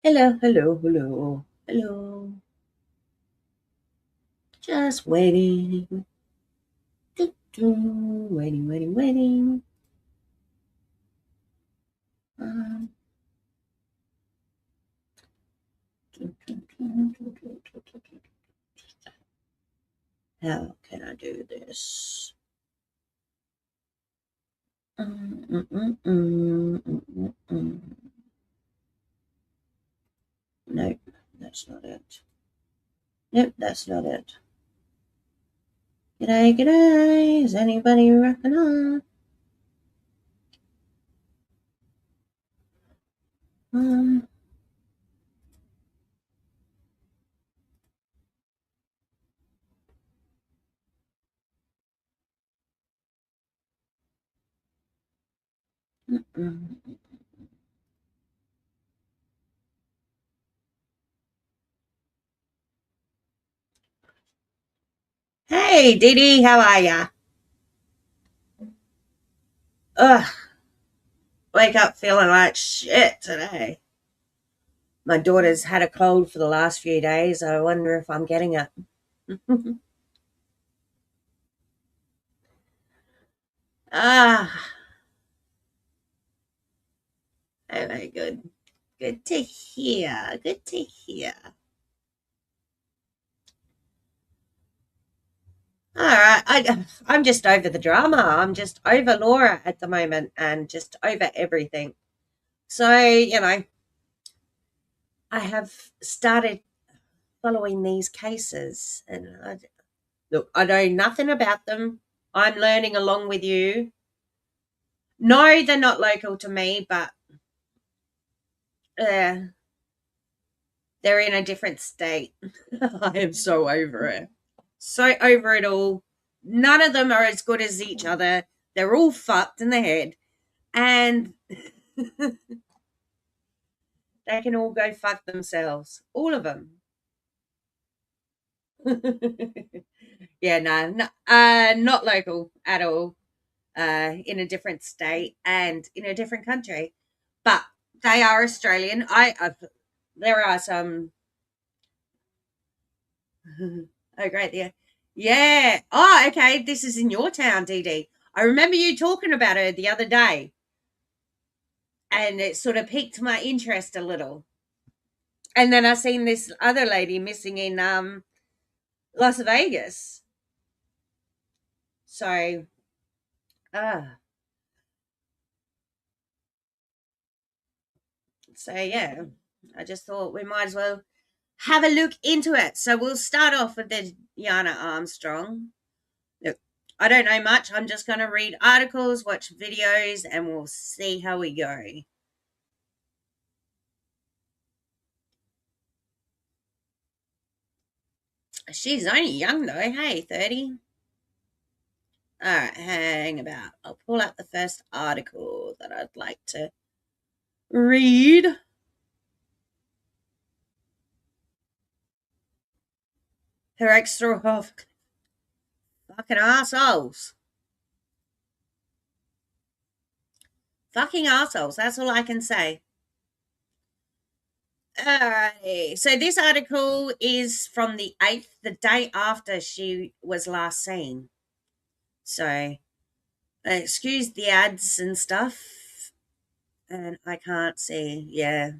Hello, hello, hello, hello. Just waiting. Waiting, waiting, waiting. Um, how can I do this? Mm, mm, mm, mm, mm, mm, mm. Nope, that's not it. Nope, that's not it. G'day, g'day. Is anybody rocking on? Um, mm, mm. Hey, Dee Dee, how are ya? Ugh, wake up feeling like shit today. My daughter's had a cold for the last few days. I wonder if I'm getting it. Ah, very good. Good to hear. Good to hear. All right. I'm just over the drama. I'm just over Laura at the moment and just over everything. So, I have started following these cases and look, I know nothing about them. I'm learning along with you. No, they're not local to me, but uh, they're in a different state. I am so over it. So over it all. None of them are as good as each other. They're all fucked in the head. And they can all go fuck themselves. All of them. Yeah, no, no not local at all. In a different state and in a different country. But they are Australian. There are some. Oh, great. Yeah. Yeah. Oh, okay. This is in your town, Dee Dee. I remember you talking about her the other day, and it sort of piqued my interest a little. And then I seen this other lady missing in Las Vegas. So, uh, yeah, I just thought we might as well have a look into it. So we'll start off with the Jana Armstrong. Look, I don't know much. I'm just going to read articles, watch videos, and we'll see how we go. She's only young though. Hey, 30. All right, hang about. I'll pull out the first article that I'd like to read. Her extra fucking assholes. Fucking assholes. That's all I can say. Alrighty. So this article is from the 8th, the day after she was last seen. So excuse the ads and stuff. And I can't see. Yeah.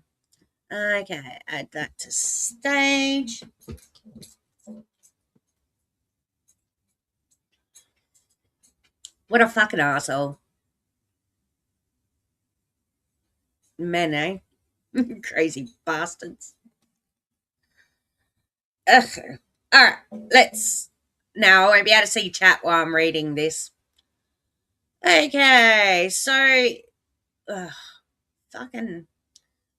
Okay. Add that to stage. What a fucking asshole. Men, eh? Crazy bastards. Ugh. All right. Let's. Now I won't be able to see chat while I'm reading this. Okay. So. Ugh, fucking.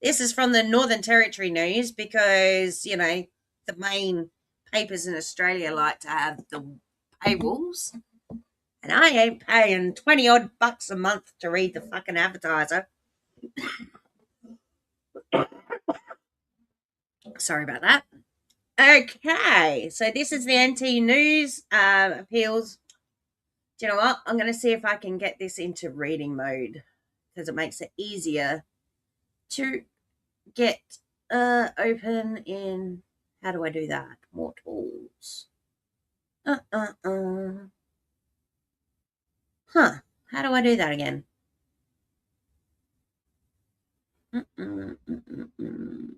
This is from the Northern Territory News because, the main papers in Australia like to have the paywalls. And I ain't paying 20 odd bucks a month to read the fucking advertiser. Sorry about that. Okay, so this is the NT News appeals. Do you know what? I'm going to see if I can get this into reading mode because it makes it easier to get Open in. How do I do that? More tools. Uh, uh, uh. Huh. How do I do that again? Mm-mm, mm-mm, mm.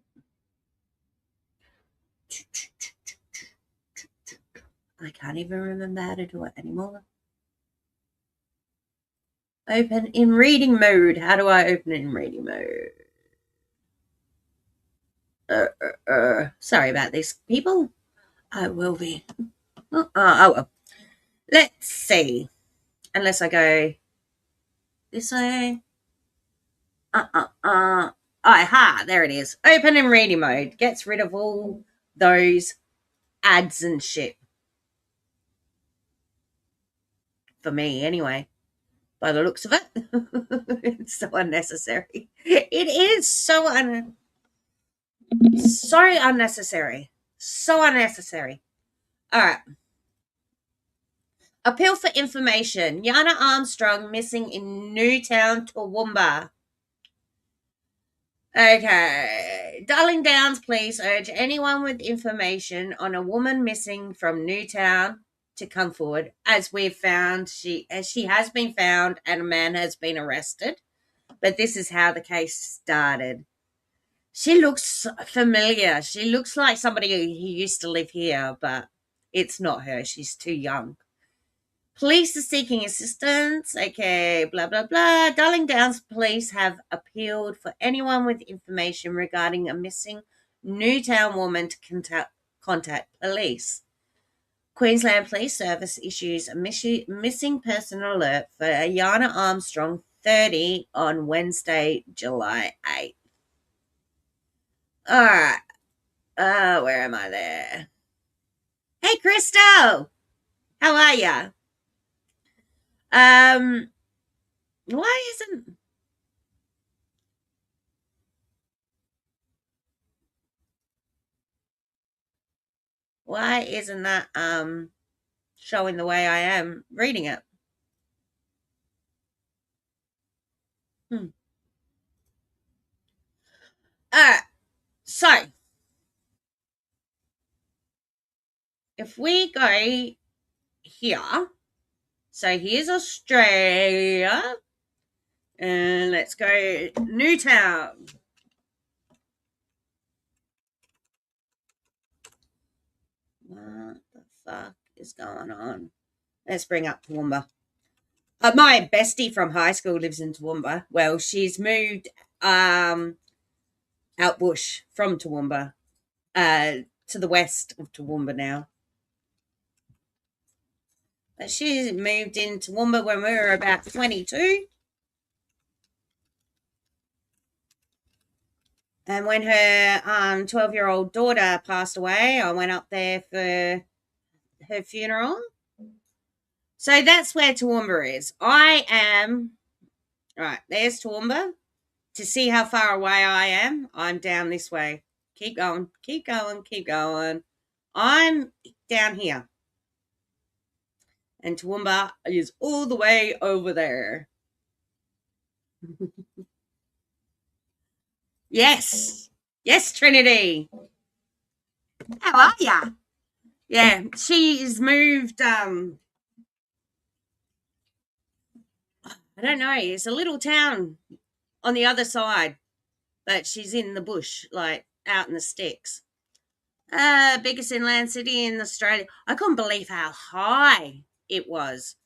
I can't even remember how to do it anymore. Open in reading mode. How do I open it in reading mode? Sorry about this, people. I will be. Oh, well. Let's see. Unless I go this way. Aha, there it is. Open in reading mode. Gets rid of all those ads and shit. For me, anyway. By the looks of it. It's so unnecessary. It is so unnecessary. So unnecessary. All right. Appeal for information. Jana Armstrong missing in Newtown, Toowoomba. Okay. Darling Downs police urge anyone with information on a woman missing from Newtown to come forward. As we've found, she has been found and a man has been arrested. But this is how the case started. She looks familiar. She looks like somebody who used to live here, but it's not her. She's too young. Police are seeking assistance. Okay, blah, blah, blah. Darling Downs police have appealed for anyone with information regarding a missing Newtown woman to contact police. Queensland Police Service issues a missing person alert for Jana Armstrong, 30, on Wednesday, July 8th. All right. Where am I there? Hey, Christo. How are ya? Um, why isn't that showing the way I am reading it? Hmm. All right. So if we go here, so here's Australia, and let's go Newtown. What the fuck is going on? Let's bring up Toowoomba. My bestie from high school lives in Toowoomba. Well, she's moved out bush from Toowoomba, to the west of Toowoomba now. But she moved in Toowoomba when we were about 22. And when her 12-year-old daughter passed away, I went up there for her funeral. So that's where Toowoomba is. I am, right, there's Toowoomba. To see how far away I am, I'm down this way. Keep going, keep going, keep going. I'm down here. And Toowoomba is all the way over there. Yes. Yes, Trinity. How are ya? Yeah, she's moved. I don't know. It's a little town on the other side, but she's in the bush, like out in the sticks. Biggest inland city in Australia. I couldn't believe how high it was.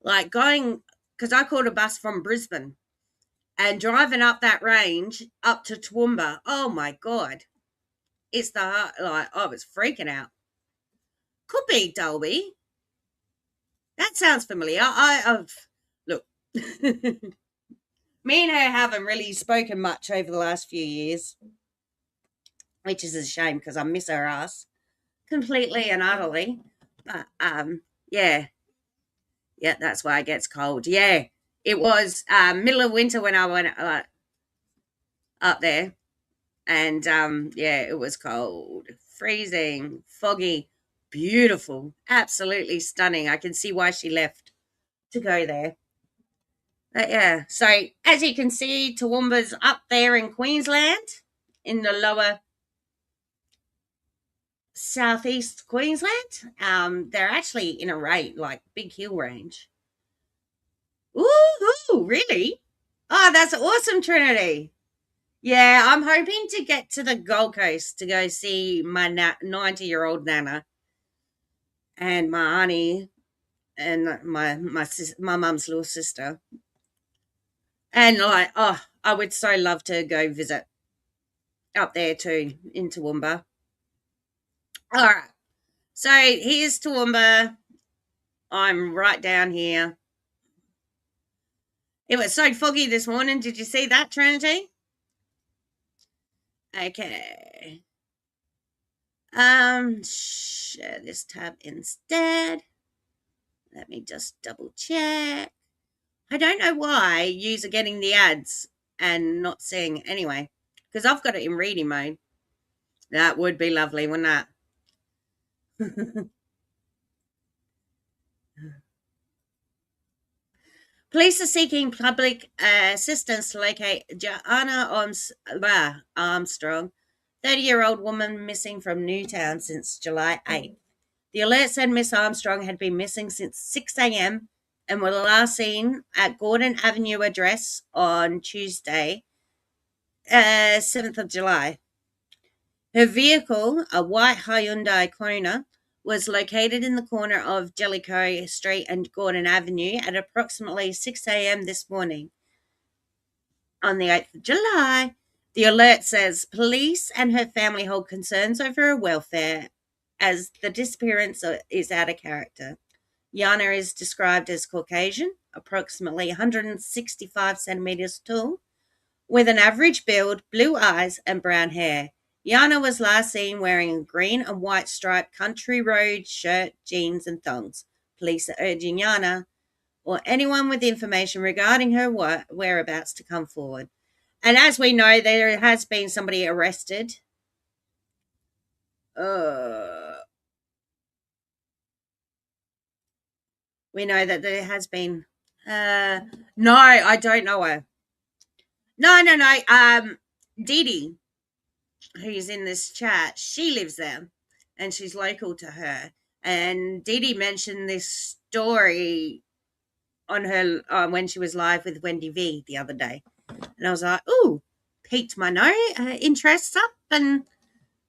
Like going, because I caught a bus from Brisbane and driving up that range up to Toowoomba. Oh my God. It's like, I was freaking out. Could be Dolby. That sounds familiar. I've look. Me and her haven't really spoken much over the last few years, which is a shame because I miss her ass completely and utterly. But yeah, that's why it gets cold. Yeah, it was middle of winter when I went up there, and yeah, it was cold, freezing, foggy, beautiful, absolutely stunning. I can see why she left to go there. But yeah, so as you can see, Toowoomba's up there in Queensland. in the lower southeast Queensland. They're actually in a like big hill range. Ooh, really? Oh, that's awesome, Trinity. Yeah, I'm hoping to get to the Gold Coast to go see my 90-year-old nana and my auntie and my mum's little sister. And like, oh, I would so love to go visit up there too in Toowoomba. All right, so here's Toowoomba. I'm right down here. It was so foggy this morning. Did you see that, Trinity? Okay. Share this tab instead. Let me just double check. I don't know why yous are getting the ads and not seeing anyway, because I've got it in reading mode. That would be lovely, wouldn't that? Police are seeking public assistance to locate Jana Armstrong, 30-year-old woman missing from Newtown since July 8th. The alert said Miss Armstrong had been missing since 6 a.m. and was last seen at Gordon Avenue address on Tuesday, 7th of July. Her vehicle, a white Hyundai Kona, was located in the corner of Jellicoe Street and Gordon Avenue at approximately 6 a.m. this morning. On the 8th of July, the alert says police and her family hold concerns over her welfare as the disappearance is out of character. Jana is described as Caucasian, approximately 165 centimeters tall, with an average build, blue eyes, and brown hair. Jana was last seen wearing a green and white striped country road shirt, jeans, and thongs. Police are urging Jana or anyone with information regarding her whereabouts to come forward. And as we know, there has been somebody arrested. We know that there has been. No, I don't know her. No. Dee Dee, who's in this chat, she lives there and she's local to her. And Dee Dee mentioned this story on her when she was live with Wendy V the other day. And I was like, ooh, piqued my interest up and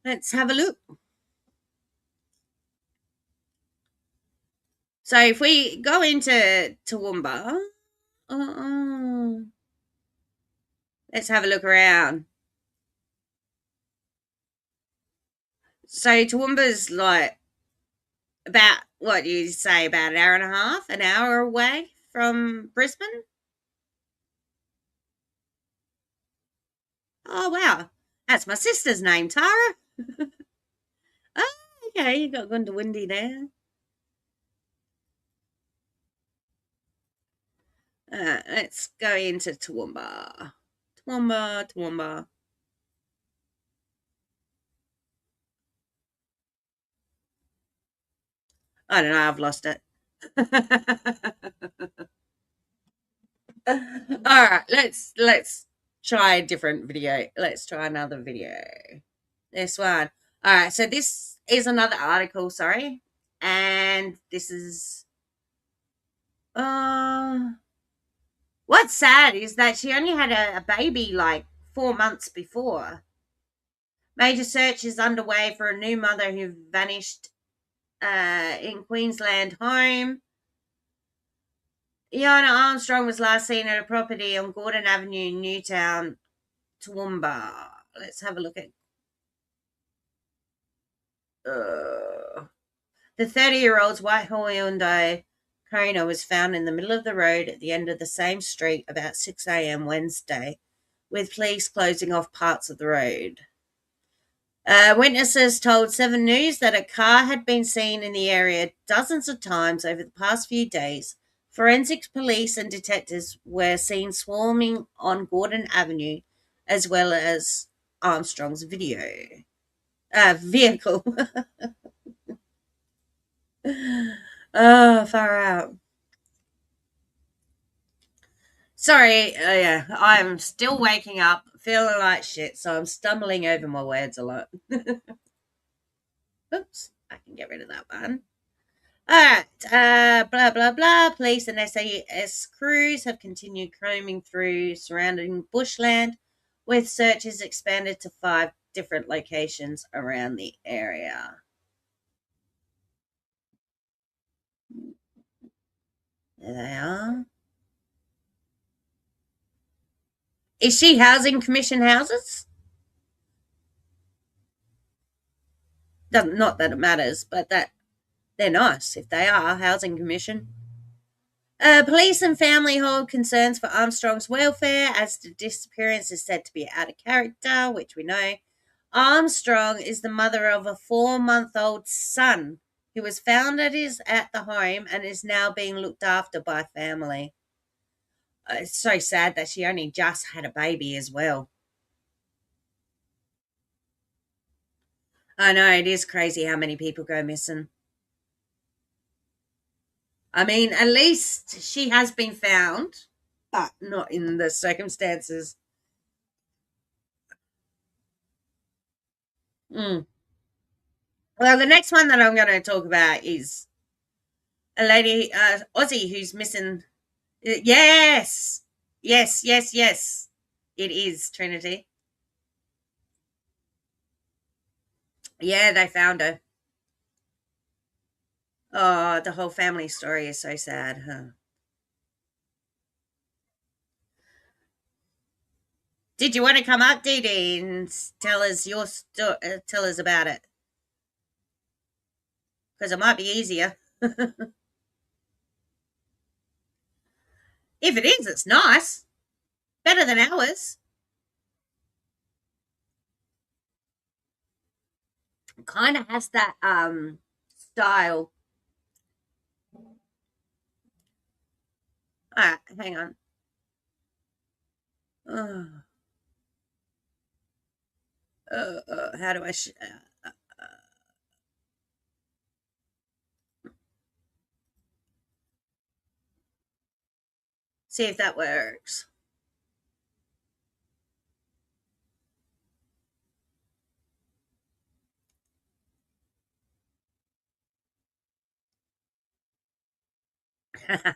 let's have a look. So if we go into Toowoomba, let's have a look around. So Toowoomba's like about, what do you say, about an hour away from Brisbane? Oh, wow. That's my sister's name, Tara. Oh, okay, you got Gunda Windy there. Let's go into Toowoomba. Toowoomba. I don't know, I've lost it. All right, let's try a different video. Let's try another video. This one. All right, so this is another article, sorry. And this is what's sad is that she only had a baby like 4 months before. Major search is underway for a new mother who vanished in Queensland home. Jana Armstrong was last seen at a property on Gordon Avenue, Newtown, Toowoomba. Let's have a look at the 30-year-old's white Hyundai Kona was found in the middle of the road at the end of the same street about 6 a.m. Wednesday, with police closing off parts of the road. Witnesses told 7 News that a car had been seen in the area dozens of times over the past few days. Forensics police and detectives were seen swarming on Gordon Avenue, as well as Armstrong's vehicle. Oh, far out. Sorry, yeah, I'm still waking up, feeling like shit, so I'm stumbling over my words a lot. Oops, I can get rid of that one. Alright, blah blah blah. Police and SAS crews have continued combing through surrounding bushland, with searches expanded to 5 different locations around the area. There they are. Is she housing commission houses? Doesn't, not that it matters, but that they're nice if they are housing commission. Police and family hold concerns for Armstrong's welfare as the disappearance is said to be out of character, which we know. Armstrong is the mother of a 4-month-old son who was found at the home and is now being looked after by family. It's so sad that she only just had a baby as well. I know, it is crazy how many people go missing. I mean, at least she has been found, but not in the circumstances. Mm. Well, the next one that I'm going to talk about is a lady, Aussie, who's missing. Yes, yes, yes, yes. It is Trinity. Yeah, they found her. Oh, the whole family story is so sad, huh? Did you want to come up, Dee Dee, and tell us tell us about it? Because it might be easier. If it is, it's nice. Better than ours. Kind of has that style. All right, hang on. Oh, how do I? See if that works. uh,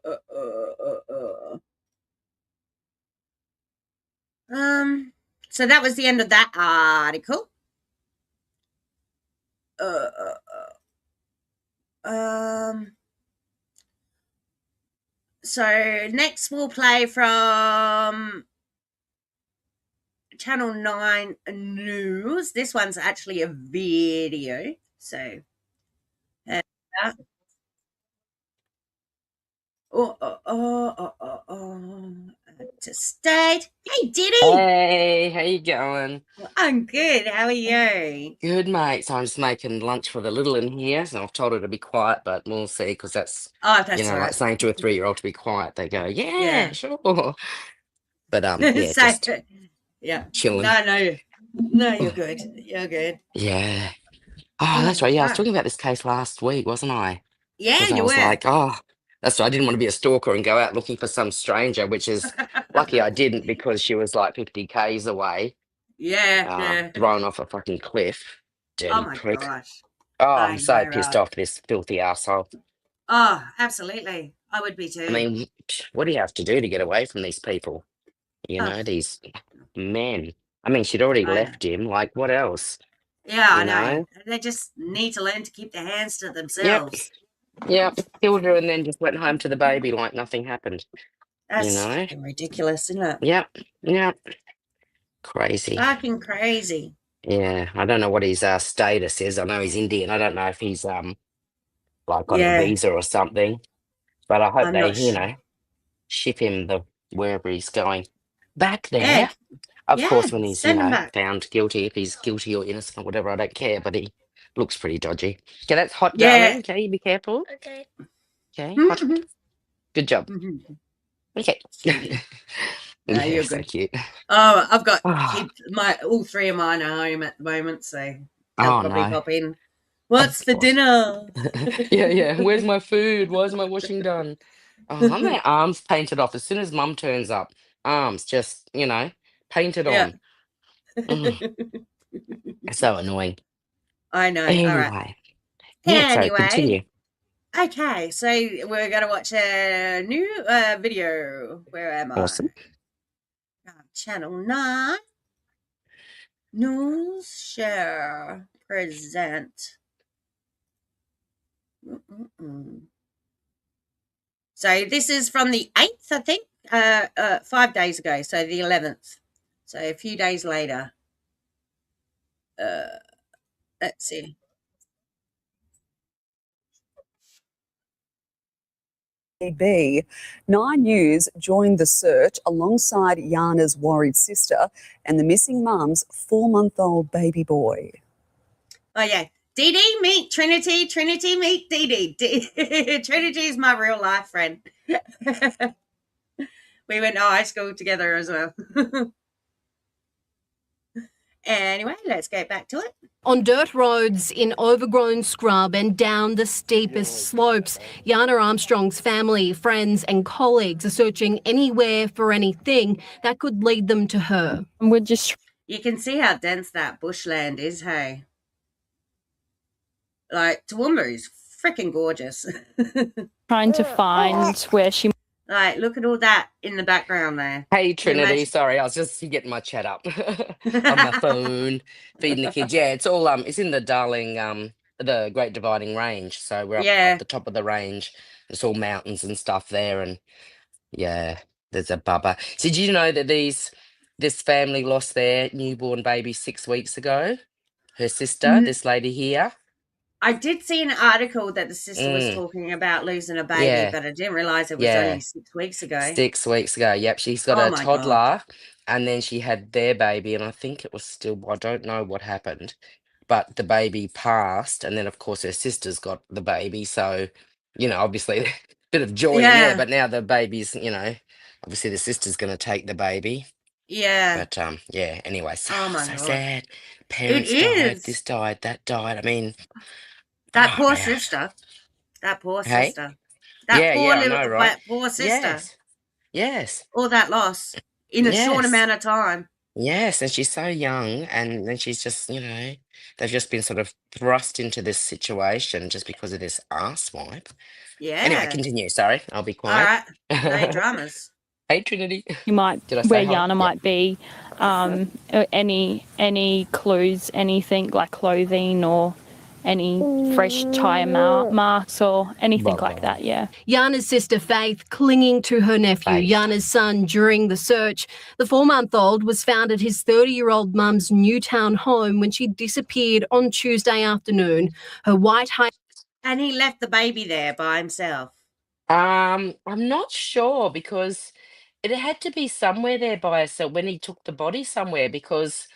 uh, um. So that was the end of that article. Uh, um. So next we'll play from Channel 9 News. This one's actually a video. So, uh, to state. Hey, Diddy. Hey, how you going? I'm good. How are you? Good, mate. So I'm just making lunch for the little in here. So I've told her to be quiet, but we'll see, because that's, Oh, that's all like right. saying to a 3-year-old to be quiet. They go, yeah, Yeah. sure. But yeah, So, just yeah. chilling. No, no. No, you're Oh, good. You're good. yeah. Oh, that's Oh, right. Yeah, I was right. talking about this case last week, wasn't I? Yeah, Because I you was were. like, oh, that's right. I didn't want to be a stalker and go out looking for some stranger, which is lucky I didn't, because she was like 50 k's away, Yeah, yeah. thrown off a fucking cliff. Oh Dirty my prick. gosh. Oh, I'm I so know, pissed right? off this filthy asshole. Oh, absolutely. I would be I too. mean, what do you have to do to get away from these people? Oh, These men. I mean, she'd already I know. left him. Like, what else? Yeah, I You know. know? They just need to learn to keep their hands to Yep, themselves. yep. Killed her and then just went home to the baby like nothing happened. You That's know? fucking ridiculous, isn't it? Yep, yep. Crazy. Fucking crazy. Yeah, I don't know what his status is. I know he's Indian. I don't know if he's like on a Yeah, visa or something. But I hope I'm they, not sure. ship him the wherever he's going back Yeah, there. Of yeah, course, when he's, send them back. found guilty, if he's guilty or innocent or whatever, I don't care, but he looks pretty dodgy. Okay, that's hot, Yeah. darling. Okay, you be careful. Okay, hot. Mhm. Good job. Mhm. Okay. Sweet. No, Yeah, you're so good. cute. Oh, I've got Oh, kids. All three of mine are home at the moment, so they'll oh probably no. pop in. Of What's for course. dinner? Yeah, yeah. Where's my food? Why is my washing done? Oh, and their arms painted off as soon as mum turns up. Arms just, painted Yeah. on. Mm, so annoying. I know. All right. Anyway, yeah, sorry, Anyway, continue. okay, so we're gonna watch a new video. Where am Awesome. I? Channel 9. News share present. Mm-mm-mm. So this is from the 8th, I think, 5 days ago. So the 11th. So a few days later. Uh, let's see. B. Nine News joined the search alongside Jana's worried sister and the missing mum's 4-month-old baby boy. Oh yeah, Dee Dee meet Trinity. Trinity meet Dee Dee. Trinity is my real life friend. We went to high school together as well. Anyway, let's get back to it. On dirt roads, in overgrown scrub and down the steepest slopes, Jana Armstrong's family, friends and colleagues are searching anywhere for anything that could lead them to her. We're just You can see how dense that bushland is, hey? Like, Toowoomba is freaking gorgeous. trying to find where she Like, look at all that in the background there. Hey, Can you Trinity. Sorry, I was just getting my chat up on my phone, feeding the kids. Yeah, it's all it's in the the Great Dividing Range. So we're up Yeah. the top of the range. It's all mountains and stuff there, and yeah, there's a bubba. So did you know that this family lost their newborn baby 6 weeks ago? Her sister, this lady here. I did see an article that the sister was Mm, talking about losing a baby, yeah, but I didn't realize it was only yeah. 6 weeks ago. 6 weeks ago. Yep, she's got Oh a my God. toddler, and then she had their baby, and I think it was still, I don't know what happened, but the baby passed, and then of course her sister's got the baby, so obviously bit of joy in there, Yeah. but now the baby's, obviously the sister's gonna take the baby. Yeah. But yeah, anyway, so Oh my so God. sad. It Parents died, is. this died, that died. I mean, That far poor out. sister. That poor Hey? sister. That Yeah, poor yeah, I little, know, right? that poor sister. Yes, yes, All that loss in a short yes. amount of time. Yes, and she's so young, and then she's just, they've just been sort of thrust into this situation just because of this asswipe. Anyway, Yeah. continue. Sorry, I'll be All quiet. right. No dramas. Hey, Trinity. might Did I say where hello? Yana Yeah. might be. Any clues, anything like clothing or any fresh tire marks or anything like that. Yeah. Jana's sister Faith clinging to her nephew, Faith. Jana's son, during the search. The 4-month-old was found at his 30-year-old mum's Newtown home when she disappeared on Tuesday afternoon. Her white And he left the baby there by himself. I'm not sure because it had to be somewhere there by herself when he took the body somewhere because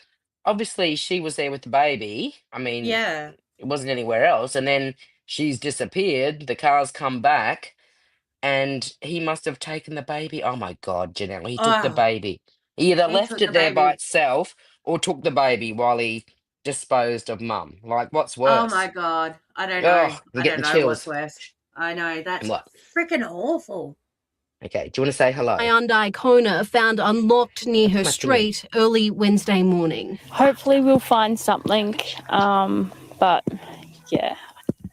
obviously she was there with the baby. I mean, Yeah. it wasn't anywhere else, and then she's disappeared. The car's come back. And he must have taken the baby. Oh my God, Janelle, he took the Oh, baby. He either he left took the it there by baby. itself or took the baby while he disposed of mum. Like, what's Oh my worse? God. I don't know. Oh, I'm I don't getting know what's chills. worse. I know. And That's what? freaking awful. Okay, do you want to say hello? Hyundai Kona found unlocked near her My Trinity. street early Wednesday morning. Hopefully we'll find something. But yeah,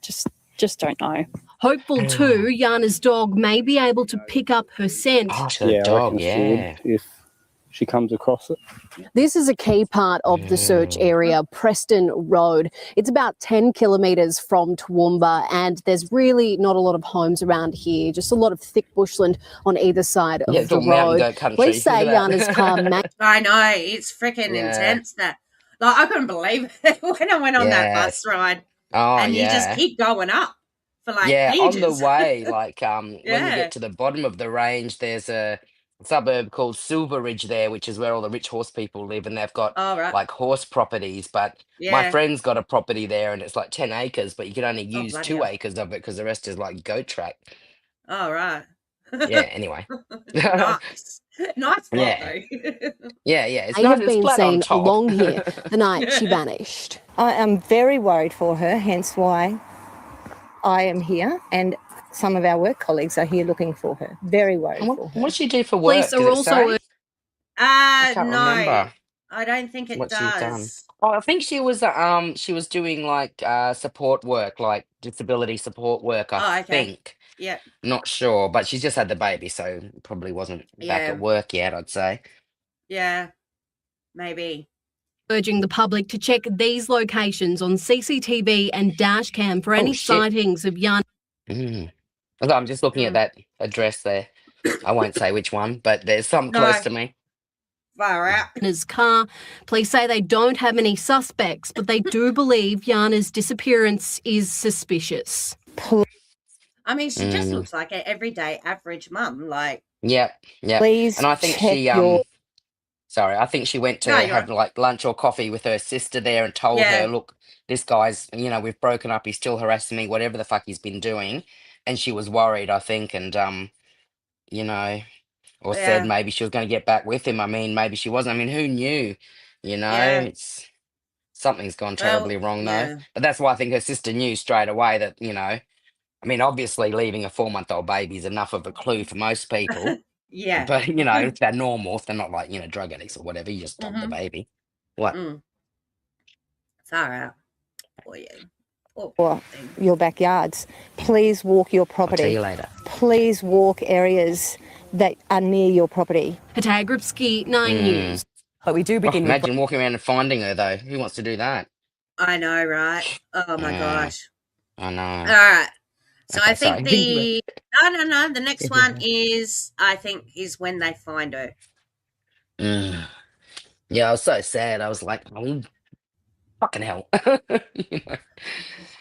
just don't know. Hopeful too, Jana's dog may be able to pick up her scent. Oh, she's got a Yeah, I dog, reckon she would yeah. if she comes across it. This is a key part of the search Mm. area, Preston Road. It's about 10 kilometres from Toowoomba, and there's really not a lot of homes around here, just a lot of thick bushland on either side of Yeah, it's the all mountain road. goat country. Police say Look at Jana's that. car I know. It's freaking Yeah. intense. That, like, I couldn't believe it when I went on that bus Yes. ride. Oh, And you just yeah. keep going up for like Yeah, on the ages. way, like when you Yeah. get to the bottom of the range, there's a suburb called Silver Ridge there, which is where all the rich horse people live, and they've got All right. like horse properties. But my Yeah. friend's got a property there, and it's like 10 acres, but you can only Oh, use bloody 2 hell. acres of it because the rest is like goat track. All right. Yeah, anyway. Nice. Nice spot Yeah. though. Yeah, it's May nice. have It's been flat on seen top. along here the night she vanished. I am very worried for her, hence why I am here, and some of our work colleagues are here looking for her. Very worried for her. What does she do for Police work? Does are it also say? I can't No, remember I don't think it what she's done. does. Oh, I think she was doing like support work, like disability support work, I Oh, okay. think. Yeah, Not sure, but she's just had the baby, so probably wasn't back yeah, at work yet, I'd say. yeah, maybe. urging the public to check these locations on CCTV and dash cam for any shit. sightings of Jana. Mm. Although I'm just looking at that address there. I won't say which one, but there's some close No, to me. far out. Yana's car. Police say they don't have any suspects, but they do believe Jana's disappearance is suspicious. I mean, she just looks like an everyday average mum. Like, Yep. Please And I think check she your... sorry, I think she went to No, you're have like lunch or coffee with her sister there and told yeah, her, look, this guy's, we've broken up, he's still harassing me, whatever the fuck he's been doing. And she was worried, I think, and you know, or said yeah, maybe she was going to get back with him. I mean, maybe she wasn't. I mean, who knew? yeah. It's something's gone Well, terribly wrong though. yeah, But that's why I think her sister knew straight away that, I mean, obviously leaving a 4-month-old baby is enough of a clue for most people. yeah. But if they're normal, if they're not like, drug addicts or whatever, you just dump the Mhm. baby. What? Far out. Oh yeah. or your backyards. Please walk your I'll tell property. you later. Please walk areas that are near your property. Patagripsky, 9 News. But we do begin with Imagine walking around and finding her though. Who wants to do that? I know, right? Oh my Yeah. gosh. I know. All right. So Okay, I think sorry. no. The next one is when they find her. Mm. Yeah, I was so sad. I was like, oh, fucking hell.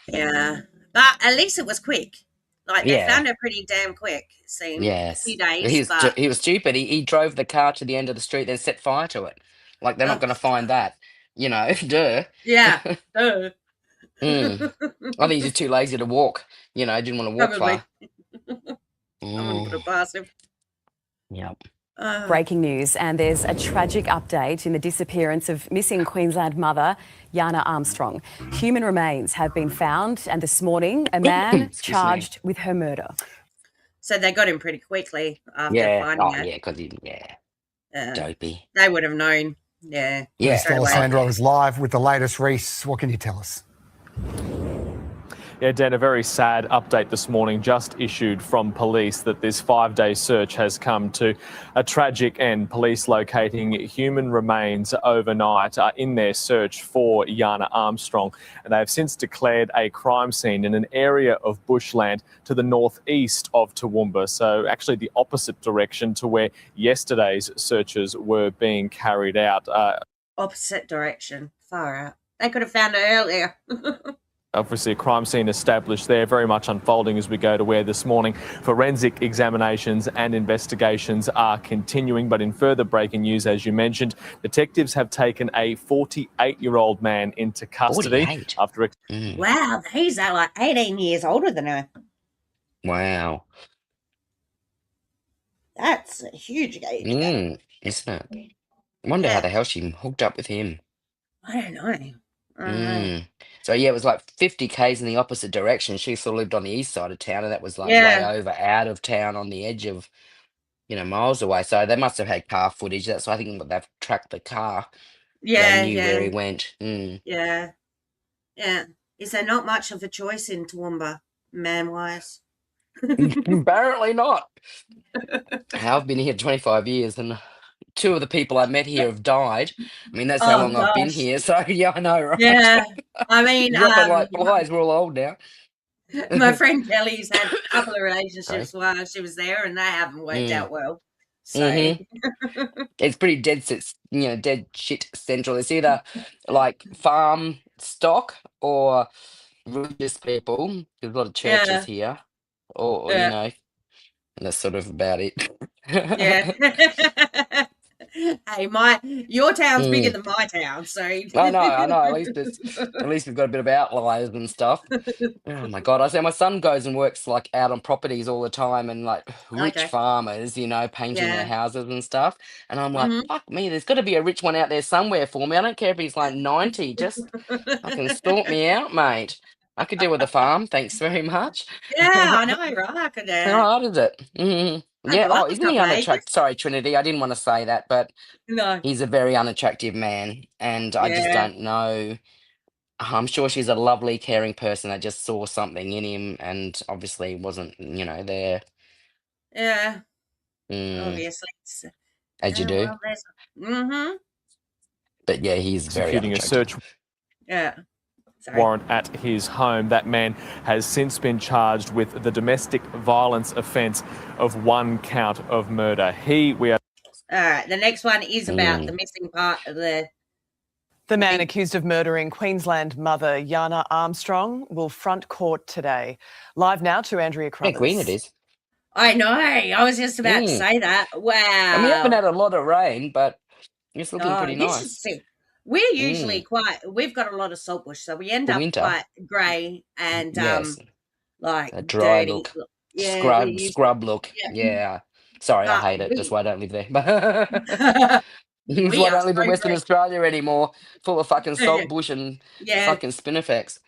Yeah, but at least it was quick. Like they Yeah. found her pretty damn quick. It seemed a Yes. few days, He was stupid. He drove the car to the end of the street, then set fire to it. Like they're not going to find that. Duh. Yeah. Duh. Mm. I think he's just too lazy to walk. Didn't want to walk Probably. far. I'm gonna put it past him. Yep. breaking news, and there's a tragic update in the disappearance of missing Queensland mother Jana Armstrong. Human remains have been found, and this morning a man charged with her murder. So they got him pretty quickly after finding her. Yeah, because dopey. They would have known. Yeah. Yeah. straight away. Alessandro is live with the latest. Reece, what can you tell us? Yeah, Dan, a very sad update this morning just issued from police that this 5-day search has come to a tragic end. Police locating human remains overnight in their search for Jana Armstrong. And they have since declared a crime scene in an area of bushland to the northeast of Toowoomba. So actually the opposite direction to where yesterday's searches were being carried out. Opposite direction. Far out. They could have found her earlier. Obviously, a crime scene established there, very much unfolding as we go to where this morning forensic examinations and investigations are continuing. But in further breaking news, as you mentioned, detectives have taken a 48-year-old man into custody 48? after... Wow, he's like 18 years older than her. Wow. That's a huge age gap. Isn't it? I wonder how the hell she hooked up with him. I don't know. So yeah, it was like 50 k's in the opposite direction. She sort of lived on the east side of town, and that was like Yeah. way over out of town on the edge of, miles away. So they must have had car footage. That's why I think they've tracked the car. Yeah, They knew where he went. Yeah. Is there not much of a choice in Toowoomba, man-wise? Apparently not. I've been here 25 years, and 2 of the people I met here have died. I mean, that's how long I've been here. So yeah, I know, right? Yeah. I mean, dropping like flies. We're all old now. my friend Kelly's had a couple of relationships while she was there, and they haven't worked out well. So It's pretty dead shit central. It's either like farm stock or religious people. There's a lot of churches here, or and that's sort of about it. yeah. Hey, your town's bigger than my town, so. I know. At least we've got a bit of outliers and stuff. Oh my God! I say my son goes and works like out on properties all the time, and like rich Okay. farmers, painting their Yeah. houses and stuff. And I'm like, Mhm. fuck me, there's got to be a rich one out there somewhere for me. I don't care if he's like 90, just fucking sort me out, mate. I could deal with a farm, thanks very much. Yeah, I know, right? I could, How hard is it? Yeah. I'd Oh, love a isn't he couple of unattractive? acres. Sorry, Trinity, I didn't want to say that, but No. he's a very unattractive man, and I just Yeah. don't know. I'm sure she's a lovely, caring person that just saw something in him and obviously wasn't, there. Yeah. Mm, Obviously. as you Yeah, do. well, there's. Mhm. But yeah, he's very Executing a unattractive. search Yeah. Sorry. warrant at his home. That man has since been charged with the domestic violence offence of 1 count of murder. We are. All right. The next one is about the missing part of the. The man accused of murdering Queensland mother Jana Armstrong will front court today. Live now to Andrea Yeah, Crothers. Queen it is. I know. I was just about to say that. Wow. And we haven't had a lot of rain, but it's looking pretty You nice. should see. We're usually we've got a lot of saltbush, so we end For up winter. quite grey and Yes. like A dry dirty. look. Yeah, Scrub look. Yeah. Sorry, I But hate it. That's why I don't live there. we That's why I are don't live in so Western green. Australia anymore. Full of fucking salt bush and Yeah. fucking spinifex.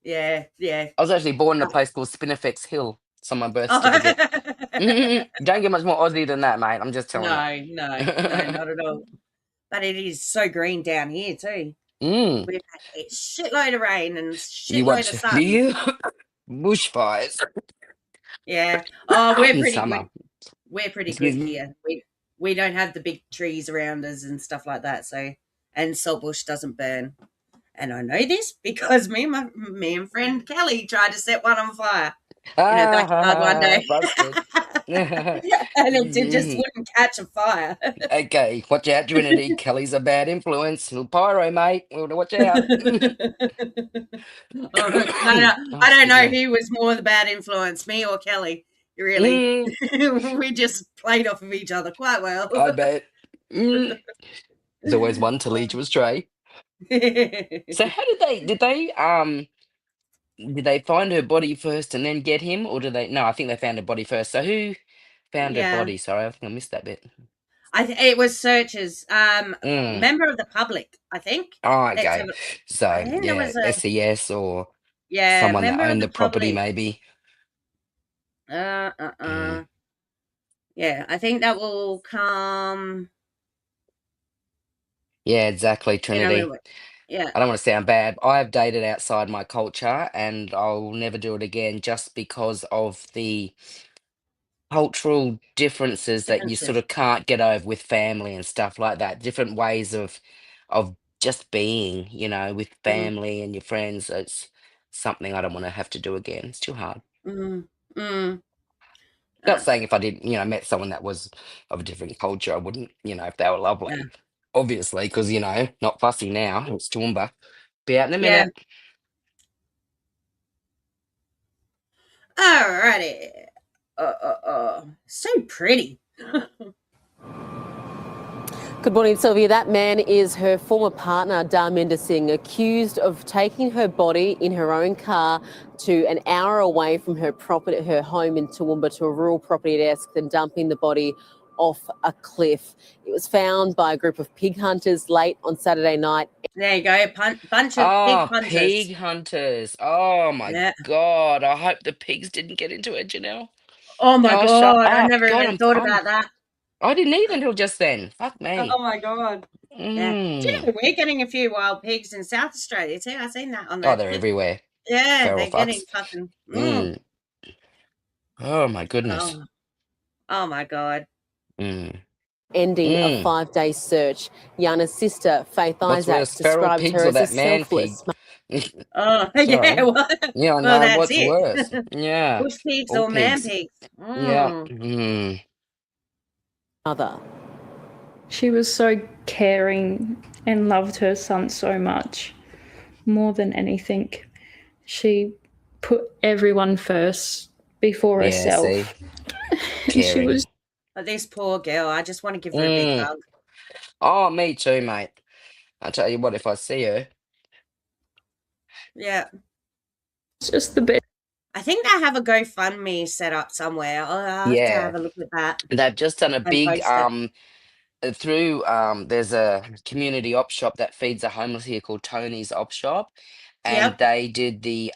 Yeah. I was actually born in a place called Spinifex Hill. It's on my birth certificate. Don't get much more Aussie than that, mate. I'm just telling you. No, not at all. But it is so green down here too. Mm. We've had a shitload of rain and You shitload watch of sun. the bushfires Yeah. Oh, we're in pretty summer. good. We're pretty Excuse good me? here. We don't have the big trees around us and stuff like that. So, and saltbush doesn't burn. And I know this because me and friend Kelly tried to set one on fire in a backyard one day. Busted. And it just wouldn't catch a fire. Okay, watch out, Trinity. Kelly's a bad influence. Little pyro, mate. Watch out. No, I don't know who was more the bad influence, me or Kelly. Really, we just played off of each other quite well. I bet. There's always one to lead you astray. So how did they find her body first and then get him, or did they? No, I think they found her body first. So who found her body? Sorry, I think I missed that bit. It was searchers, member of the public, I think. Oh, okay. So there was a SES or someone that member of owned the property, public. maybe. Yeah, I think that will come. Yeah, exactly, Trinity. Yeah. I don't want to sound bad. I've dated outside my culture and I'll never do it again just because of the cultural differences that you sort of can't get over with family and stuff like that. Different ways of just being, with family and your friends. It's something I don't want to have to do again. It's too hard. Not saying if I did, met someone that was of a different culture, I wouldn't, if they were lovely. Yeah. Obviously, because, not fussy now. It's Toowoomba. Be out in a Yeah. minute. Alrighty. So pretty. Good morning, Sylvia. That man is her former partner, Dharminder Singh, accused of taking her body in her own car to an hour away from her home in Toowoomba to a rural property at Esk, then dumping the body off a cliff. It was found by a group of pig hunters late on Saturday night. There you go, bunch of pig hunters. Pig hunters. Oh, my God. I hope the pigs didn't get into it, Janelle. Oh, my God. I never even thought about that. I didn't either until just then. Fuck me. Oh, my God. Yeah. Do you know we're getting a few wild pigs in South Australia too? I've seen that on the... Oh, they're everywhere. Yeah, feral they're getting fucks. fucking... Oh, my goodness. Oh my God. Ending a 5-day search. Yana's sister, Faith What's Isaac, worse, feral described pigs her or as a that man selfless... pig? Oh, yeah. Well, Yeah, I know. that's What's it. worse? Yeah. Bush pigs All or man pigs. pigs? Yeah. Mother. She was so caring and loved her son so much. More than anything, she put everyone first before herself. See? She was... But this poor girl, I just want to give her a big hug. Oh, me too, mate. I tell you what, if I see her, Yeah. It's just the best. I think they have a GoFundMe set up somewhere. I'll have to have yeah, a look at that they've just done a and big post it. through there's a community op shop that feeds the homeless here called Tony's Op Shop, and Yep. they did the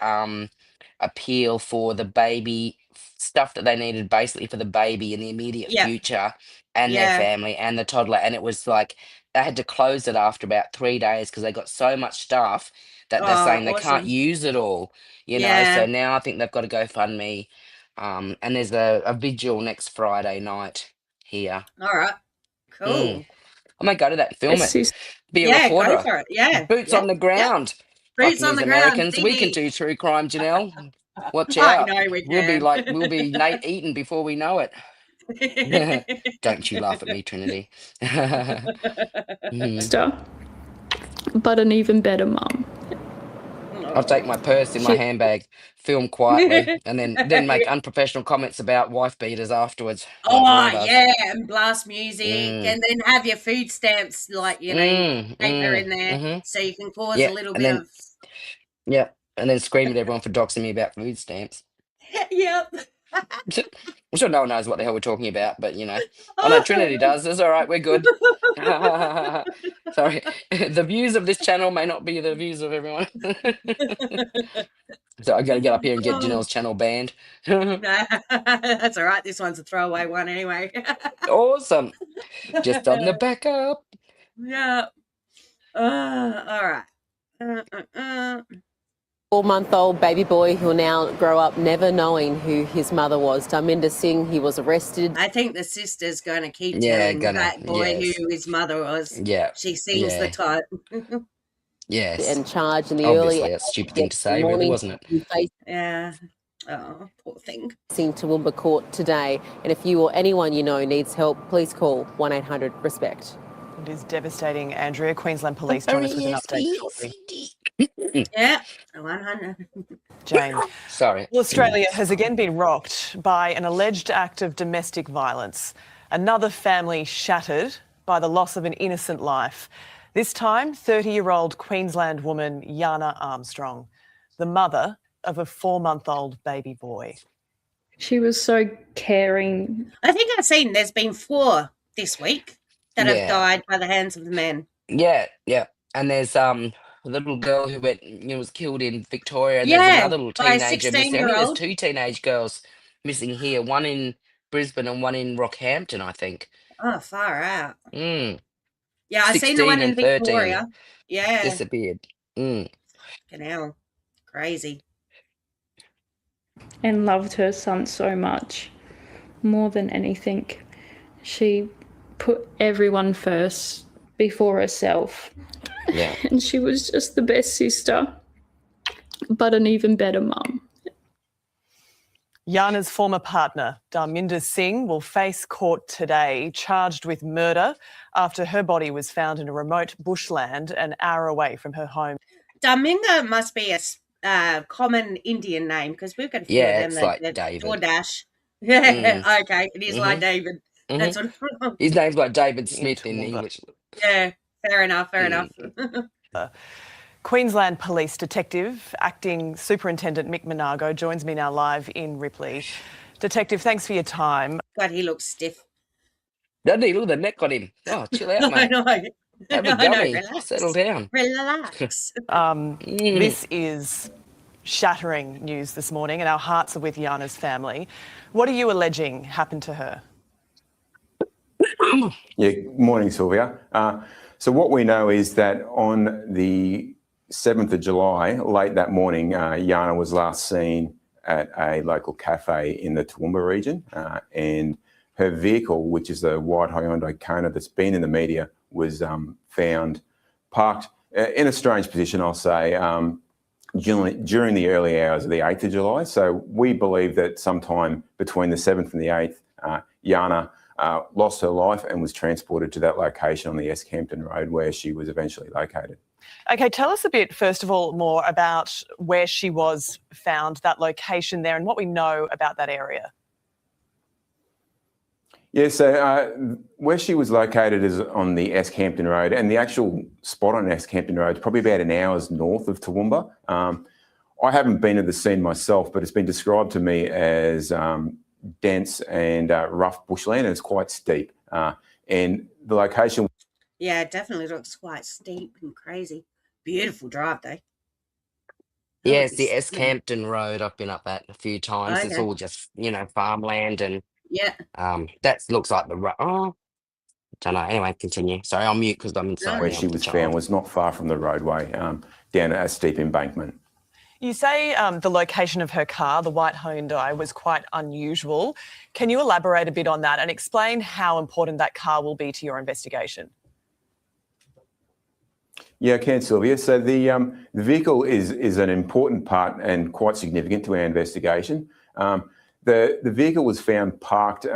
appeal for the baby stuff that they needed basically for the baby in the immediate Yep. future and their Yeah. family and the toddler, and it was like they had to close it after about 3 days because they got so much stuff that they're Oh, saying they can't awesome. use it all, you know. Yeah. So now I think they've got to GoFundMe, and there's a vigil next Friday night here. All right. Mm. Cool. I might go to that and film it. Sis- Be a Yeah, go reporter. for it. Yeah. Boots Yep. on the Yep. ground. Boots Fucking on these the ground, Americans. We can TV. do true crime, Janelle. Watch I out. know we We'll be can. we'll be Nate Eaton before we know it. Don't you laugh at me, Trinity. Mhm. Sister, but an even better mum. I'll take my purse in my She- handbag, film quietly, and then make unprofessional comments about wife beaters afterwards, like Oh mine does. yeah, and blast music, Mm. and then have your food stamps, like paper in there, Mhm. so you can cause a Yeah, little and bit then of. yeah, and then scream at everyone for doxing me about food stamps. Yep. I'm sure no one knows what the hell we're talking about, but you know. Oh no, Trinity does. It's all right. We're good. Sorry, the views of this channel may not be the views of everyone. So I got to get up here and get Janelle's channel banned. That's all right. This one's a throwaway one anyway. Awesome. Just on the backup. Yeah. All right. 4-month-old baby boy who will now grow up never knowing who his mother was. Dharminder Singh, he was arrested. I think the sister's going to keep Yeah, telling gonna. that boy Yes. who his mother was. Yeah. She seems the Yeah. type. And Yes. charged in the Obviously, early that's a stupid thing to say, really, morning. wasn't it? He faced Yeah. Oh, poor thing. Toowoomba Court today. And if you or anyone you know needs help, please call 1-800-RESPECT. It is devastating, Andrea. Queensland Police join us with an update shortly. Yeah. 100. Jane. Sorry. Well, Australia has again been rocked by an alleged act of domestic violence. Another family shattered by the loss of an innocent life. This time, 30-year-old Queensland woman Jana Armstrong, the mother of a 4-month-old baby boy. She was so caring. I think I've seen there's been 4 this week that have Yeah. died by the hands of the men. Yeah, yeah. And there's a little girl who was killed in Victoria, and there's Yeah, another little by a teenager missing. I think there's 16-year-old. 2 teenage girls missing here, one in Brisbane and one in Rockhampton, I think. Oh, far out. Mm. Yeah, I seen the 16 one in and 13 Victoria. Yeah. disappeared. Mm. Fucking hell. Crazy. And loved her son so much, more than anything. She put everyone first before herself. Yeah. And she was just the best sister, but an even better mum. Jana's former partner, Dharminder Singh, will face court today, charged with murder after her body was found in a remote bushland an hour away from her home. Dharminder must be a common Indian name, because we've got a few Yeah, of them it's that like that David. DoorDash. Yeah, okay. It is like Mhm. David. Mhm. That's what. His name's like David Smith in Toowoomba. English. Yeah, fair enough. Fair Mm. enough. Queensland Police Detective, Acting Superintendent Mick Monago joins me now live in Ripley. Detective, thanks for your time. God, he looks stiff. Doesn't he? Look at the neck on him. Oh, chill out, I mate. know. Have a I know. gummy. Relax. Settle down. Relax. This is shattering news this morning, and our hearts are with Jana's family. What are you alleging happened to her? Yeah, morning, Sylvia. So what we know is that on the 7th of July, late that morning, Jana was last seen at a local cafe in the Toowoomba region, and her vehicle, which is a white Hyundai Kona that's been in the media, was found parked in a strange position, I'll say, during the early hours of the 8th of July. So we believe that sometime between the 7th and the 8th, Jana lost her life and was transported to that location on the Escampton Road where she was eventually located. Okay, tell us a bit, first of all, more about where she was found, that location there, and what we know about that area. Yeah, so where she was located is on the Escampton Road, and the actual spot on Escampton Road is probably about an hour's north of Toowoomba. I haven't been to the scene myself, but it's been described to me as dense and rough bushland, and it's quite steep. And the location... Yeah, it definitely looks quite steep and crazy. Beautiful drive, though. Yeah, it's the Escampton Road. I've been up that a few times. It's Okay. all just, farmland and Yeah. that looks like the don't know. Anyway, continue. Sorry, I'll mute because I'm inside. Where she was found was not far from the roadway, down a steep embankment. You say the location of her car, the white Hyundai, was quite unusual. Can you elaborate a bit on that and explain how important that car will be to your investigation? Yeah, I can, Sylvia. So the vehicle is an important part and quite significant to our investigation. The vehicle was found parked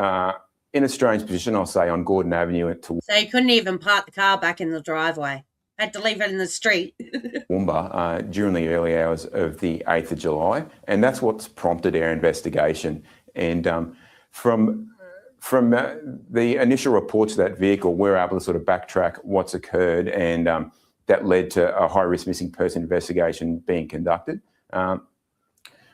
in a strange position, I'll say, on Gordon Avenue. So you couldn't even park the car back in the driveway. Had to leave it in the street. Toowoomba during the early hours of the 8th of July, and that's what's prompted our investigation. And from the initial reports of that vehicle, we're able to sort of backtrack what's occurred, and that led to a high-risk missing person investigation being conducted.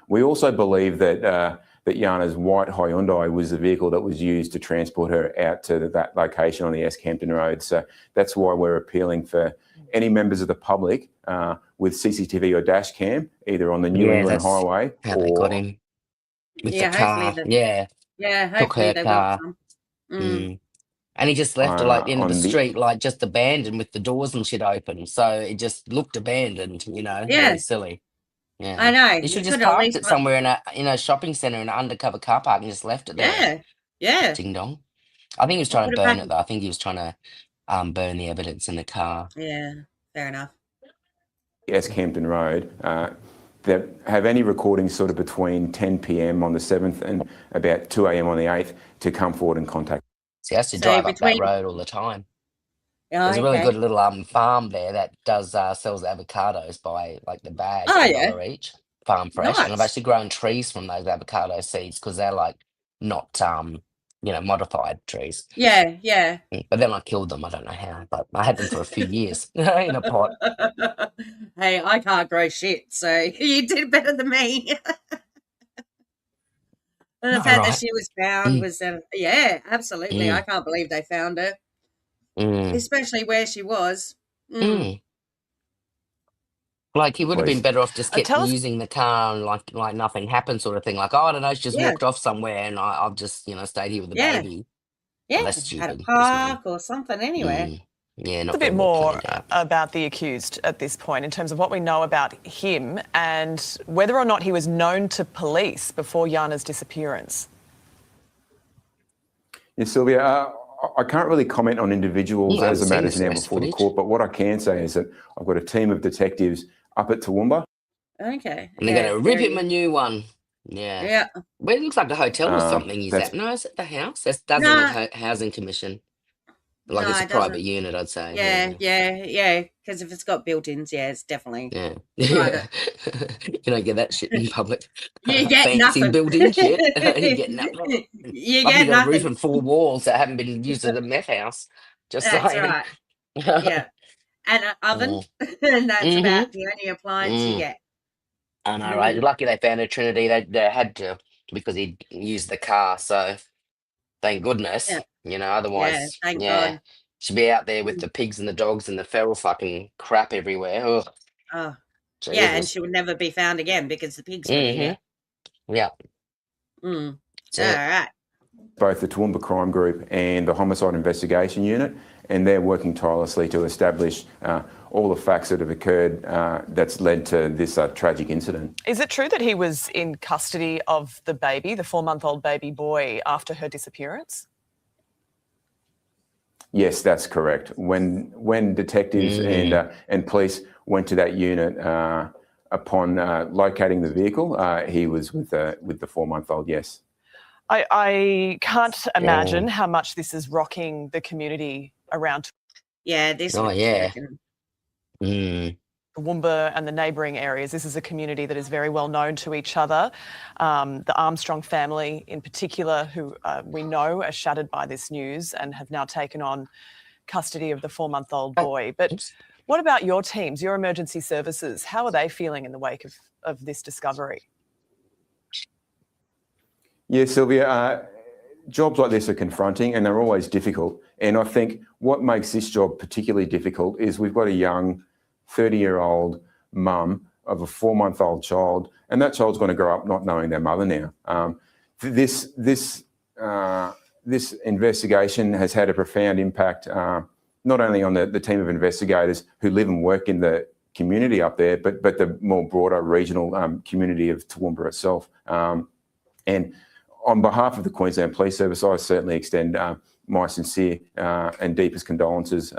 We also believe that Jana's white Hyundai was the vehicle that was used to transport her out to that location on the Escampton Road. So that's why we're appealing for any members of the public with CCTV or dash cam, either on the New England Highway how they got him with the car. Yeah, hopefully they got some. And he just left her like the end of the street, like just abandoned with the doors and shit open. So it just looked abandoned, really silly. Yeah, I know. You should just parked it somewhere in a shopping centre in an undercover car park and just left it there. Yeah. Ding dong. I think he was trying to burn it though. I think he was trying to burn the evidence in the car. Yeah, fair enough. Escampton Road that have any recordings sort of between 10 p.m. on the 7th and about 2 a.m. on the 8th to come forward and contact. So he has to drive up that road all the time. There's a really good little farm there that does sells avocados by like the bag, $1 each, farm fresh. And I've actually grown trees from those avocado seeds because they're like not modified trees. Yeah. But then I killed them. I don't know how, but I had them for a few years in a pot. Hey, I can't grow shit, so you did better than me. The fact that she was found was, absolutely. I can't believe they found her, especially where she was. Like he would have been better off just kept using the car and like nothing happened, sort of thing. Like, I don't know, she just walked off somewhere and I've just stayed here with the baby. Yeah, that's stupid. at a park or something anywhere. Yeah, not a bit more about the accused at this point in terms of what we know about him and whether or not he was known to police before Jana's disappearance. Yeah, Sylvia, I can't really comment on individuals as the matters now before the court, but what I can say is that I've got a team of detectives up at Toowoomba. Okay. And they're going to rip him a new one. Yeah. Well, it looks like a hotel or something. Is that? No, is it the house? That doesn't look Housing Commission. Like it's a private unit, I'd say. Yeah. Because if it's got built-ins, it's definitely private. You don't get that shit in public. You get fancy nothing. built-in shit. You get nothing. You get nothing. A roof and 4 walls that haven't been used as a meth house. Just that's saying. Right. Yeah. And an oven, and that's about the only appliance you get. I know, right? Lucky they found a Trinity. They had to because he used the car. So thank goodness. Otherwise, thank God. She'd be out there with the pigs and the dogs and the feral fucking crap everywhere. Ugh. Oh, yeah, and she would never be found again because the pigs would eat her. Yeah. All right. Both the Toowoomba Crime Group and the Homicide Investigation Unit, and they're working tirelessly to establish all the facts that have occurred that's led to this tragic incident. Is it true that he was in custody of the baby, the 4-month-old baby boy, after her disappearance? Yes, that's correct. When detectives and police went to that unit upon locating the vehicle, he was with the 4-month-old. Yes. I can't imagine how much this is rocking the community around. Yeah, this. Oh yeah. Toowoomba and the neighbouring areas. This is a community that is very well known to each other. The Armstrong family in particular, who we know are shattered by this news and have now taken on custody of the 4-month-old boy. But what about your teams, your emergency services? How are they feeling in the wake of this discovery? Yeah, Sylvia, jobs like this are confronting and they're always difficult. And I think what makes this job particularly difficult is we've got a young 30-year-old mum of a 4-month-old child, and that child's going to grow up not knowing their mother now. This investigation has had a profound impact, not only on the team of investigators who live and work in the community up there, but the more broader regional community of Toowoomba itself. And on behalf of the Queensland Police Service, I certainly extend my sincere and deepest condolences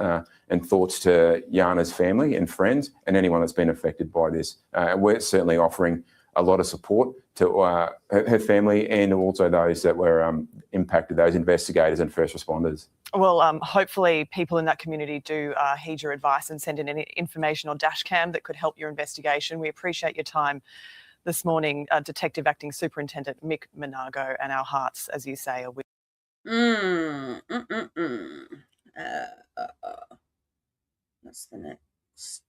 and thoughts to Jana's family and friends and anyone that's been affected by this. We're certainly offering a lot of support to her family and also those that were impacted, those investigators and first responders. Well, hopefully people in that community do heed your advice and send in any information or dash cam that could help your investigation. We appreciate your time this morning, Detective Acting Superintendent Mick Monago, and our hearts, as you say, are with. What's the next?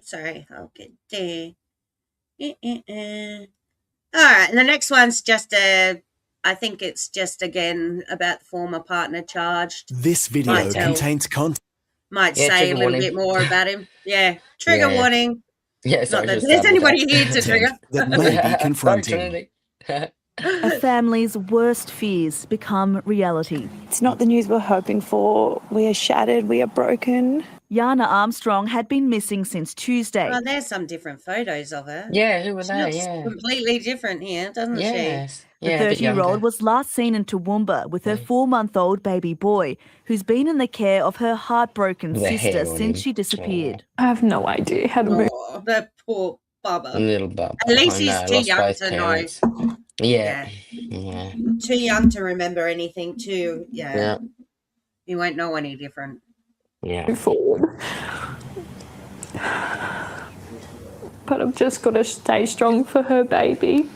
Sorry, I'll get there. All right, and the next one's just I think it's just again about the former partner charged. This video contains content. Might say a little bit more about him. Yeah, trigger warning. Yeah, not that there's anybody here to trigger. That may be confronting. A family's worst fears become reality. It's not the news we're hoping for. We are shattered. We are broken. Jana Armstrong had been missing since Tuesday. Well, there's some different photos of her. Yeah, who were She they? looks Yeah. completely different here, doesn't Yes. The Yeah, a bit 30-year-old younger. was last seen in Toowoomba with her 4-month-old baby boy, who's been in the care of her heartbroken The hair sister on since him. she disappeared. I have no idea how to move. Oh, that poor Bubba. Little Bubba. At least I he's know, too lost young both to parents. know. Yeah. Too young to remember anything too. Yeah. You won't know any different. Yeah. Move forward. But I've just got to stay strong for her baby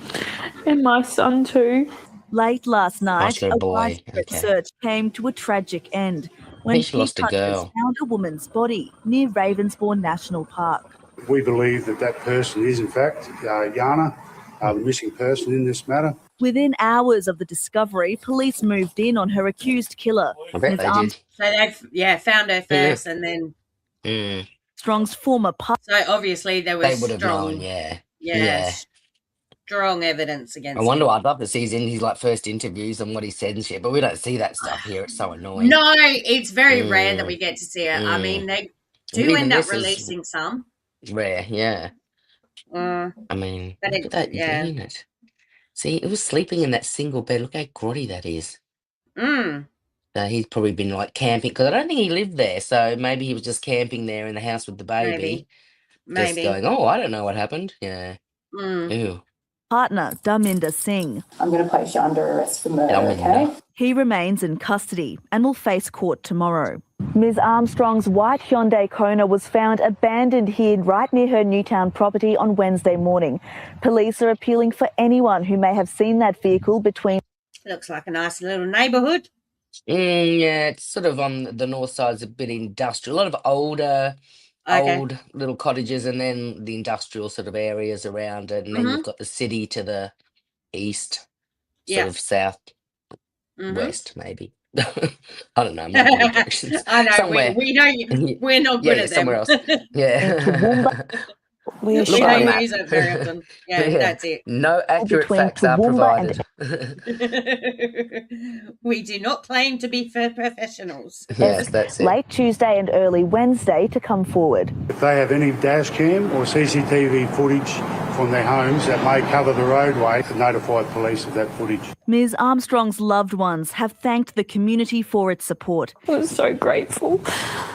and my son too. Late last night, little a boy. widespread Okay. search came to a tragic end when think she lost a hunters girl. found a woman's body near Ravensbourne National Park. We believe that person is in fact Jana, the missing person in this matter. Within hours of the discovery, police moved in on her accused killer. I bet they did. So they found her first, and then Armstrong's former partner. so obviously there was They would have strong, known, yeah. strong evidence against I wonder, him. I'd love to see his like first interviews and what he said and shit, but we don't see that stuff here. It's so annoying. No, it's very rare that we get to see it. I Mm. mean, they But do even end up this is releasing some. rare, yeah. I mean, But look at that unit. See, it was sleeping in that single bed. Look how grotty that is. He's probably been like camping because I don't think he lived there. So maybe he was just camping there in the house with the baby. Just Maybe. going, oh, I don't know what happened. Yeah. Ew. Partner Dharminder Singh. I'm going to place you under arrest for murder, okay? He remains in custody and will face court tomorrow. Ms Armstrong's white Hyundai Kona was found abandoned here right near her Newtown property on Wednesday morning. Police are appealing for anyone who may have seen that vehicle between... Looks like a nice little neighbourhood. Yeah, it's sort of on the north side, it's a bit industrial. A lot of old little cottages and then the industrial sort of areas around it. And then you've got the city to the east, sort of south west, maybe. I don't know. I'm not good at directions. I know. Somewhere. We know we're not good at them. somewhere else. Yeah. We Look don't on that. use it very often. Yeah, that's it. No accurate Between facts are Toowoomba provided. We do not claim to be professionals. Yes, that's it. Late Tuesday and early Wednesday to come forward. If they have any dash cam or CCTV footage from their homes that may cover the roadway, notify police of that footage. Ms Armstrong's loved ones have thanked the community for its support. I was so grateful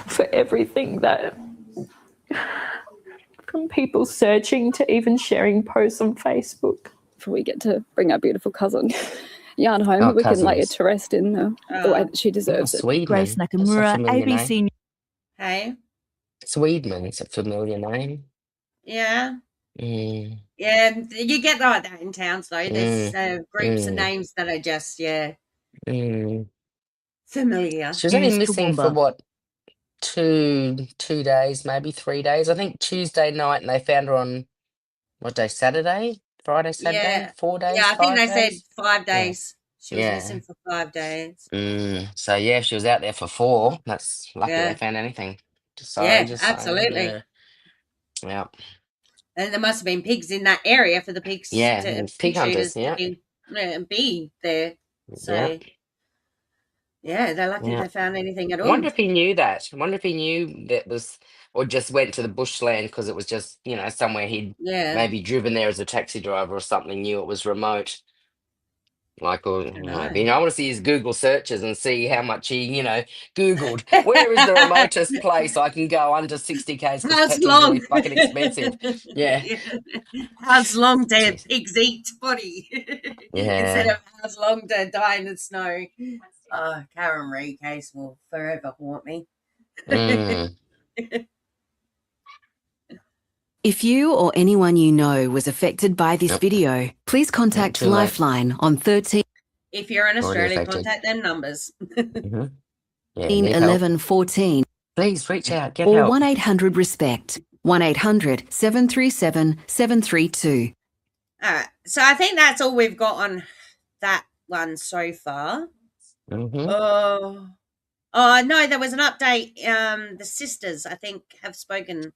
for everything that, from people searching to even sharing posts on Facebook. We get to bring our beautiful cousin Jana home. Oh, We can lay her cousins. to rest in the way that she Oh, deserves it. Sweetman. Grace That's a Nakamura, familiar name. ABC. Hey, Sweetman, it's a familiar name. yeah. Mm, Yeah, you get like that in towns though. There's groups of mm, names that are just mm. familiar. She was only News missing for Toowoomba. what, two days, maybe 3 days. I think Tuesday night, and they found her on what day? Saturday, Friday, Saturday, Yeah, 4 days, yeah. I think they said 5 days. 5 days. She was Yeah. missing for 5 days. So yeah, she was out there for 4. That's lucky they Yeah, found anything. yeah, Just saying. absolutely. Yeah. And there must have been pigs in that area for the pigs Yeah. to Pig pig hunters. shooters to Yeah. be there. Yeah. So yeah, they're lucky Yeah. they found anything at I all. wonder if he knew that. I wonder if he knew that was, or just went to the bushland because it was just, somewhere he'd Yeah, maybe driven there as a taxi driver or something, knew it was remote. Like, or, I don't I want to see his Google searches and see how much he, Googled, where is the remotest place I can go under 60 Ks because How's petrol's really long? fucking expensive. Yeah. Yeah. How's long do Jeez. pigs eat, buddy? Instead Yeah. of how's long to die in the snow. Oh, Karen Reid case will forever haunt me. Mm. If you or anyone you know was affected by this Yep. video, please contact too late. Lifeline on 13 If you're in Already Australia, affected. contact them numbers. Mhm. Yeah, need help. 11 14 Please reach out, get or help. 1-800 RESPECT 1-800-737 732. All right, so I think that's all we've got on that one so far. Mm-hmm. Oh no, there was an update. The sisters, I think, have spoken.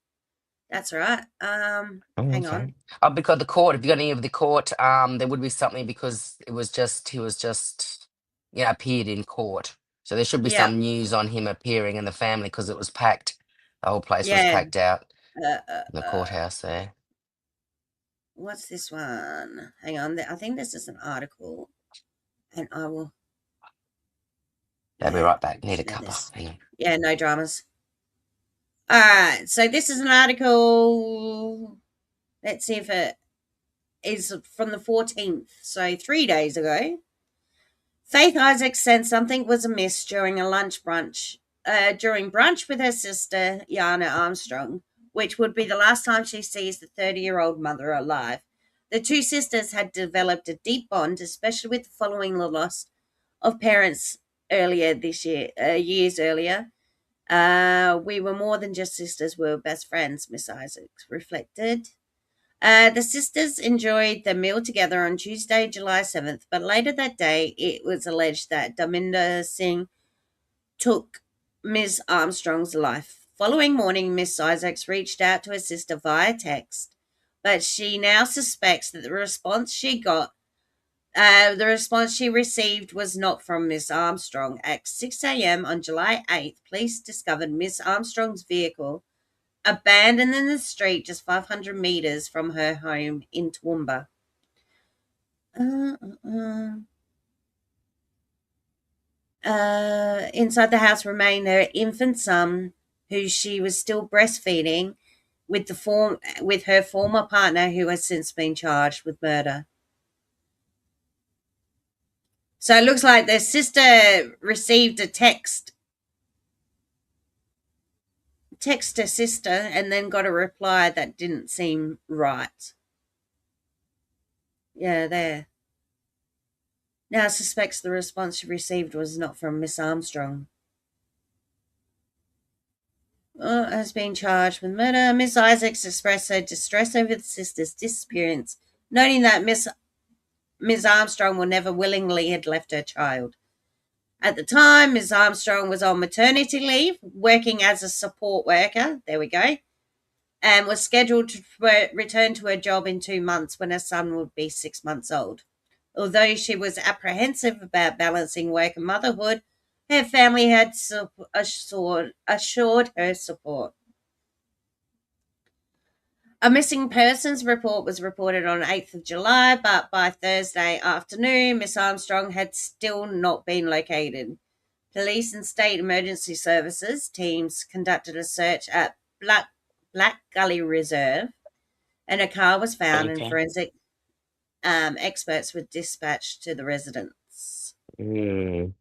That's right. Hang on. Oh, because the court, if you got any of the court, there would be something because he was just, appeared in court. So there should be Yeah. some news on him appearing in the family because it was packed. The whole place was Yeah. packed out In in the courthouse there. What's this one? Hang on. I think this is an article, and I will. They'll be right back. Need a share cuppa. this. Hang on. Yeah, no dramas. All right. So this is an article. Let's see if it is from the 14th. So 3 days ago. Faith Isaacs said something was amiss during brunch with her sister, Jana Armstrong, which would be the last time she sees the 30-year-old mother alive. The two sisters had developed a deep bond, especially with following the loss of parents earlier this year, years earlier. We were more than just sisters, we were best friends, Miss Isaacs reflected. The sisters enjoyed the meal together on Tuesday, July 7th, but later that day, it was alleged that Dharminder Singh took Ms. Armstrong's life. Following morning, Miss Isaacs reached out to her sister via text, but she now suspects that the response she received was not from Miss Armstrong. At 6 a.m. on July 8th, police discovered Miss Armstrong's vehicle abandoned in the street just 500 meters from her home in Toowoomba. Inside the house remained her infant son, who she was still breastfeeding, with her former partner, who has since been charged with murder. So it looks like the sister received a text her sister and then got a reply that didn't seem right. Yeah, there. Now suspects the response she received was not from Miss Armstrong. Has been charged with murder. Miss Isaacs expressed her distress over the sister's disappearance, noting that Miss Armstrong will never willingly had left her child. At the time, Ms. Armstrong was on maternity leave, working as a support worker, there we go, and was scheduled to return to her job in 2 months when her son would be 6 months old. Although she was apprehensive about balancing work and motherhood, her family had assured her support. A missing persons report was reported on 8th of July, but by Thursday afternoon, Miss Armstrong had still not been located. Police and state emergency services teams conducted a search at Black Gully Reserve, and a car was found, and forensic experts were dispatched to the residence. Mm.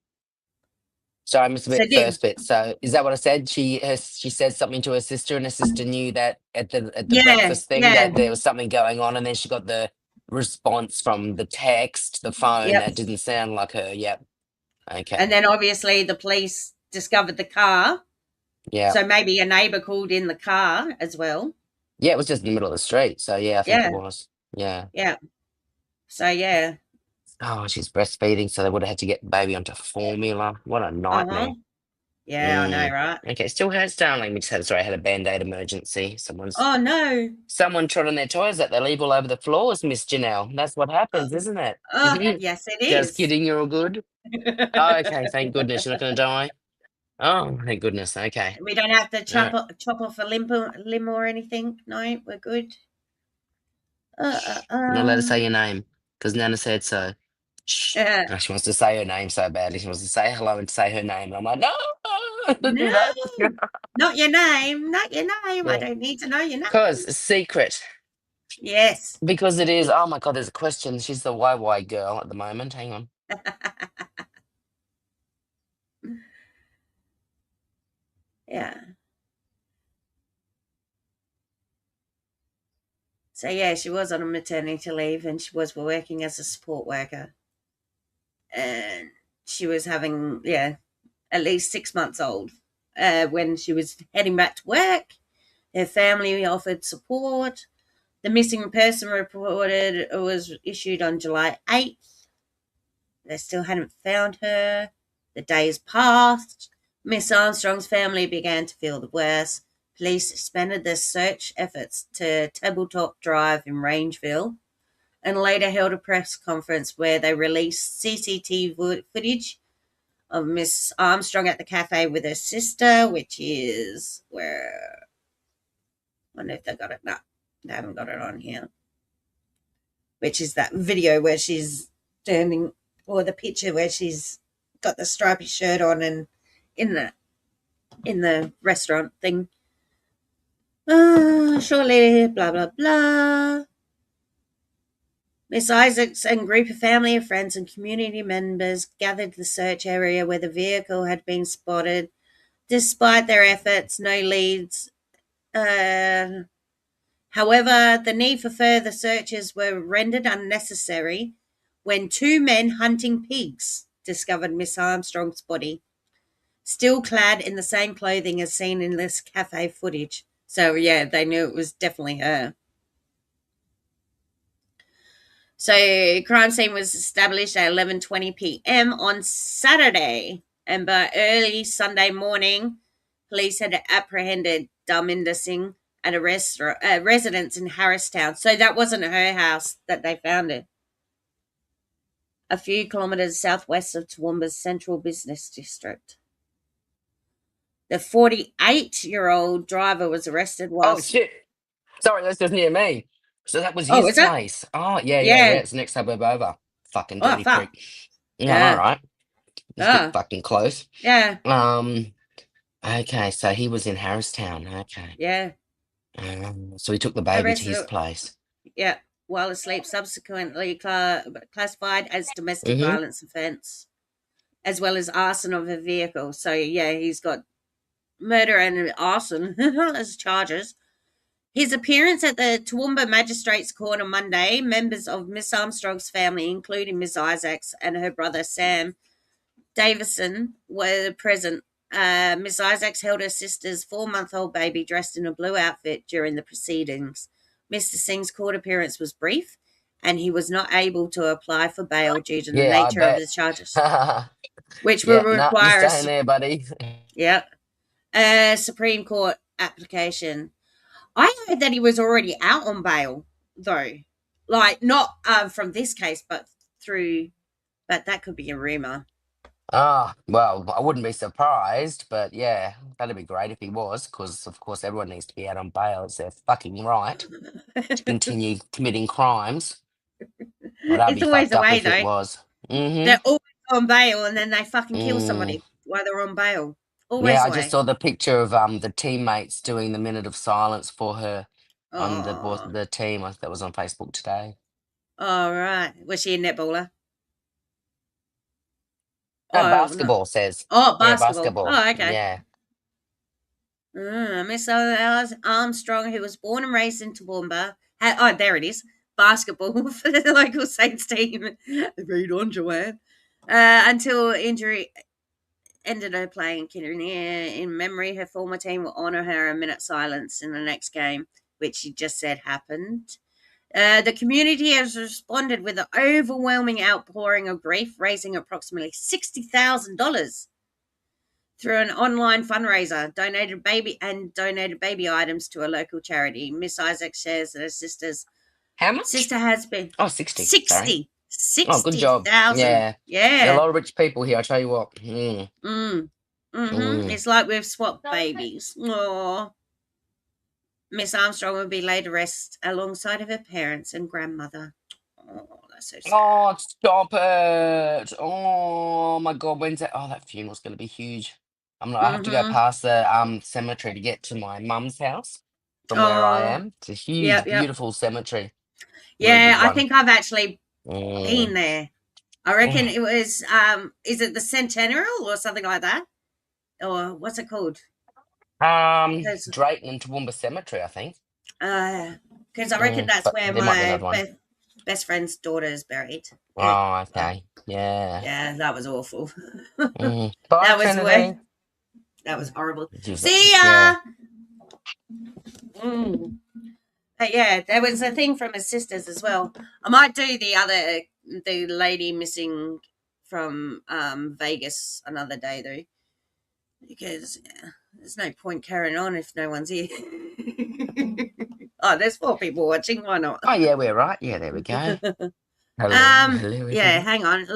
So I missed a So bit then, first bit. So is that what I said? She said something to her sister, and her sister knew that at the yeah, breakfast thing yeah, that there was something going on, and then she got the response from the text, the phone yep. that didn't sound like her. Yep. Okay. And then obviously the police discovered the car. Yeah. So maybe a neighbour called in the car as well. Yeah, it was just in the middle of the street. So yeah, I think it Yeah, was. Yeah. yeah. So yeah, Oh, she's breastfeeding, so they would have had to get the baby onto formula. What a uh-huh. nightmare. Yeah, I know, Mm. right? Okay, still hurts, darling. We just had sorry, I had a band-aid emergency. Oh no. Someone trod on their toys that they leave all over the floors, Miss Janelle. That's what happens, isn't it? Yes, it Just is. kidding, you're all good. Oh, okay, thank goodness you're not going to die. Oh, thank goodness. Okay. We don't have to All right. chop off a limb or anything. No, we're good. I'm not allowed to say your name because Nana said so. Shh. Oh, she wants to say her name so badly. She wants to say hello and say her name. And I'm like, no, don't do No, that. not your name. Not your name. I Yeah. don't need to know your name. Because it's secret. Yes. Because it is. Oh my God, there's a question. She's the YY girl at the moment. Hang on. Yeah. So yeah, she was on a maternity leave and she was working as a support worker. And she was having, at least 6 months old when she was heading back to work. Her family offered support. The missing person reported was issued on July 8th. They still hadn't found her. The days passed. Miss Armstrong's family began to feel the worst. Police suspended their search efforts to Tabletop Drive in Rangeville and later held a press conference where they released CCTV footage of Miss Armstrong at the cafe with her sister, which is where... I wonder if they got it. No, they haven't got it on here. Which is that video where she's standing, or the picture where she's got the stripy shirt on and in the restaurant thing. Shortly, blah, blah, blah. Miss Isaacs and group of family, friends, and community members gathered the search area where the vehicle had been spotted. Despite their efforts, no leads. However, the need for further searches were rendered unnecessary when two men hunting pigs discovered Miss Armstrong's body, still clad in the same clothing as seen in this cafe footage. So, yeah, they knew it was definitely her. So, crime scene was established at 11:20 p.m. on Saturday, and by early Sunday morning, police had apprehended Dharminder Singh at a residence in Harristown. So that wasn't her house that they found it. A few kilometres southwest of Toowoomba's central business district. The 48-year-old driver was arrested while... Oh, shit. Sorry, that's just near me. So that was Oh, his is it? place. Oh, yeah. Yeah. It's the next suburb over. Fucking Oh, dirty fuck. prick. Yeah, I know, right? It's a bit Yeah. fucking close. Yeah. Okay, so he was in Harristown. Okay. Yeah. So he took the baby to his Arrested, place. yeah, while asleep, subsequently classified as domestic Mm-hmm. violence offence, as well as arson of a vehicle. So, yeah, he's got murder and arson as charges. His appearance at the Toowoomba Magistrates Court on Monday, members of Miss Armstrong's family, including Miss Isaacs and her brother Sam Davison, were present. Miss Isaacs held her sister's 4-month-old baby dressed in a blue outfit during the proceedings. Mr. Singh's court appearance was brief, and he was not able to apply for bail due to the Yeah, I nature of bet. the charges, which Yeah, will no, you require stay in there, buddy. a Supreme Court application. I heard that he was already out on bail, though. Like, not from this case, but that could be a rumour. Ah, well, I wouldn't be surprised, but yeah, that'd be great if he was, because of course everyone needs to be out on bail. It's their fucking right to continue committing crimes. Well, that'd It's be always fucked the up way, if it though. was. They're always on bail, and then they fucking kill somebody while they're on bail. Always Yeah, the I just way. saw the picture of the teammates doing the minute of silence for her on Oh, the team that was on Facebook today. all right. Was she a netballer? No, Oh, no. basketball says. Oh, Yeah, basketball. basketball. Oh, okay. Yeah. Miss Armstrong, who was born and raised in Toowoomba. There it is. Basketball for the local Saints team. Read on, Joanne. Until injury ended her playing Kinnear. In memory, her former team will honour her a minute silence in the next game, which she just said happened. The community has responded with an overwhelming outpouring of grief, raising approximately $60,000 through an online fundraiser, donated baby items to a local charity. Miss Isaac shares that her sister's How much? sister has been 60. Sorry. 60,000. Oh, good job. Yeah. Yeah. A lot of rich people here, I tell you what. It's like we've swapped babies. Aww. Miss Armstrong will be laid to rest alongside of her parents and grandmother. Oh, that's so sad. Oh, stop it. Oh, my God. When's that? Oh, that funeral's going to be huge. I have to go past the cemetery to get to my mum's house from where I am. It's a huge, beautiful cemetery. Yeah, Really I think I've actually been one. there. I reckon it was, is it the Centennial or something like that? Or what's it called? Drayton and Toowoomba Cemetery, I think. Because I reckon that's But where there might be another my one. best friend's daughter is buried. Oh, okay. Yeah. Yeah, that was awful. Bye, That was Trinity. that was horrible. Jeez, See ya. yeah. But yeah, there was a thing from his sisters as well. I might do the lady missing from Vegas another day though, because there's no point carrying on if no one's here. Oh, there's 4 people watching. Why not? Oh, yeah, we're right. Yeah, there we go. Hello, yeah, hang on.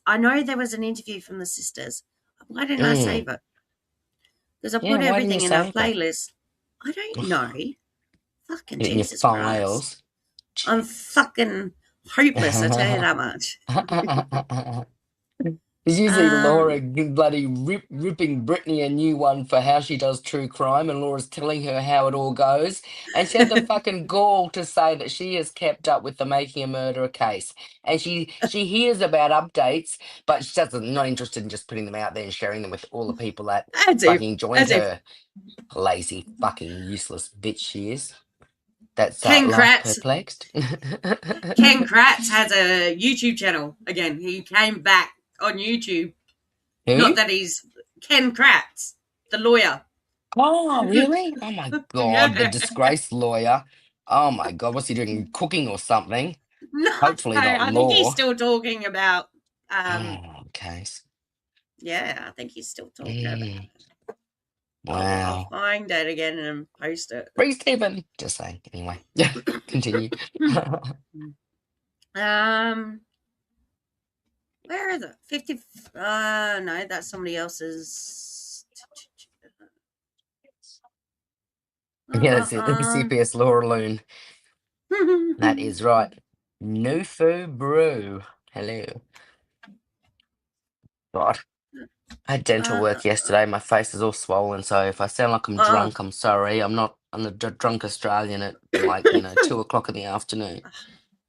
I know there was an interview from the sisters. Why didn't I save it? Because I put everything in our playlist. I don't know. Fucking in your Jesus files. Christ. I'm fucking hopeless, I tell you that much. There's usually Laura bloody ripping Brittany a new one for how she does true crime, and Laura's telling her how it all goes. And she had the fucking gall to say that she has kept up with the Making a Murderer case. And she hears about updates, but she not interested in just putting them out there and sharing them with all the people that fucking joined her. Lazy, fucking useless bitch she is. That's Ken Life Kratz. Perplexed. Ken Kratz has a YouTube channel. Again, he came back on YouTube. Who? Not that he's Ken Kratz, the lawyer. Oh, really? Oh, my God. The disgraced lawyer. Oh, my God. What's he doing? Cooking or something? No, Hopefully not I law. think he's still talking about... okay. Yeah, I think he's still talking about it. Wow. I'll find it again and post it. Free Stephen. Just saying. Anyway. Continue. Where is it? 50... no, that's somebody else's... Yeah, that's it. The CPS Laura Loon. That is right. Nufu Brew. Hello. God. I had dental work yesterday. My face is all swollen, so if I sound like I'm drunk, I'm sorry. I'm not. I'm a drunk Australian at 2 o'clock in the afternoon.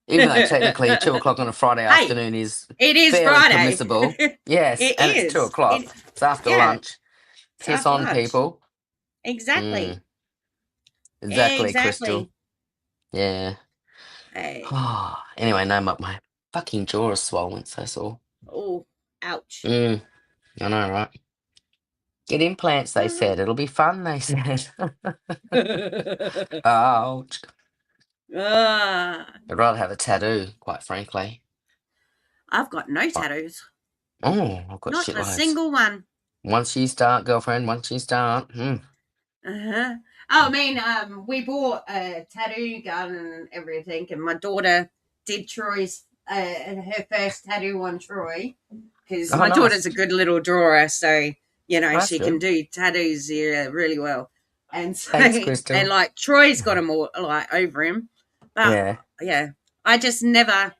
Even though technically 2 o'clock on a Friday afternoon is fairly Friday. permissible. Yes, it's 2 o'clock. It's after lunch. Piss on lunch. People. Exactly. Exactly, Crystal. Yeah. Hey. Anyway, no, my fucking jaw is swollen, so sore. Oh, ouch. I know, right? Get implants, they said. It'll be fun, they said. Ouch. I'd rather have a tattoo, quite frankly. I've got no tattoos. Oh, I've got not shitloads. a single one. Once you start, girlfriend, once you start. Oh, I mean, we bought a tattoo gun and everything, and my daughter did Troy's, her first tattoo on Troy, because my daughter's a good little drawer, so, she can do tattoos really well. And so, thanks, Crystal. and like Troy's got them all like over him. But yeah, I just never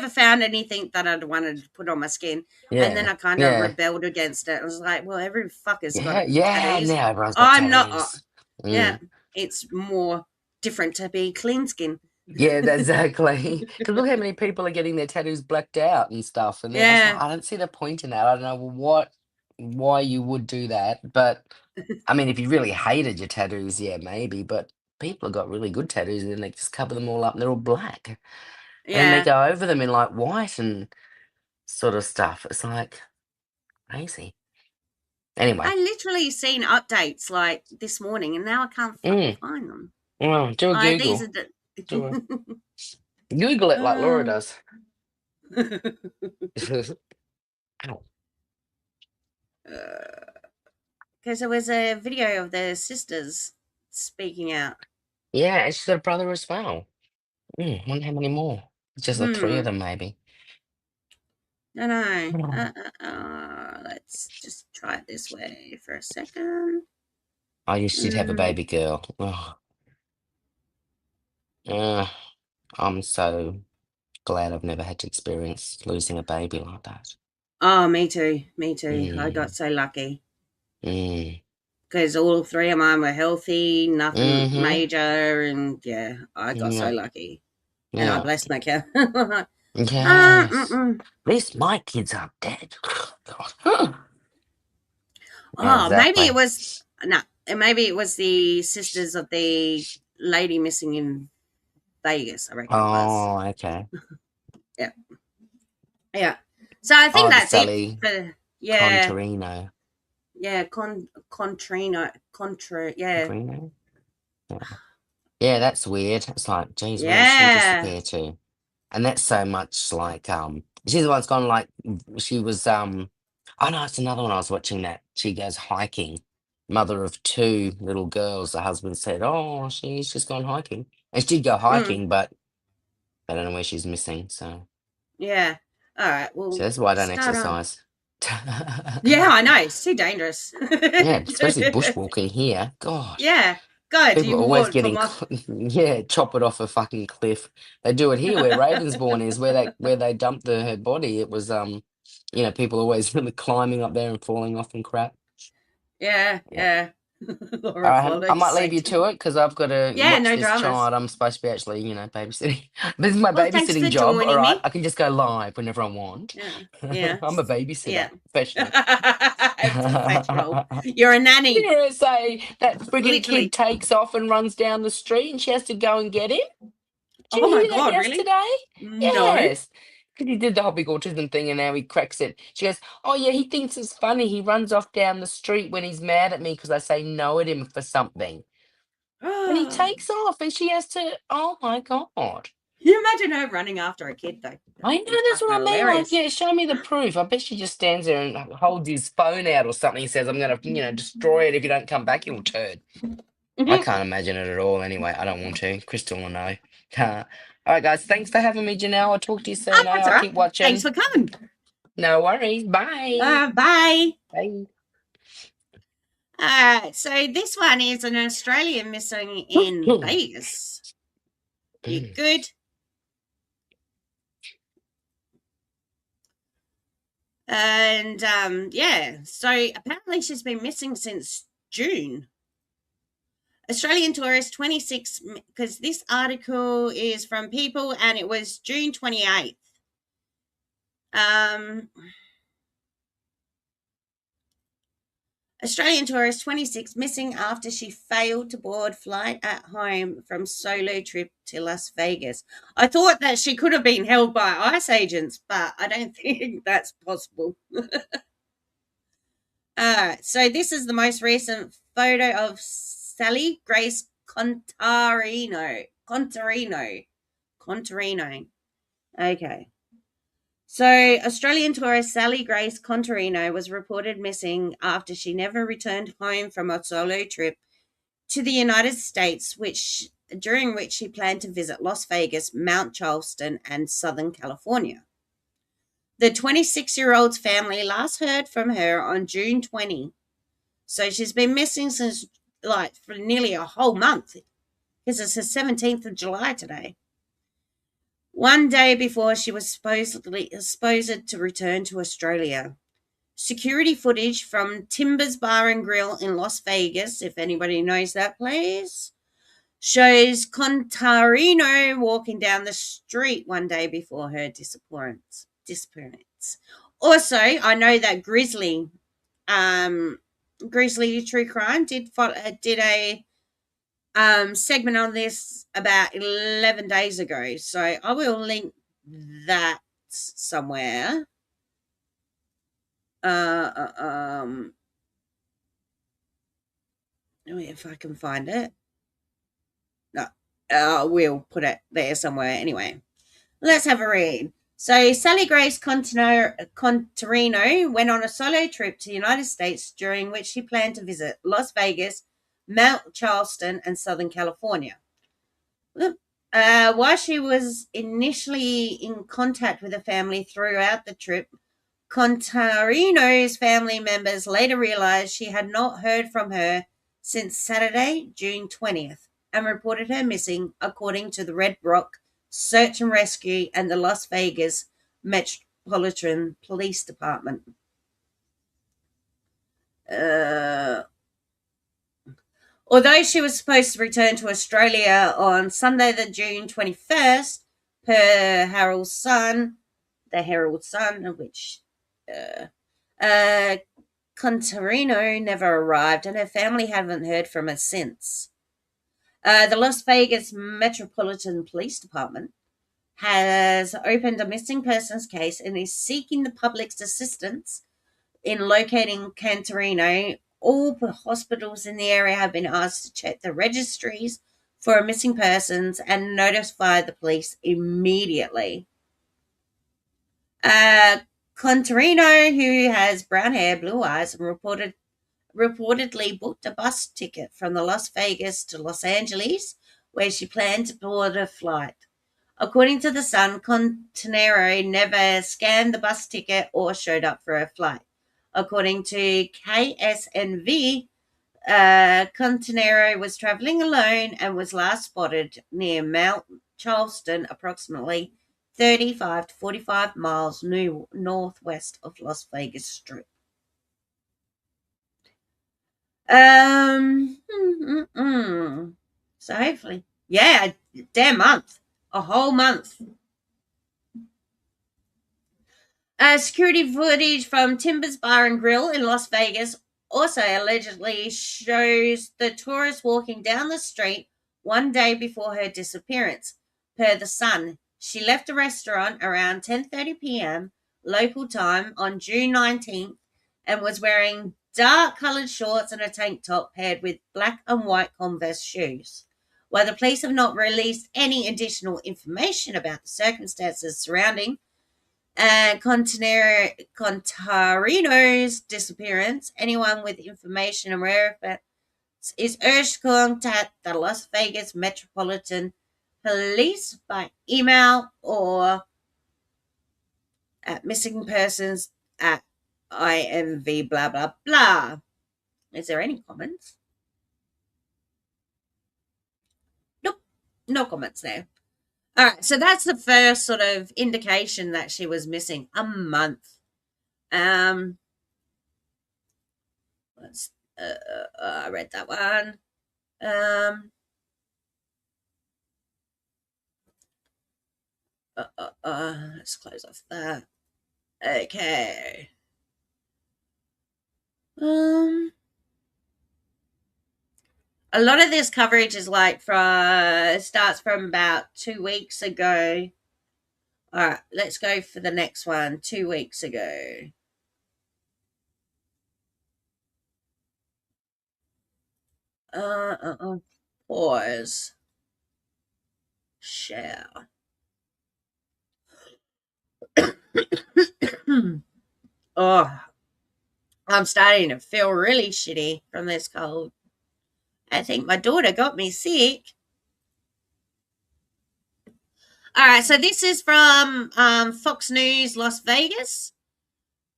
found anything that I'd wanted to put on my skin. And then I kind of rebelled against it. I was like, well, every fucker's got tattoos. Now everyone's got tattoos. Yeah, it's more different to be clean skin. Yeah, exactly. Because look how many people are getting their tattoos blacked out and stuff. And then I was like, Yeah. I don't see the point in that. I don't know why you would do that. But I mean, if you really hated your tattoos, yeah, maybe. But people have got really good tattoos and then they just cover them all up and they're all black. And then they Yeah. go over them in like white and sort of stuff. It's like crazy. Anyway, I literally seen updates like this morning and now I can't fucking find them. well, do a These Google. are the Google it like Laura does. Ow. Because there was a video of the sisters speaking out. Yeah, and she's got a brother as well. Wonder how many more. Just like 3 of them, maybe. No, no. Let's just try it this way for a second. I used to have a baby girl. I'm so glad I've never had to experience losing a baby like that. Oh, me too. Me too. I got so lucky. Because all 3 of mine were healthy, nothing major, and yeah, I got so lucky. And I blessed my cow. Yes. At least my kids aren't dead. Oh, maybe it was maybe it was the sisters of the lady missing in Vegas, I reckon it was. Oh, okay. Yeah. Yeah. So I think that's Sally it for Contarino. Yeah, Contarino. Contarino? Yeah, that's weird. It's like, geez, where did she disappear to? And that's so much like she's the one's gone like she was oh no, it's another one I was watching that. She goes hiking. Mother of 2 little girls. The husband said, oh, she's just gone hiking. And she did go hiking, but I don't know where she's missing, so Yeah. All right. Well, so that's why I don't exercise. Yeah, I know. It's too dangerous. Yeah, especially bushwalking here. God. Yeah. God, People you are always walk getting from chop it off a fucking cliff. They do it here where Ravensbourne is, where they dumped her body. It was people always really climbing up there and falling off and crap. Yeah. I might leave you to it because I've got to watch no this dramas. child. I'm supposed to be actually, babysitting. This is my Well, thanks babysitting for job. joining All right, me. I can just go live whenever I want. Yeah. I'm a babysitter, Yeah. professional. Professional. You're a nanny. You know, say that friggin' Literally. kid takes off and runs down the street and she has to go and get him. Did Oh you my hear God, that really? yesterday? No. Yes. Because he did the whole big autism thing and now he cracks it. She goes, oh yeah, he thinks it's funny. He runs off down the street when he's mad at me because I say no at him for something. And he takes off and she has to, oh my God. Can you imagine her running after a kid though? I know, that's what I mean. Like, yeah, show me the proof. I bet she just stands there and holds his phone out or something. He says, I'm going to, destroy it. If you don't come back, it'll turd. I can't imagine it at all anyway. I don't want to. Crystal will know. All right, guys. Thanks for having me, Janelle. I'll talk to you soon. I'll keep watching. Thanks for coming. No worries. Bye. Bye. Bye. All right. So this one is an Australian missing in Vegas. You good? And so apparently she's been missing since June. Australian tourist 26, because this article is from People and it was June 28th. Australian tourist 26 missing after she failed to board flight at home from solo trip to Las Vegas. I thought that she could have been held by ICE agents, but I don't think that's possible. So this is the most recent photo of Sally Grace Contarino. Okay. So Australian tourist Sally Grace Contarino was reported missing after she never returned home from a solo trip to the United States, during which she planned to visit Las Vegas, Mount Charleston, and Southern California. The 26-year-old's family last heard from her on June 20. So she's been missing since for nearly a whole month, because it's the 17th of July today. One day before she was supposed to return to Australia. Security footage from Timbers Bar and Grill in Las Vegas, if anybody knows that place, shows Contarino walking down the street one day before her disappearance. Also, I know that Grizzly True Crime did a segment on this about 11 days ago, so I will link that somewhere. If I can find it. No, we'll put it there somewhere anyway. Let's have a read. So Sally Grace Contarino went on a solo trip to the United States during which she planned to visit Las Vegas, Mount Charleston, and Southern California. While she was initially in contact with the family throughout the trip, Contarino's family members later realized she had not heard from her since Saturday, June 20th, and reported her missing, according to the Red Rock Search and Rescue and the Las Vegas Metropolitan Police Department. Although she was supposed to return to Australia on Sunday, the June 21st, per Herald Sun, the Herald Sun, of which Contarino never arrived, and her family haven't heard from her since. The Las Vegas Metropolitan Police Department has opened a missing persons case and is seeking the public's assistance in locating Contarino. All hospitals in the area have been asked to check the registries for missing persons and notify the police immediately. Contarino, who has brown hair, blue eyes, and reportedly booked a bus ticket from the Las Vegas to Los Angeles, where she planned to board a flight. According to The Sun, Contarino never scanned the bus ticket or showed up for her flight. According to KSNV, Contarino was traveling alone and was last spotted near Mount Charleston, approximately 35 to 45 miles northwest of Las Vegas Strip. So hopefully, yeah, a damn month, a whole month. Security footage from Timbers Bar and Grill in Las Vegas also allegedly shows the tourist walking down the street one day before her disappearance. Per The Sun, she left the restaurant around 10:30 p.m. local time on June 19th and was wearing dark-coloured shorts and a tank top paired with black and white Converse shoes. While the police have not released any additional information about the circumstances surrounding Contarino's disappearance, anyone with information and whereabouts is urged to contact the Las Vegas Metropolitan Police by email or at missing persons at IMV blah blah blah. Is there any comments? Nope, no comments there. All right, so that's the first sort of indication that she was missing. A month. I read that one. Let's close off that. Okay. A lot of this coverage is like starts from about 2 weeks ago. All right, let's go for the next one. 2 weeks ago. Pause. Share. Oh, I'm starting to feel really shitty from this cold. I think my daughter got me sick. All right, so this is from Fox News Las Vegas,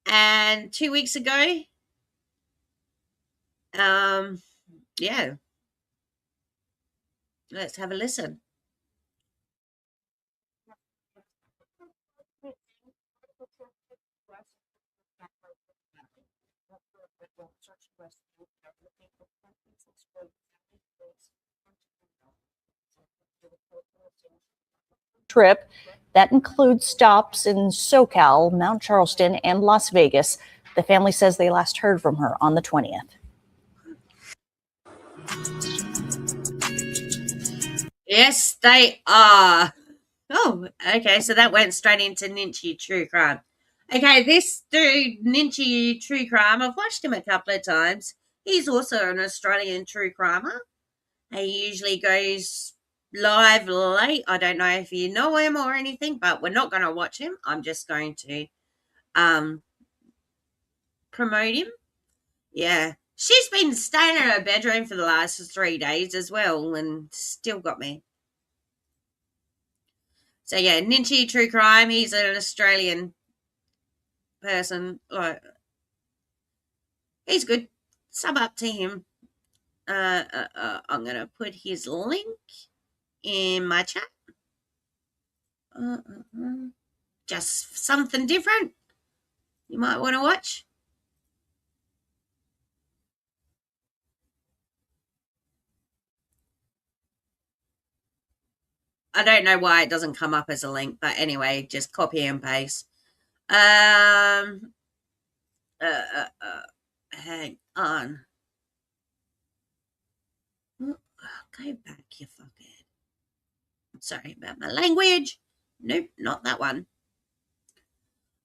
and 2 weeks ago, yeah, let's have a listen. trip that includes stops in SoCal, Mount Charleston, and Las Vegas. The family says they last heard from her on the 20th. Yes, they are. Oh, okay. So that went straight into Ninchi True Crime. Okay, this dude, Ninchi True Crime, I've watched him a couple of times. He's also an Australian true crimer. He usually goes live late. I don't know if you know him or anything, but we're not going to watch him. I'm just going to promote him. Yeah. She's been staying in her bedroom for the last 3 days as well and still got me. So, yeah, Ninchi True Crime, he's an Australian person. Like, he's good. Sub up to him. I'm going to put his link in my chat. Just something different you might want to watch. I don't know why it doesn't come up as a link, but anyway, just copy and paste. Hang on. Go back, you fuckhead. Sorry about my language. Nope, not that one.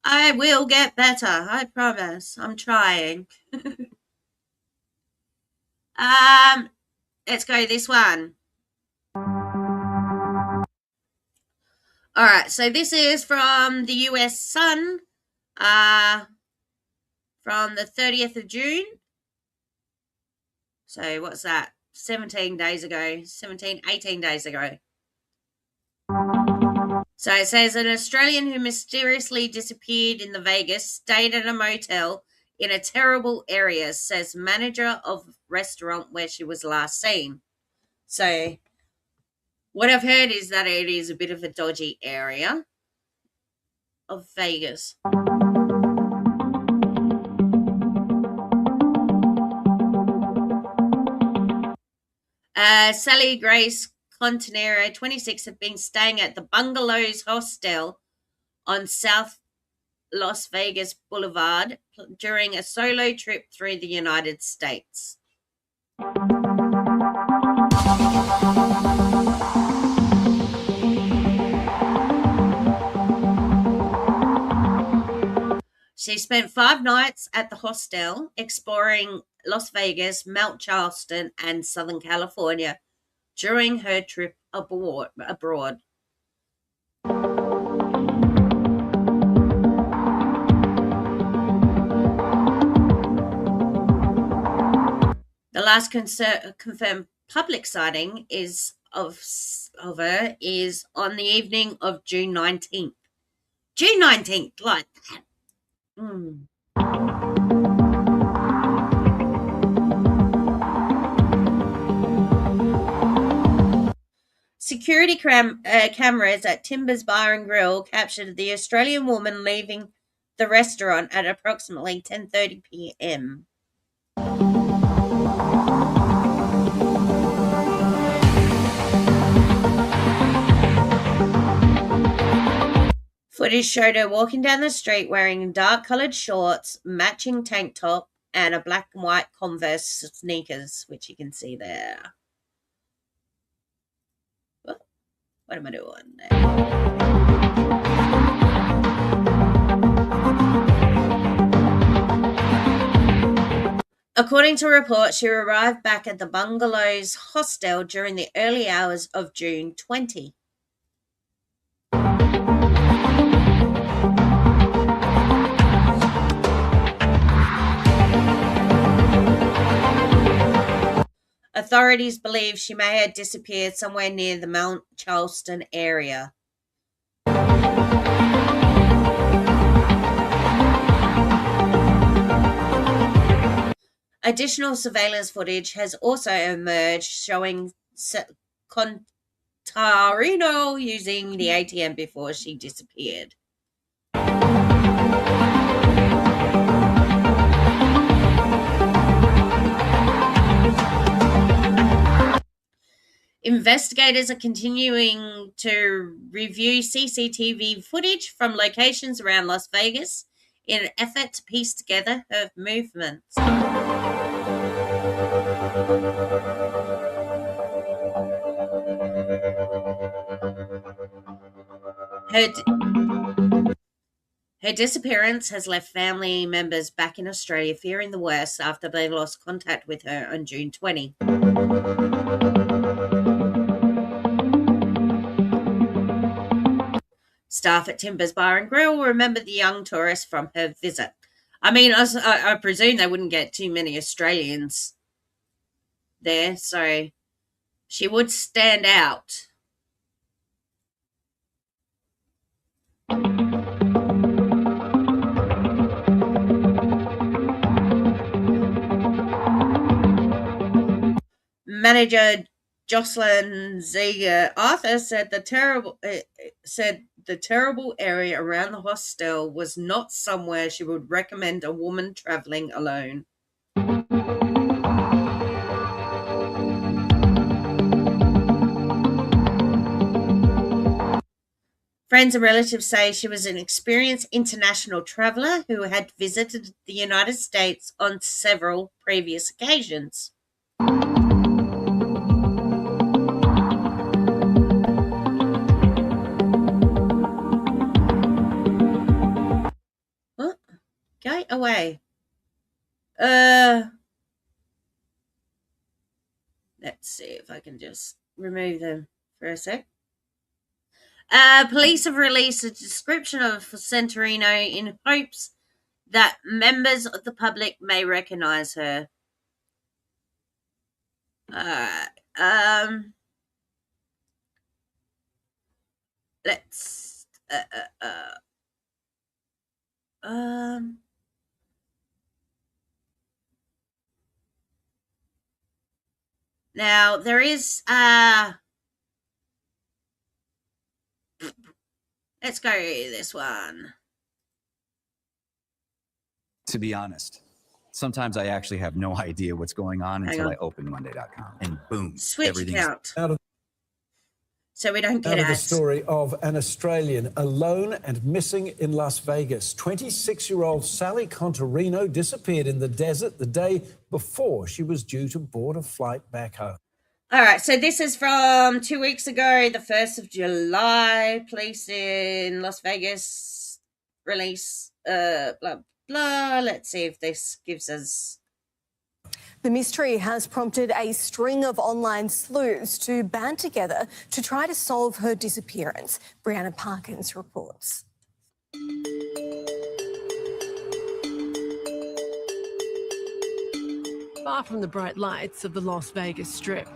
I will get better, I promise. I'm trying. Let's go this one. All right, so this is from the US Sun, from the 30th of June. So what's that? 18 days ago. So it says an Australian who mysteriously disappeared in the Vegas stayed at a motel in a terrible area, says manager of restaurant where she was last seen. So what I've heard is that it is a bit of a dodgy area of Vegas. Sally Contarino, 26, had been staying at the Bungalows Hostel on South Las Vegas Boulevard during a solo trip through the United States. She spent 5 nights at the hostel exploring Las Vegas, Mount Charleston, and Southern California during her trip abroad. The last confirmed public sighting of her is on the evening of June 19th. June 19th, like that. Security cameras at Timbers Bar and Grill captured the Australian woman leaving the restaurant at approximately 10:30 p.m. Footage showed her walking down the street wearing dark-coloured shorts, matching tank top, and a black and white Converse sneakers, which you can see there. What am I doing there? According to reports, she arrived back at the Bungalows hostel during the early hours of June 20. Authorities believe she may have disappeared somewhere near the Mount Charleston area. Additional surveillance footage has also emerged showing Contarino using the ATM before she disappeared. Investigators are continuing to review CCTV footage from locations around Las Vegas in an effort to piece together her movements. Her disappearance has left family members back in Australia fearing the worst after they lost contact with her on June 20. Staff at Timbers Bar and Grill remember the young tourist from her visit. I mean, I presume they wouldn't get too many Australians there, so she would stand out. Manager Jocelyn Ziegler Arthur said the terrible area around the hostel was not somewhere she would recommend a woman traveling alone. Friends and relatives say she was an experienced international traveler who had visited the United States on several previous occasions. Oh, go away. Let's see if I can just remove them for a sec. Police have released a description of Contarino in hopes that members of the public may recognize her. Let's now there is let's go this one. To be honest, sometimes I actually have no idea what's going on until I open Monday.com, and boom, switch everything's account. So we don't get out of the ads. story of an Australian alone and missing in Las Vegas. 26-year-old Sally Contarino disappeared in the desert the day before she was due to board a flight back home. All right, so this is from 2 weeks ago, the 1st of July. Police in Las Vegas release, blah, blah. Let's see if this gives us... The mystery has prompted a string of online sleuths to band together to try to solve her disappearance. Brianna Parkins reports. Far from the bright lights of the Las Vegas Strip,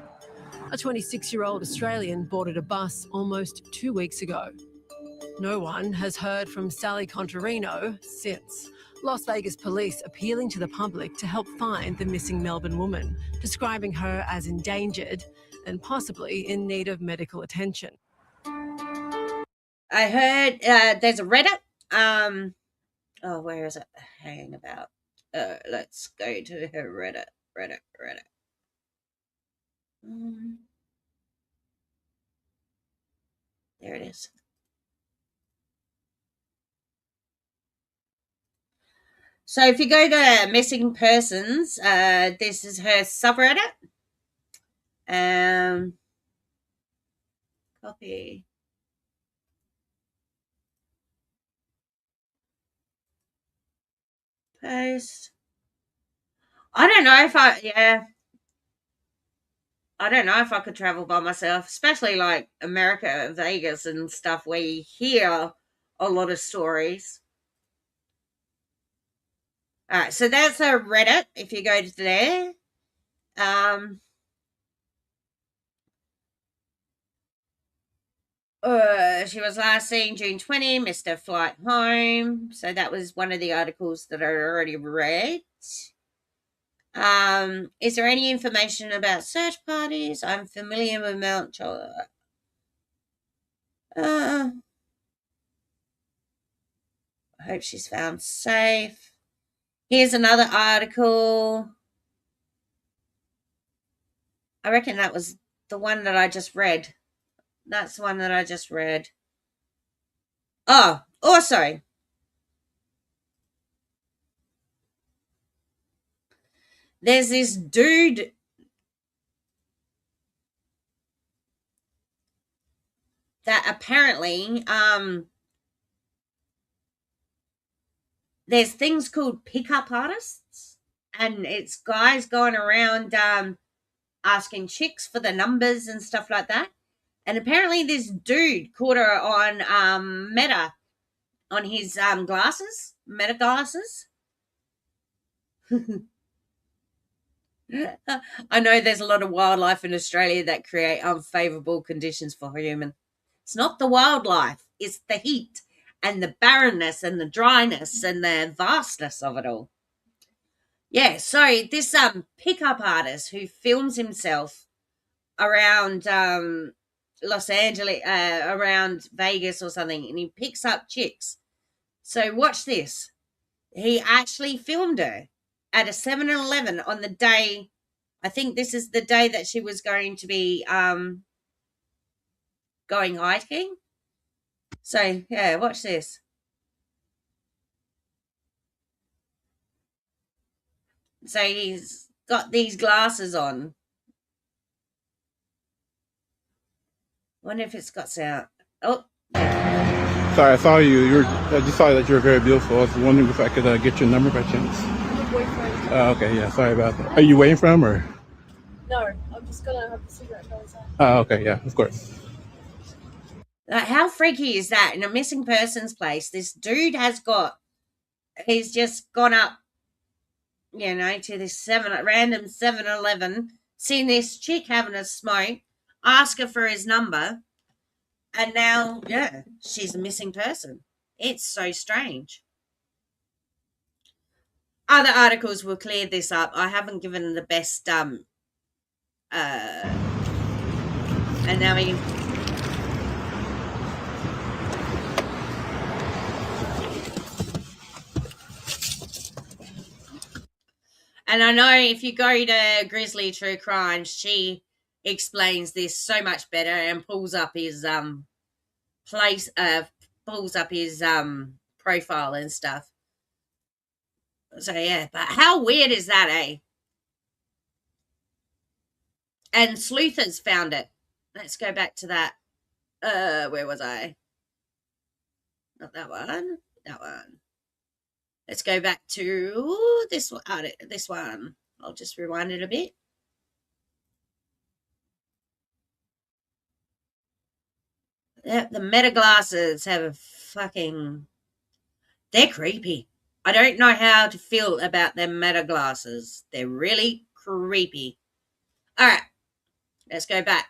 a 26-year-old Australian boarded a bus almost 2 weeks ago. No one has heard from Sally Contarino since. Las Vegas police appealing to the public to help find the missing Melbourne woman, describing her as endangered and possibly in need of medical attention. I heard there's a Reddit. Where is it? Hang about. Let's go to her Reddit. Reddit. There it is. So if you go to missing persons, this is her subreddit. Copy. Post. I don't know if I could travel by myself, especially like America, Vegas and stuff where you hear a lot of stories. All right, so that's a Reddit. If you go to there, she was last seen June 20, missed her flight home. So that was one of the articles that I already read. Is there any information about search parties? I'm familiar with Mount Charlotte. I hope she's found safe. Here's another article. I reckon that was the one that I just read. That's the one that I just read. Oh, also, there's this dude that apparently there's things called pickup artists, and it's guys going around asking chicks for the numbers and stuff like that. And apparently this dude caught her on Meta, on his glasses, Meta glasses. I know there's a lot of wildlife in Australia that create unfavourable conditions for human. It's not the wildlife, it's the heat and the barrenness and the dryness and the vastness of it all. Yeah, so this pickup artist who films himself around Los Angeles, around Vegas or something, and he picks up chicks. So watch this. He actually filmed her at a 7-Eleven on the day, I think this is the day that she was going to be going hiking. So, yeah, watch this. So he's got these glasses on. Wonder if it's got sound. Oh, sorry, I saw you. I just saw that you were very beautiful. I was wondering if I could get your number by chance. My boyfriend. Okay, yeah, sorry about that. Are you waiting for him or? No, I'm just gonna have a cigarette and go inside. Okay, yeah, of course. How freaky is that? In a missing persons place, this dude he's just gone up, to this random 7-Eleven, seen this chick having a smoke, ask her for his number, and now, she's a missing person. It's so strange. Other articles will clear this up. I haven't given the best and now we can. And I know if you go to Grizzly True Crime, she explains this so much better and pulls up his profile and stuff. So yeah, but how weird is that, eh? And Sleuthers found it. Let's go back to that. Where was I? Not that one. That one. Let's go back to this one. This one. I'll just rewind it a bit. The Meta glasses have a fucking... They're creepy. I don't know how to feel about them Meta glasses. They're really creepy. All right. Let's go back.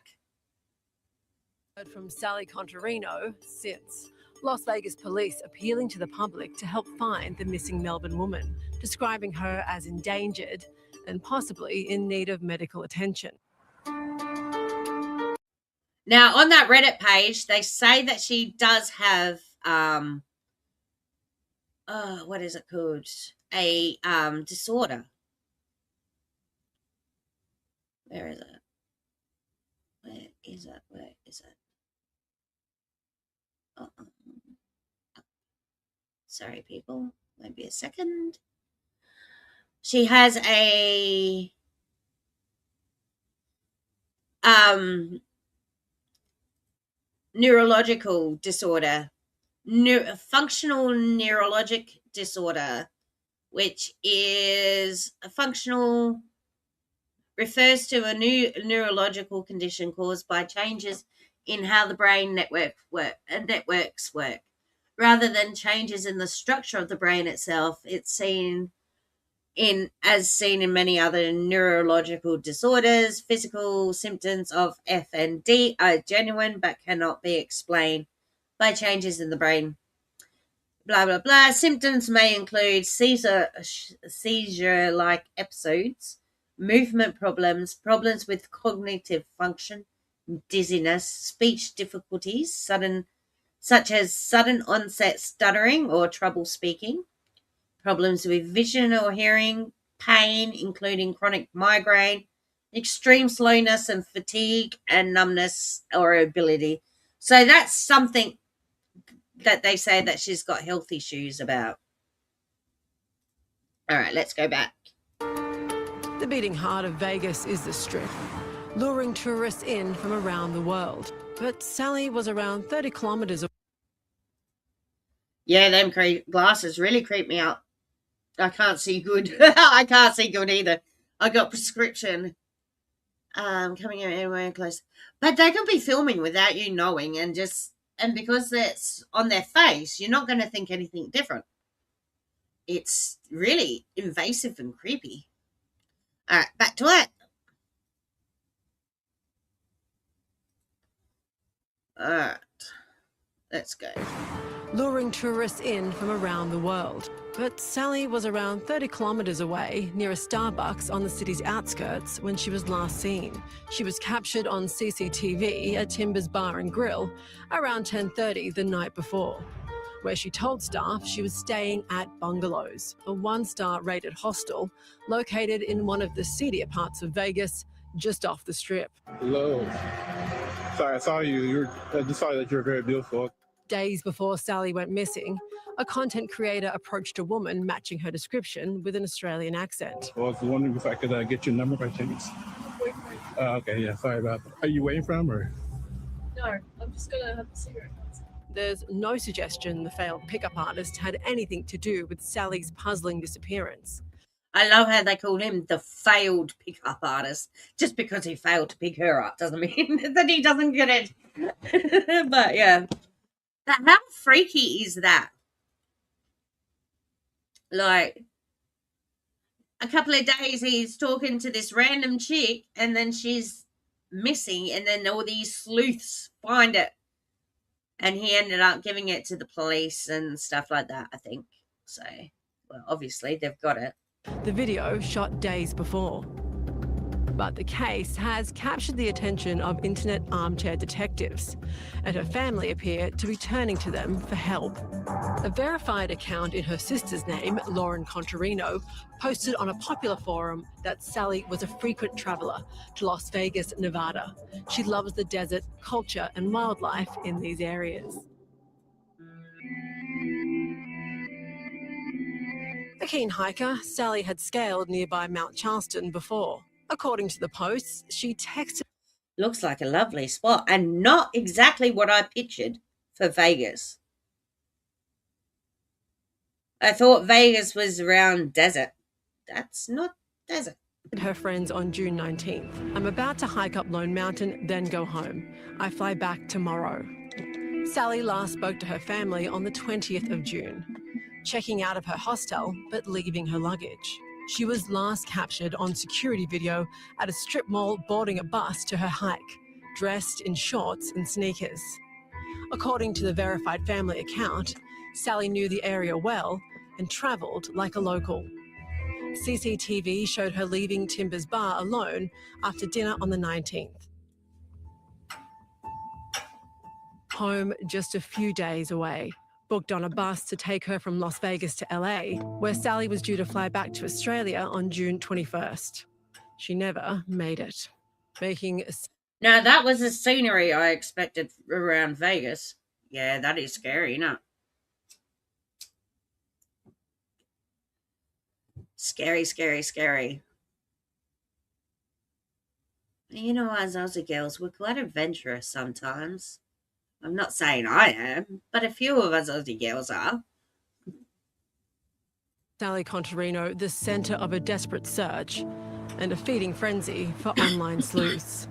From Sally Contarino since. Las Vegas police appealing to the public to help find the missing Melbourne woman, describing her as endangered and possibly in need of medical attention. Now, on that Reddit page, they say that she does have, what is it called? A disorder. Where is it? Where is it? Where is it? Sorry, people. Maybe a second. She has a neurological disorder, functional neurologic disorder, which is a functional, refers to a new neurological condition caused by changes in how the brain networks work. Rather than changes in the structure of the brain itself, it's seen in many other neurological disorders. Physical symptoms of FND are genuine but cannot be explained by changes in the brain. Blah, blah, blah. Symptoms may include seizure-like episodes, movement problems, problems with cognitive function, dizziness, speech difficulties, such as sudden onset stuttering or trouble speaking, problems with vision or hearing, pain, including chronic migraine, extreme slowness and fatigue and numbness or ability. So that's something that they say that she's got health issues about. All right, let's go back. The beating heart of Vegas is the Strip, luring tourists in from around the world. But Sally was around 30 kilometres away. Yeah, them glasses really creep me out. I can't see good. I can't see good either. I got prescription. Coming in anywhere close. But they could be filming without you knowing, and because it's on their face, you're not going to think anything different. It's really invasive and creepy. All right, back to it. All right, let's go. Luring tourists in from around the world. But Sally was around 30 kilometres away near a Starbucks on the city's outskirts when she was last seen. She was captured on CCTV at Timbers Bar and Grill around 10:30 the night before, where she told staff she was staying at Bungalows, a one-star rated hostel located in one of the seedier parts of Vegas, just off the Strip. Hello. Sorry, I saw you. I just saw that you were very beautiful. Days before Sally went missing, a content creator approached a woman matching her description with an Australian accent. Well, I was wondering if I could get your number by chance. Okay, yeah, sorry about that. Are you waiting for him or? No, I'm just gonna have a cigarette. There's no suggestion the failed pickup artist had anything to do with Sally's puzzling disappearance. I love how they call him the failed pickup artist. Just because he failed to pick her up doesn't mean that he doesn't get it. But yeah. How freaky is that? Like, a couple of days he's talking to this random chick and then she's missing, and then all these sleuths find it. And he ended up giving it to the police and stuff like that, I think. So, well, obviously they've got it. The video shot days before. But the case has captured the attention of internet armchair detectives, and her family appear to be turning to them for help. A verified account in her sister's name, Sally Contarino, posted on a popular forum that Sally was a frequent traveller to Las Vegas, Nevada. She loves the desert, culture and wildlife in these areas. A keen hiker, Sally had scaled nearby Mount Charleston before. According to the posts, she texted... Looks like a lovely spot, and not exactly what I pictured for Vegas. I thought Vegas was around desert. That's not desert. Her friends on June 19th. I'm about to hike up Lone Mountain, then go home. I fly back tomorrow. Sally last spoke to her family on the 20th of June, checking out of her hostel, but leaving her luggage. She was last captured on security video at a strip mall boarding a bus to her hike, dressed in shorts and sneakers. According to the verified family account, Sally knew the area well and travelled like a local. CCTV showed her leaving Timbers Bar alone after dinner on the 19th. Home just a few days away. Booked on a bus to take her from Las Vegas to LA, where Sally was due to fly back to Australia on June 21st. She never made it. Now, that was the scenery I expected around Vegas. Yeah, that is scary, isn't it? Scary, scary, scary. You know, as Aussie girls, we're quite adventurous sometimes. I'm not saying I am, but a few of us Aussie girls are. Sally Contarino, the centre of a desperate search and a feeding frenzy for online sleuths.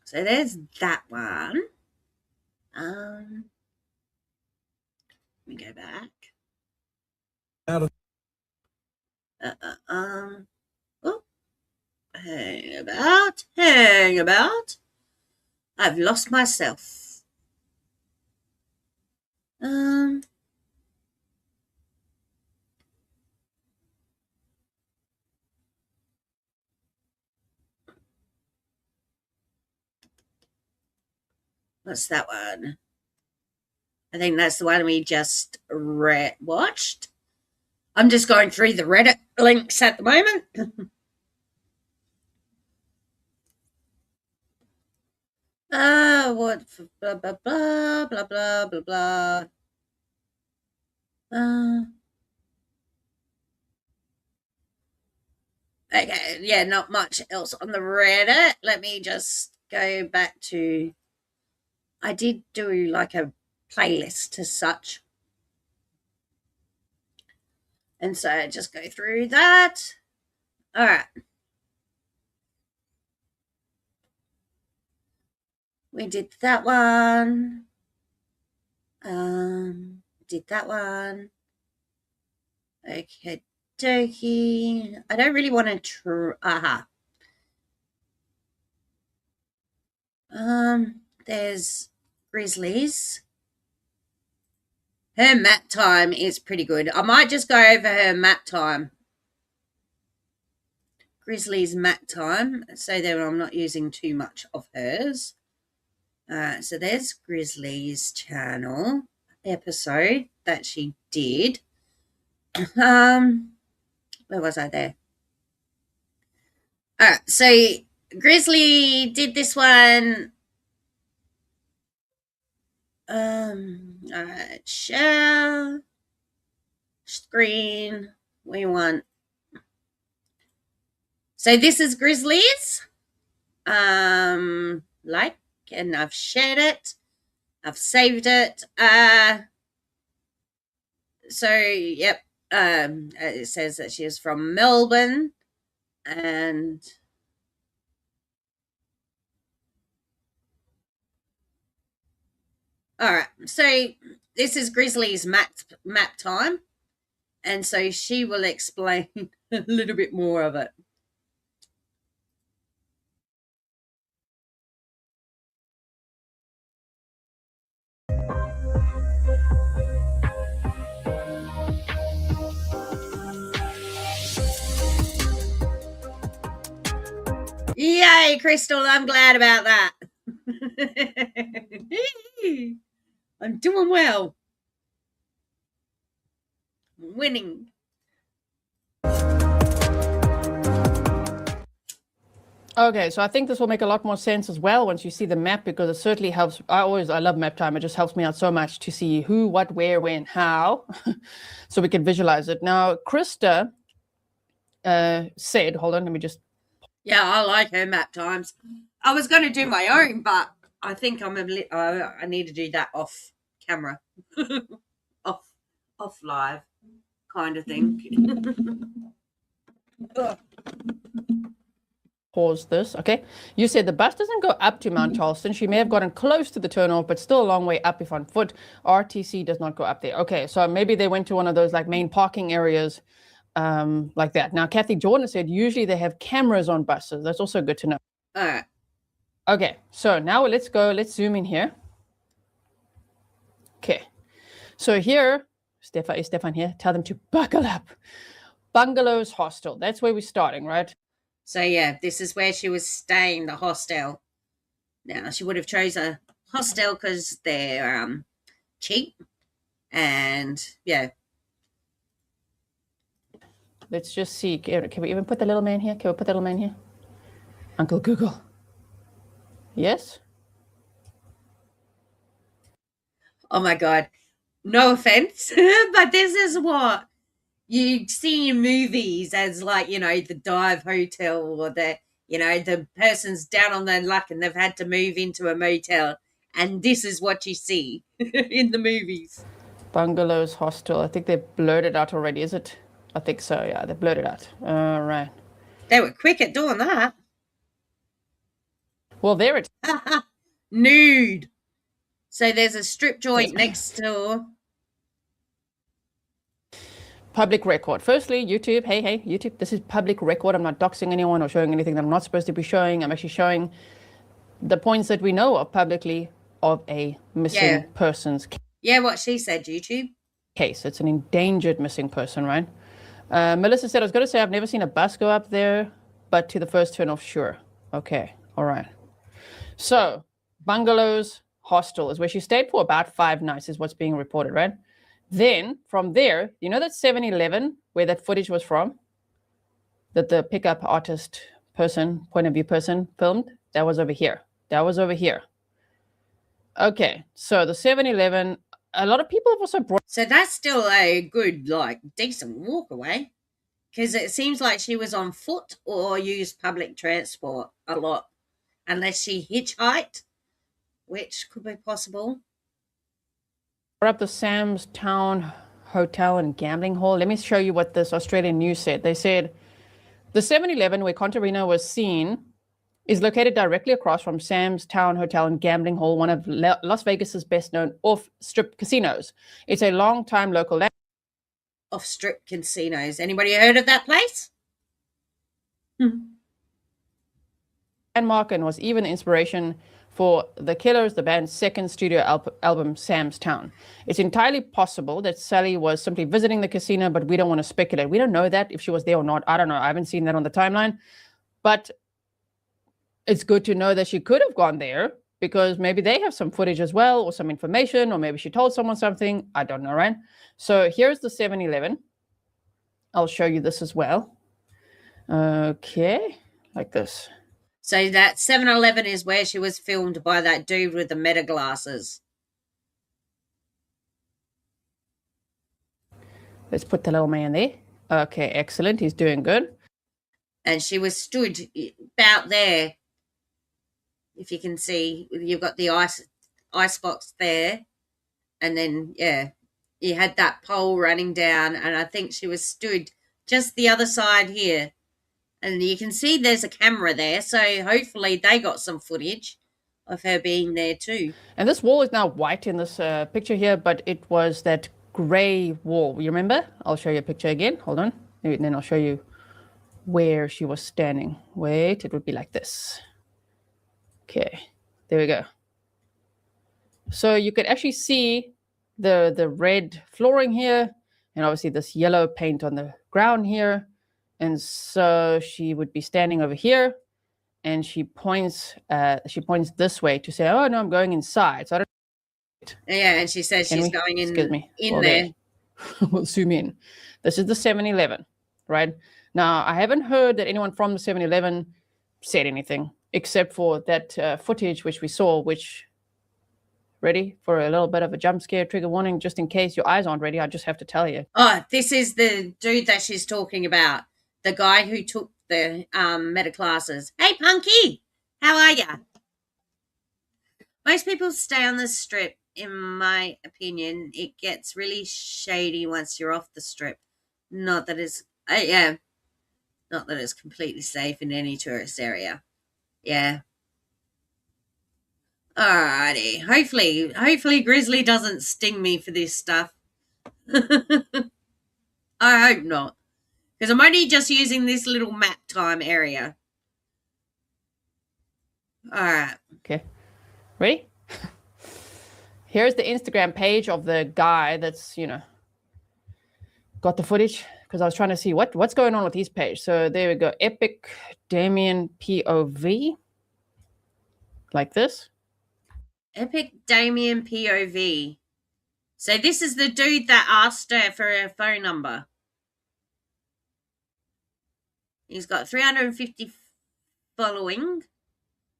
So there's that one. Let me go back. Oh, hang about. I've lost myself. What's that one? I think that's the one we just watched. I'm just going through the Reddit links at the moment. What? Blah, blah, blah, blah, blah, blah, blah. Okay, yeah, not much else on the Reddit. Let me just go back to... I did do like a playlist as such. And so just go through that. All right. We did that one. Did that one. Okay, dokie. I don't really want to there's Grizzlies. Her map time is pretty good. I might just go over her map time. Grizzly's map time, so that I'm not using too much of hers. So there's Grizzly's channel episode that she did. Where was I there? All right, so Grizzly did this one. All right, share screen. We want. So this is Grizzly's. Like, and I've shared it. I've saved it. So yep. It says that she is from Melbourne, and all right. So this is Grizzly's map time, and so she will explain a little bit more of it. Yay, Crystal, I'm glad about that. I'm doing well. I'm winning. Okay, so I think this will make a lot more sense as well once you see the map, because it certainly helps. I love map time. It just helps me out so much to see who, what, where, when, how, so we can visualize it. Now, Krista said, hold on, let me just. Yeah, I like her map times. I was going to do my own, but I think I need to do that off camera, off live kind of thing. Pause this, okay? You said the bus doesn't go up to Mount Charleston. She may have gotten close to the turnoff, but still a long way up if on foot. RTC does not go up there. Okay, so maybe they went to one of those like main parking areas like that. Now, Kathy Jordan said usually they have cameras on buses. That's also good to know. All right. Okay, so now let's zoom in here. Okay, so here, Stefan here, tell them to buckle up. Bungalows Hostel, that's where we're starting, right? So yeah, this is where she was staying, the hostel. Now, she would have chose a hostel because they're cheap, and yeah. Let's just see. Can we even put the little man here? Can we put the little man here? Uncle Google. Yes? Oh my God. No offense, but this is what you see in movies as, like, you know, the dive hotel, or the, you know, the person's down on their luck and they've had to move into a motel. And this is what you see in the movies. Bungalows Hostel. I think they blurred it out already, is it? I think so, yeah. They blurred it out. All right. They were quick at doing that. Well, there it is. Nude. So there's a strip joint next door. Public record. Firstly, YouTube. Hey, YouTube. This is public record. I'm not doxing anyone or showing anything that I'm not supposed to be showing. I'm actually showing the points that we know of publicly of a missing person's case. Yeah, what she said, YouTube. Case. It's an endangered missing person, right? Melissa said, I was going to say I've never seen a bus go up there, but to the first turn off, sure. Okay. All right. So, Bungalows Hostel is where she stayed for about 5 nights is what's being reported, right? Then from there, you know that 7-Eleven where that footage was from, that the pickup artist person, point of view person filmed? That was over here. That was over here. Okay, so the 7-Eleven, a lot of people have also brought... So that's still a good, like, decent walk away. Because it seems like she was on foot or used public transport a lot. Unless she hitchhiked, which could be possible. up the Sam's Town Hotel and Gambling Hall. Let me show you what this Australian news said. They said, the 7-Eleven where Contarino was seen is located directly across from Sam's Town Hotel and Gambling Hall, one of Las Vegas's best-known off-strip casinos. It's a long-time local off-strip casinos. Anybody heard of that place? landmark and was even the inspiration for The Killers, the band's second studio album, Sam's Town. It's entirely possible that Sally was simply visiting the casino, but we don't want to speculate. We don't know that if she was there or not. I don't know. I haven't seen that on the timeline. But it's good to know that she could have gone there because maybe they have some footage as well or some information, or maybe she told someone something. I don't know, right? So here's the 7-Eleven. I'll show you this as well. Okay, like this. So that 7-Eleven is where she was filmed by that dude with the meta glasses. Let's put the little man there. Okay, excellent. He's doing good. And she was stood about there. If you can see, you've got the ice box there. And then, yeah, you had that pole running down. And I think she was stood just the other side here. And you can see there's a camera there, so hopefully they got some footage of her being there too. And this wall is now white in this picture here, but it was that grey wall. You remember? I'll show you a picture again. Hold on. And then I'll show you where she was standing. Wait, it would be like this. Okay, there we go. So you could actually see the red flooring here, and obviously this yellow paint on the ground here. And so she would be standing over here, and she points this way to say, "Oh no, I'm going inside." So I don't. Yeah, and she says she's going in. Excuse me. In there. We'll zoom in. This is the 7-Eleven, right? Now I haven't heard that anyone from the 7-Eleven said anything except for that footage which we saw. Which, ready for a little bit of a jump scare trigger warning, just in case your eyes aren't ready. I just have to tell you. Oh, this is the dude that she's talking about. The guy who took the meta classes. Hey, Punky, how are ya? Most people stay on the strip, in my opinion. It gets really shady once you're off the strip. Not that it's, not that it's completely safe in any tourist area. Yeah. Alrighty. Hopefully Grizzly doesn't sting me for this stuff. I hope not. Because I'm only just using this little map time area. All right. Okay. Ready? Here's the Instagram page of the guy that's, got the footage. Because I was trying to see what's going on with his page. So there we go. Epic Damien POV. Like this. Epic Damien POV. So this is the dude that asked her for her phone number. He's got 350 following.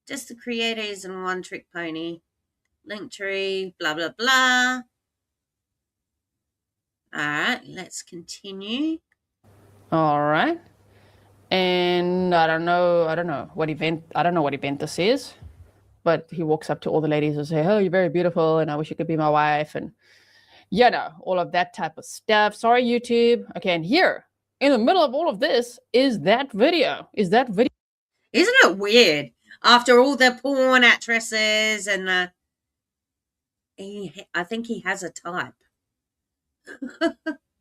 Just the creators and one trick pony. Linktree, blah, blah, blah. All right, let's continue. All right. And I don't know what event this is. But he walks up to all the ladies and say, "Oh, you're very beautiful, and I wish you could be my wife." And, all of that type of stuff. Sorry, YouTube. Okay, and here, in the middle of all of this is that video. Isn't it weird? After all the porn actresses and I think he has a type. Yeah,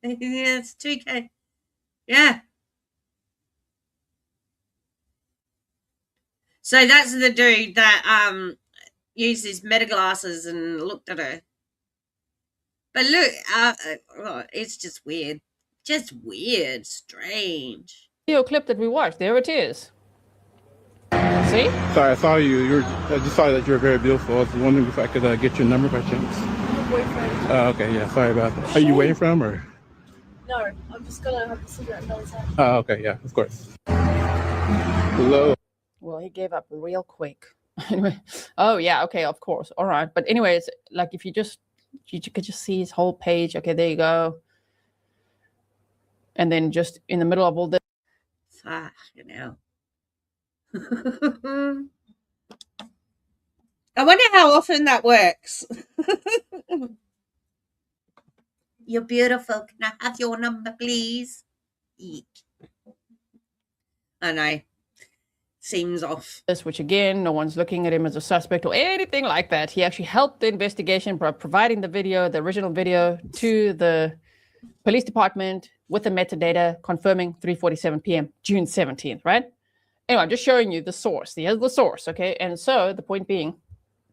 it's 2K. Yeah. So that's the dude that used his meta glasses and looked at her. But look, it's just weird. Just weird, strange. Video clip that we watched. There it is. See? Sorry, I saw you. I just saw that you were very beautiful. I was wondering if I could get your number by chance. Your boyfriend. Okay, yeah, sorry about that. Are you waiting for him or? No, I'm just gonna have a cigarette and those out. Okay, yeah, of course. Hello. Well, he gave up real quick. Anyway, oh yeah, okay, of course. All right. But anyways, like if you could just see his whole page. Okay, there you go. And then just in the middle of all this. Fucking hell. I wonder how often that works. You're beautiful. Can I have your number, please? Eek. I know. Seems off. Which again, no one's looking at him as a suspect or anything like that. He actually helped the investigation by providing the video, the original video, to the police department with the metadata confirming 3:47 p.m. June 17th, right? Anyway, I'm just showing you the source. Here's the source, okay? And so the point being,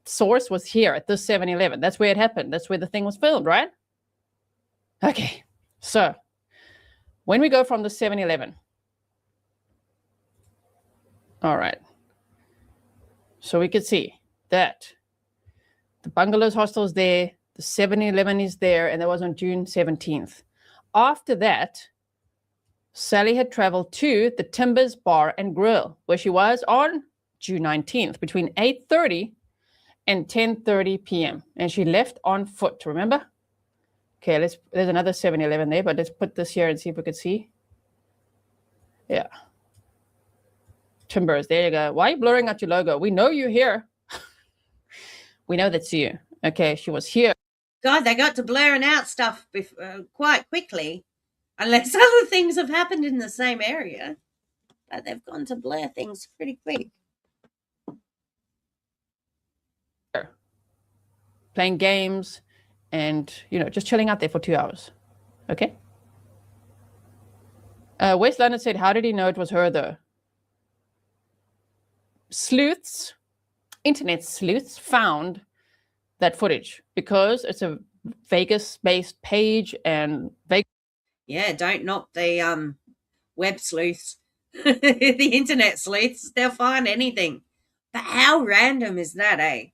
source was here at this 7-Eleven. That's where it happened. That's where the thing was filmed, right? Okay, so when we go from the 7-Eleven, all right, so we could see that the Bungalows hostel is there, the 7-Eleven is there, and that was on June 17th. After that, Sally had traveled to the Timbers Bar and Grill, where she was on June 19th, between 8:30 and 10:30 p.m. And she left on foot, remember? Okay, there's another 7-Eleven there, but let's put this here and see if we could see. Yeah. Timbers, there you go. Why are you blurring out your logo? We know you're here. We know that's you. Okay, she was here. God, they got to blurring out stuff quite quickly. Unless other things have happened in the same area. But they've gone to blur things pretty quick. Playing games and, just chilling out there for 2 hours. Okay? West London said, how did he know it was her, though? Sleuths, internet sleuths, found that footage because it's a Vegas-based page and Vegas. Yeah, don't knock the web sleuths, the internet sleuths. They'll find anything. But how random is that, eh?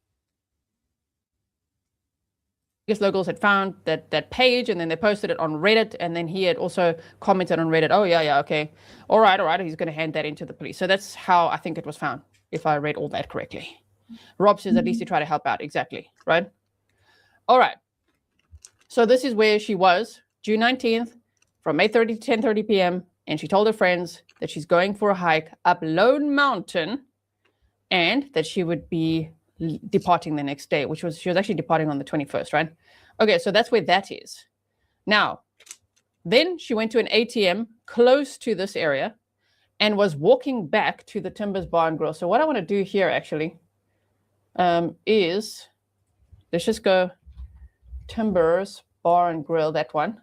Vegas locals had found that page, and then they posted it on Reddit, and then he had also commented on Reddit, oh, yeah, okay. All right, he's going to hand that into the police. So that's how I think it was found, if I read all that correctly. Rob says at least he tried to help out. Exactly, right? All right. So this is where she was, June 19th, from 8:30 to 10:30 p.m., and she told her friends that she's going for a hike up Lone Mountain and that she would be departing the next day, she was actually departing on the 21st, right? Okay, so that's where that is. Now, then she went to an ATM close to this area and was walking back to the Timbers Bar and Grill. So what I want to do here actually is, let's just go Timbers Bar and Grill, that one,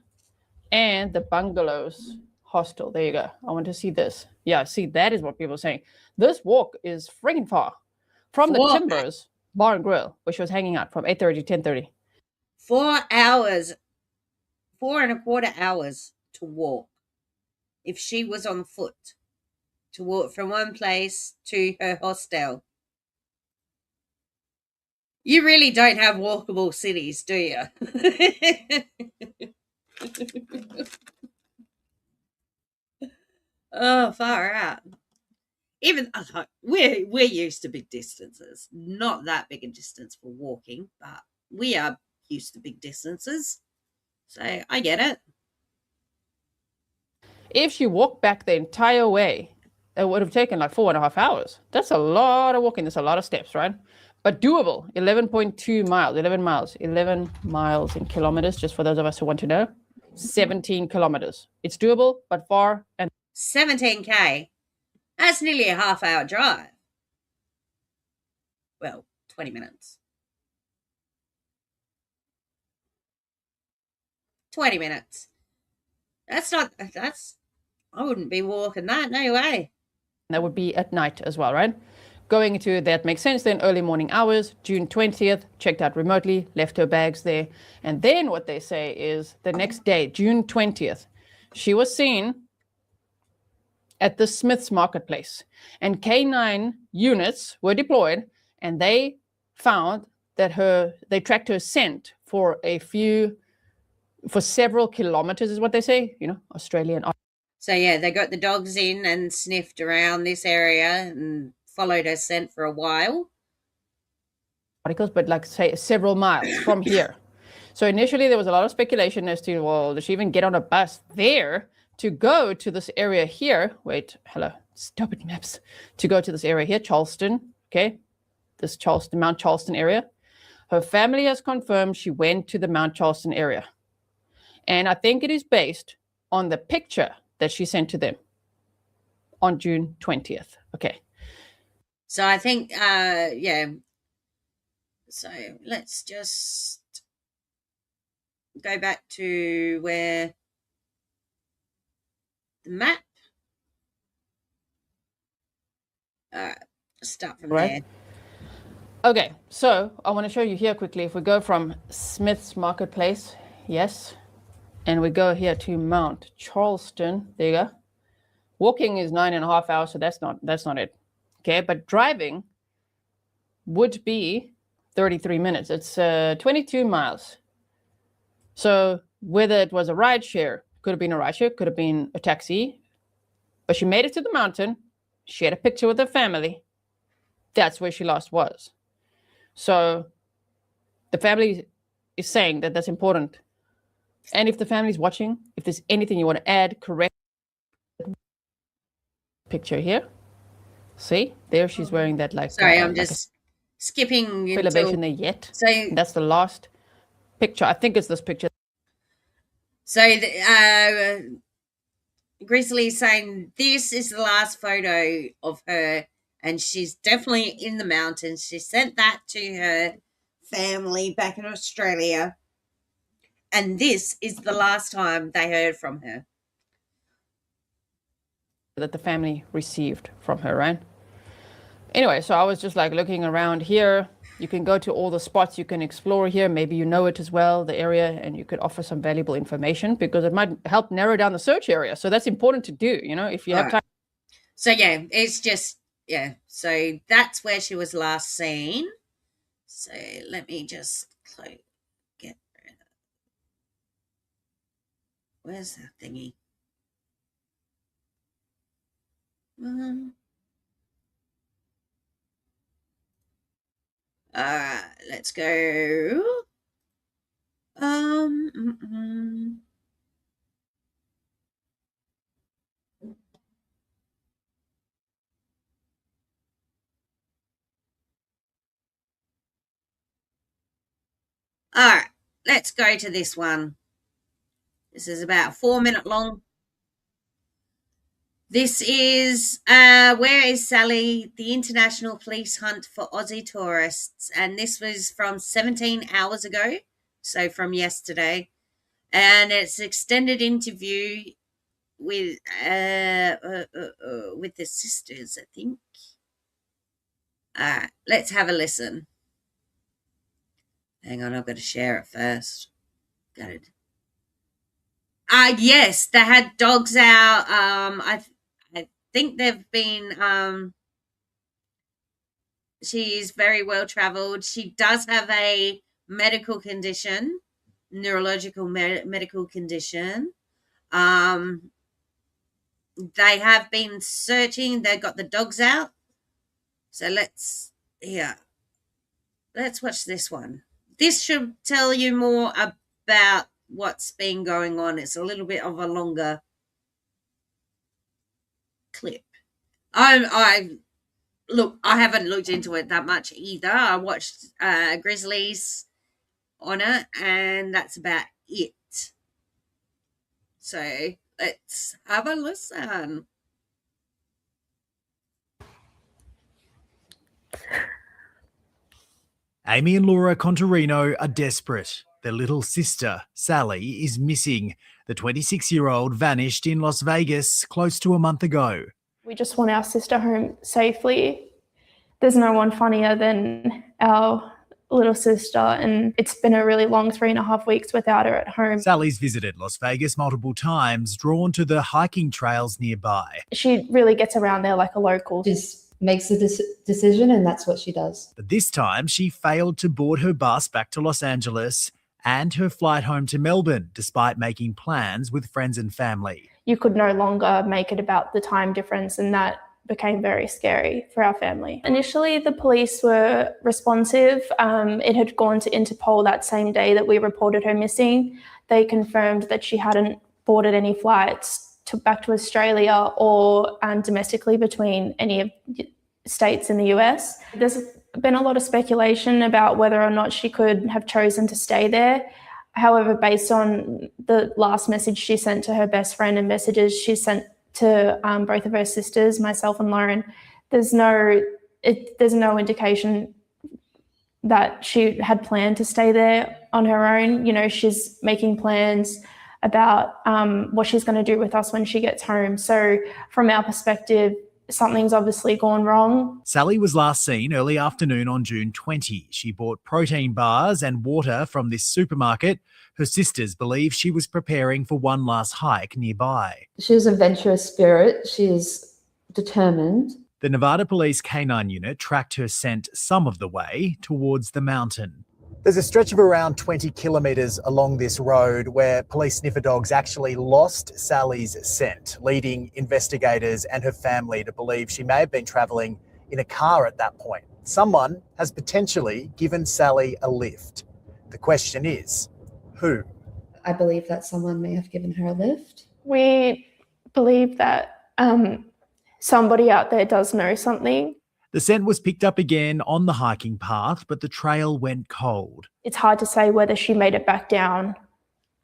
and the Bungalows hostel. There you go. I want to see this. Yeah, see, that is what people are saying. This walk is freaking far from the Timbers Bar and Grill, where she was hanging out from 8:30 to 10:30. 4 hours, 4.25 hours to walk. If she was on foot, to walk from one place to her hostel. You really don't have walkable cities, do you? Oh, far out. Even we're used to big distances. Not that big a distance for walking, but we are used to big distances. So I get it. If she walked back the entire way, it would have taken like 4.5 hours. That's a lot of walking. That's a lot of steps, right? But doable. 11.2 miles, 11 miles, 11 miles in kilometers, just for those of us who want to know. 17 kilometers. It's doable, but far. And 17K. That's nearly a half-hour drive. Well, 20 minutes. 20 minutes. I wouldn't be walking that, no way. That would be at night as well, right? Going into that makes sense then, early morning hours, June 20th, checked out remotely, left her bags there. And then what they say is the next day, June 20th, she was seen at the Smith's Marketplace, and K9 units were deployed, and they found that they tracked her scent for several kilometers, is what they say, Australian. So yeah, they got the dogs in and sniffed around this area and followed her scent for a while. Articles, but like say several miles from here. So initially there was a lot of speculation as to, well, did she even get on a bus there to go to this area here? Wait, hello, stupid maps. To go to this area here, Charleston, okay? This Mount Charleston area. Her family has confirmed she went to the Mount Charleston area. And I think it is based on the picture that she sent to them on June 20th. Okay. So I think, yeah. So let's just go back to where the map. Start from there. Okay, so I want to show you here quickly. If we go from Smith's Marketplace, yes, and we go here to Mount Charleston, there you go. Walking is 9.5 hours, so that's not it. Okay, but driving would be 33 minutes. It's 22 miles. So whether it was a ride share, could have been a ride share, could have been a taxi, but she made it to the mountain. She had a picture with her family. That's where she last was. So the family is saying that that's important. And if the family's watching, if there's anything you want to add, correct. Picture here. See, there she's wearing that like. Sorry, I'm just skipping elevation there yet. So that's the last picture. I think it's this picture. So Grizzly is saying this is the last photo of her, and she's definitely in the mountains. She sent that to her family back in Australia, and this is the last time they heard from her. That the family received from her, right? Anyway, so I was just like looking around here. You can go to all the spots you can explore here. Maybe you know it as well, the area, and you could offer some valuable information because it might help narrow down the search area. So that's important to do, if you have time. So yeah, it's just, yeah. So that's where she was last seen. So let me just get rid of it. Where's that thingy? Let's go. All right, let's go to this one. This is about 4 minute long. This is Where is Sally? The international police hunt for Aussie tourists. And this was from 17 hours ago, so from yesterday. And it's extended interview with the sisters, I think. All right, let's have a listen. Hang on, I've got to share it first. Got it. Yes, they had dogs out. I think they've been she's very well traveled. She does have a medical condition, neurological medical condition. They have been searching. They got the dogs out. So let's watch this one. This should tell you more about what's been going on. It's a little bit of a longer clip. I haven't looked into it that much either. I watched Grizzlies on it, and that's about it. So let's have a listen. Amy and Laura Contarino are desperate. Their little sister, Sally, is missing. The 26-year-old vanished in Las Vegas close to a month ago. We just want our sister home safely. There's no one funnier than our little sister, and it's been a really long 3.5 weeks without her at home. Sally's visited Las Vegas multiple times, drawn to the hiking trails nearby. She really gets around there like a local. She's makes the decision, and that's what she does. But this time, she failed to board her bus back to Los Angeles and her flight home to Melbourne, despite making plans with friends and family. You could no longer make it about the time difference, and that became very scary for our family. Initially, the police were responsive. It had gone to Interpol that same day that we reported her missing. They confirmed that she hadn't boarded any flights back to Australia or domestically between any of the states in the US. There's been a lot of speculation about whether or not she could have chosen to stay there. However, based on the last message she sent to her best friend and messages she sent to both of her sisters, myself and Lauren, there's no indication that she had planned to stay there on her own. You know, she's making plans about what she's going to do with us when she gets home. So from our perspective, something's obviously gone wrong. Sally was last seen early afternoon on June 20. She bought protein bars and water from this supermarket. Her sisters believe she was preparing for one last hike nearby. She's a adventurous spirit. She's determined. The Nevada Police K9 unit tracked her scent some of the way towards the mountain. There's a stretch of around 20 kilometres along this road where police sniffer dogs actually lost Sally's scent, leading investigators and her family to believe she may have been travelling in a car at that point. Someone has potentially given Sally a lift. The question is, who? I believe that someone may have given her a lift. We believe that somebody out there does know something. The scent was picked up again on the hiking path, but the trail went cold. It's hard to say whether she made it back down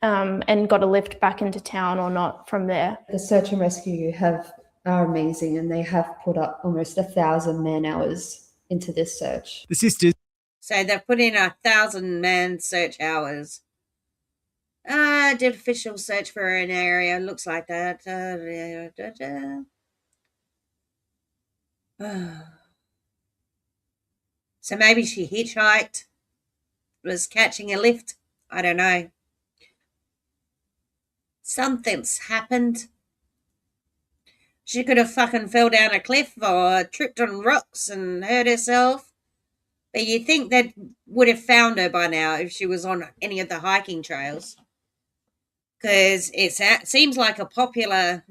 and got a lift back into town or not from there. The search and rescue are amazing, and they have put up almost 1,000 man-hours into this search. The sisters... So they've put in 1,000-man search hours. Did official search for an area. Looks like that. So maybe she hitchhiked, was catching a lift. I don't know. Something's happened. She could have fucking fell down a cliff or tripped on rocks and hurt herself. But you'd think that would have found her by now if she was on any of the hiking trails. Because it seems like a popular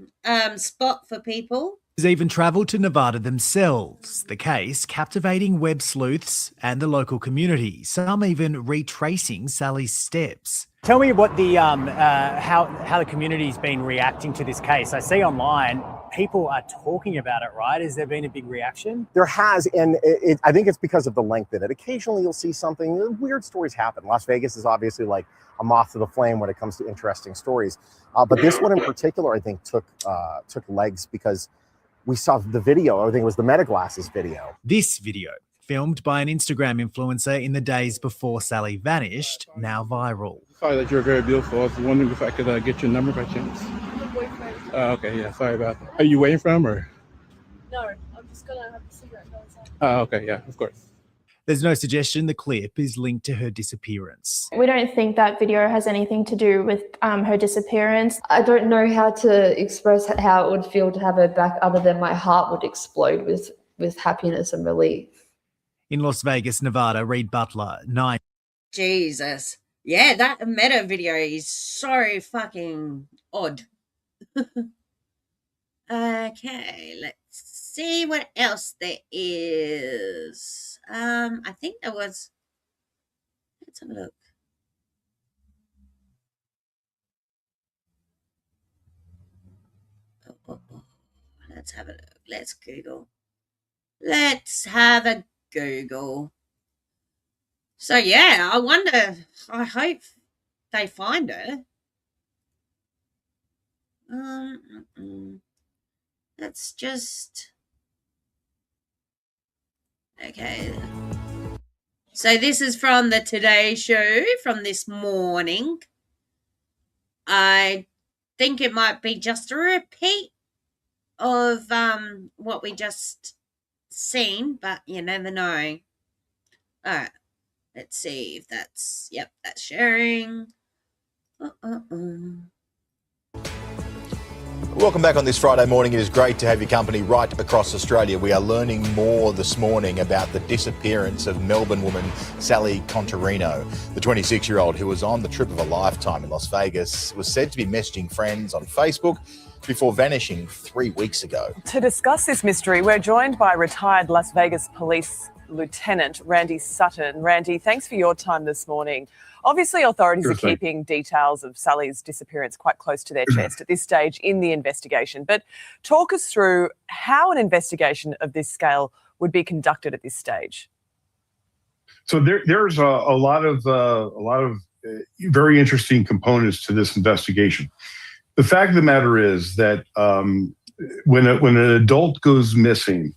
spot for people. Even travelled to Nevada themselves. The case captivating web sleuths and the local community, some even retracing Sally's steps. Tell me what the how the community's been reacting to this case. I see online people are talking about it, right? Has there been a big reaction? There has, and I think it's because of the length of it. Occasionally you'll see something, weird stories happen. Las Vegas is obviously like a moth to the flame when it comes to interesting stories. But this one in particular, I think, took legs because we saw the video. I think it was the Meta Glasses video. This video, filmed by an Instagram influencer in the days before Sally vanished, now viral. Sorry that you're very beautiful. I was wondering if I could get your number by chance. My boyfriend. Oh, okay, yeah, sorry about that. Are you waiting for him or? No, I'm just gonna have a cigarette and go inside. Oh, okay, yeah, of course. There's no suggestion the clip is linked to her disappearance. We don't think that video has anything to do with her disappearance. I don't know how to express how it would feel to have her back other than my heart would explode with happiness and relief. In Las Vegas, Nevada, Reed Butler, 9. Jesus. Yeah, that Meta video is so fucking odd. Okay, let's see what else there is. I think there was. Let's have a look. Let's have a look. Let's Google. Let's have a Google. So yeah, I wonder. I hope they find her. Let's just. Okay. So this is from the Today Show from this morning. I think it might be just a repeat of what we just seen, but you never know. All right. Let's see if that's, yep, that's sharing. Welcome back on this Friday morning. It is great to have your company right across Australia. We are learning more this morning about the disappearance of Melbourne woman Sally Contarino. The 26-year-old who was on the trip of a lifetime in Las Vegas was said to be messaging friends on Facebook before vanishing 3 weeks ago. To discuss this mystery, we're joined by retired Las Vegas Police Lieutenant Randy Sutton. Randy, thanks for your time this morning. Obviously, authorities are keeping details of Sally's disappearance quite close to their chest at this stage in the investigation. But talk us through how an investigation of this scale would be conducted at this stage. So there's a lot of very interesting components to this investigation. The fact of the matter is that when an adult goes missing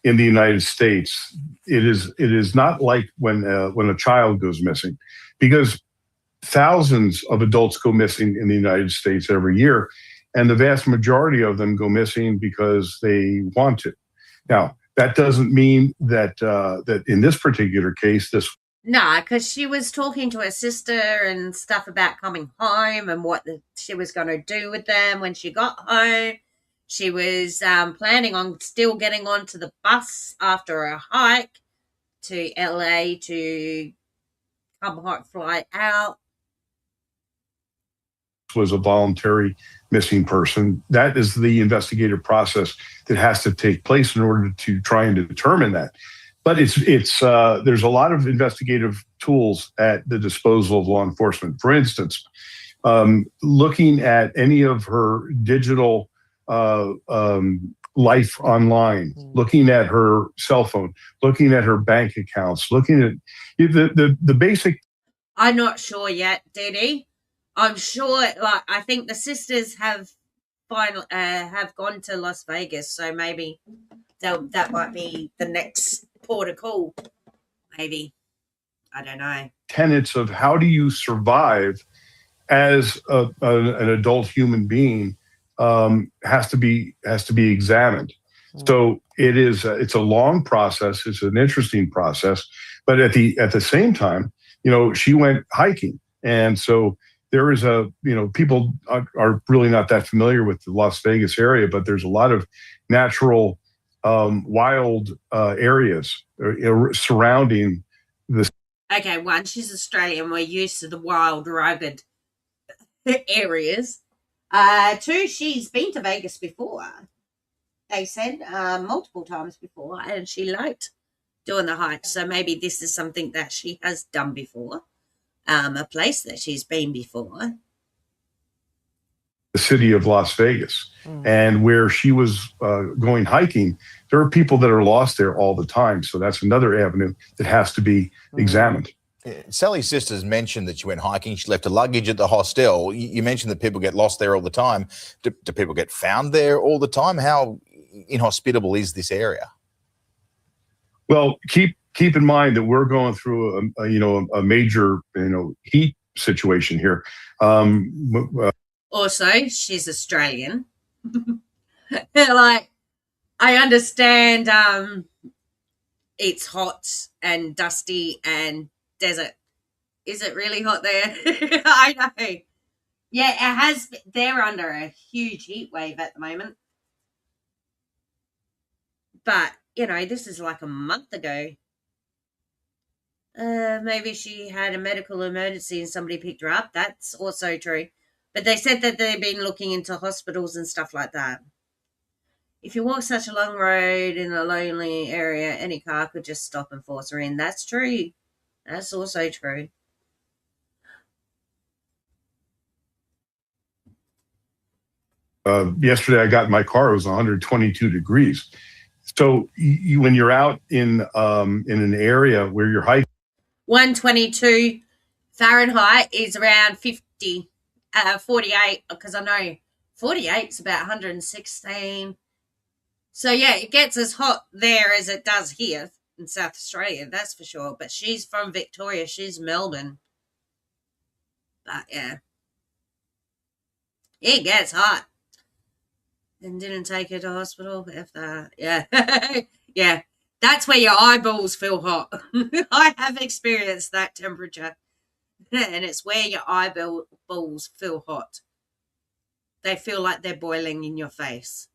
in the United States, it is not like when a child goes missing, because thousands of adults go missing in the United States every year, and the vast majority of them go missing because they want to. Now, that doesn't mean that that in this particular case, this. No, because she was talking to her sister and stuff about coming home and what she was going to do with them when she got home. She was planning on still getting onto the bus after a hike to LA to come hot flight out. Was a voluntary missing person. That is the investigative process that has to take place in order to try and determine that. But it's there's a lot of investigative tools at the disposal of law enforcement. For instance, looking at any of her digital life online, looking at her cell phone, looking at her bank accounts, looking at the basic. I'm not sure yet, Didi. I'm sure, I think the sisters have gone to Las Vegas, so maybe that might be the next port of call. Maybe, I don't know. Tenets of how do you survive as an adult human being has to be examined. So it's a long process. It's an interesting process, but at the same time, she went hiking, and so there is people are really not that familiar with the Las Vegas area, but there's a lot of natural wild areas surrounding this. Okay, one, she's Australian. We're used to the wild, rugged areas. Two, she's been to Vegas before. They said multiple times before, and she liked doing the hike. So maybe this is something that she has done before, a place that she's been before. The city of Las Vegas, and where she was going hiking, there are people that are lost there all the time. So that's another avenue that has to be examined. Sally's sisters mentioned that she went hiking. She left her luggage at the hostel. You mentioned that people get lost there all the time. Do people get found there all the time? How inhospitable is this area? Well, keep in mind that we're going through a major heat situation here. Also, she's Australian. I understand it's hot and dusty and desert. Is it really hot there? I know. Yeah, it has. They're under a huge heat wave at the moment. But, this is like a month ago. Maybe she had a medical emergency and somebody picked her up. That's also true. But they said that they've been looking into hospitals and stuff like that. If you walk such a long road in a lonely area, any car could just stop and force her in. That's true. That's also true. Yesterday, I got in my car. It was 122 degrees. So when you're out in an area where you're hiking, 122 Fahrenheit is around 50, 48, because I know 48 is about 116. So yeah, it gets as hot there as it does here in South Australia, that's for sure. But she's from Victoria, she's Melbourne. But yeah, it gets hot. And didn't take her to hospital after. Yeah. Yeah. That's where your eyeballs feel hot. I have experienced that temperature. And it's where your eyeballs feel hot. They feel like they're boiling in your face.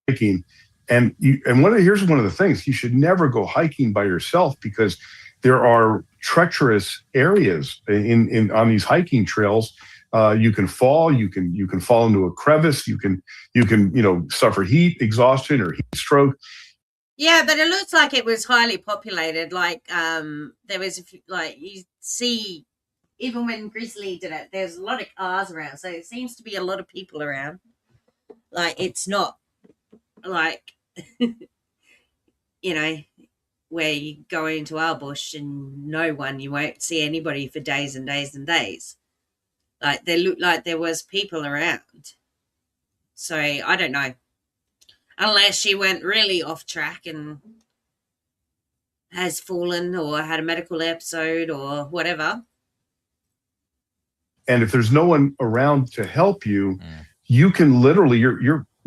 Hiking, and here's one of the things: you should never go hiking by yourself, because there are treacherous areas in on these hiking trails. You can fall. You can fall into a crevice. You can suffer heat exhaustion or heat stroke. Yeah, but it looks like it was highly populated. Like there was like you see, even when Grizzly did it, there's a lot of cars around, so it seems to be a lot of people around. Like it's not like where you go into our bush and you won't see anybody for days and days and days. Like they looked like there was people around. So I don't know. Unless she went really off track and has fallen or had a medical episode or whatever. And if there's no one around to help you, you can literally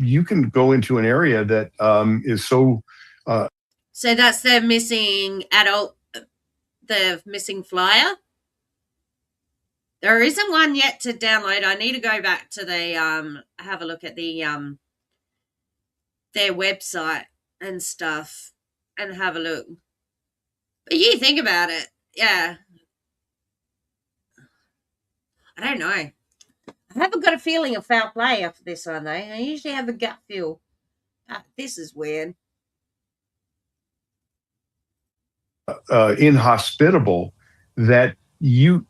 you can go into an area that is so. So that's the missing adult, the missing flyer. There isn't one yet to download. I need to go back to the have a look at the their website and stuff and have a look. But you think about it, yeah. I don't know. I haven't got a feeling of foul play after this one, though. I usually have a gut feel. This is weird. Inhospitable that you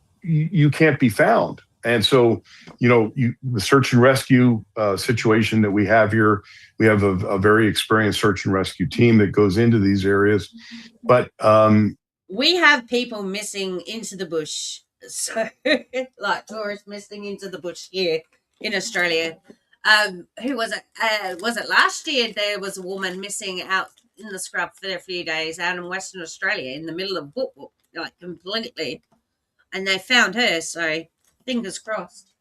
can't be found. And so, the search and rescue situation that we have here, we have a very experienced search and rescue team that goes into these areas. But we have people missing into the bush. So, like tourists missing into the bush here in Australia. Who was it? Was it last year? There was a woman missing out in the scrub for a few days out in Western Australia in the middle of Book, like completely. And they found her, so fingers crossed.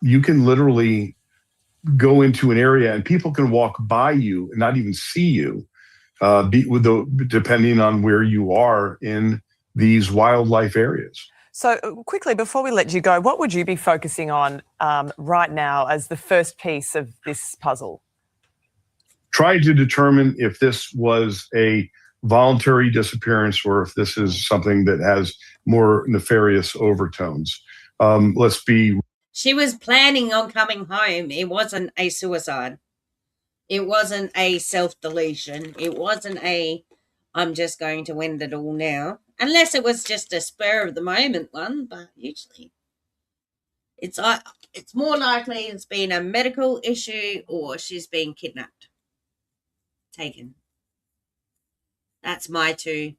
You can literally go into an area and people can walk by you and not even see you, depending on where you are in these wildlife areas. So quickly, before we let you go, what would you be focusing on right now as the first piece of this puzzle? Trying to determine if this was a voluntary disappearance or if this is something that has more nefarious overtones. She was planning on coming home. It wasn't a suicide. It wasn't a self-deletion. It wasn't I'm just going to end it all now. Unless it was just a spur of the moment one, but usually it's more likely it's been a medical issue or she's been kidnapped. Taken. That's my two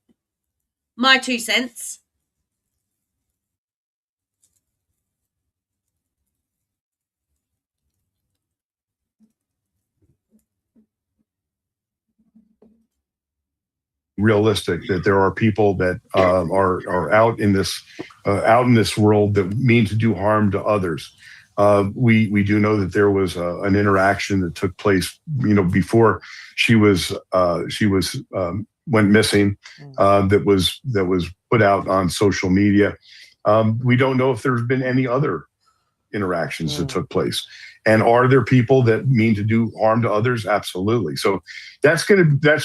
cents. Realistic that there are people that are out in this world that mean to do harm to others. We do know that there was an interaction that took place, before she went missing, that was put out on social media. We don't know if there's been any other interactions that took place. And are there people that mean to do harm to others? Absolutely. So that's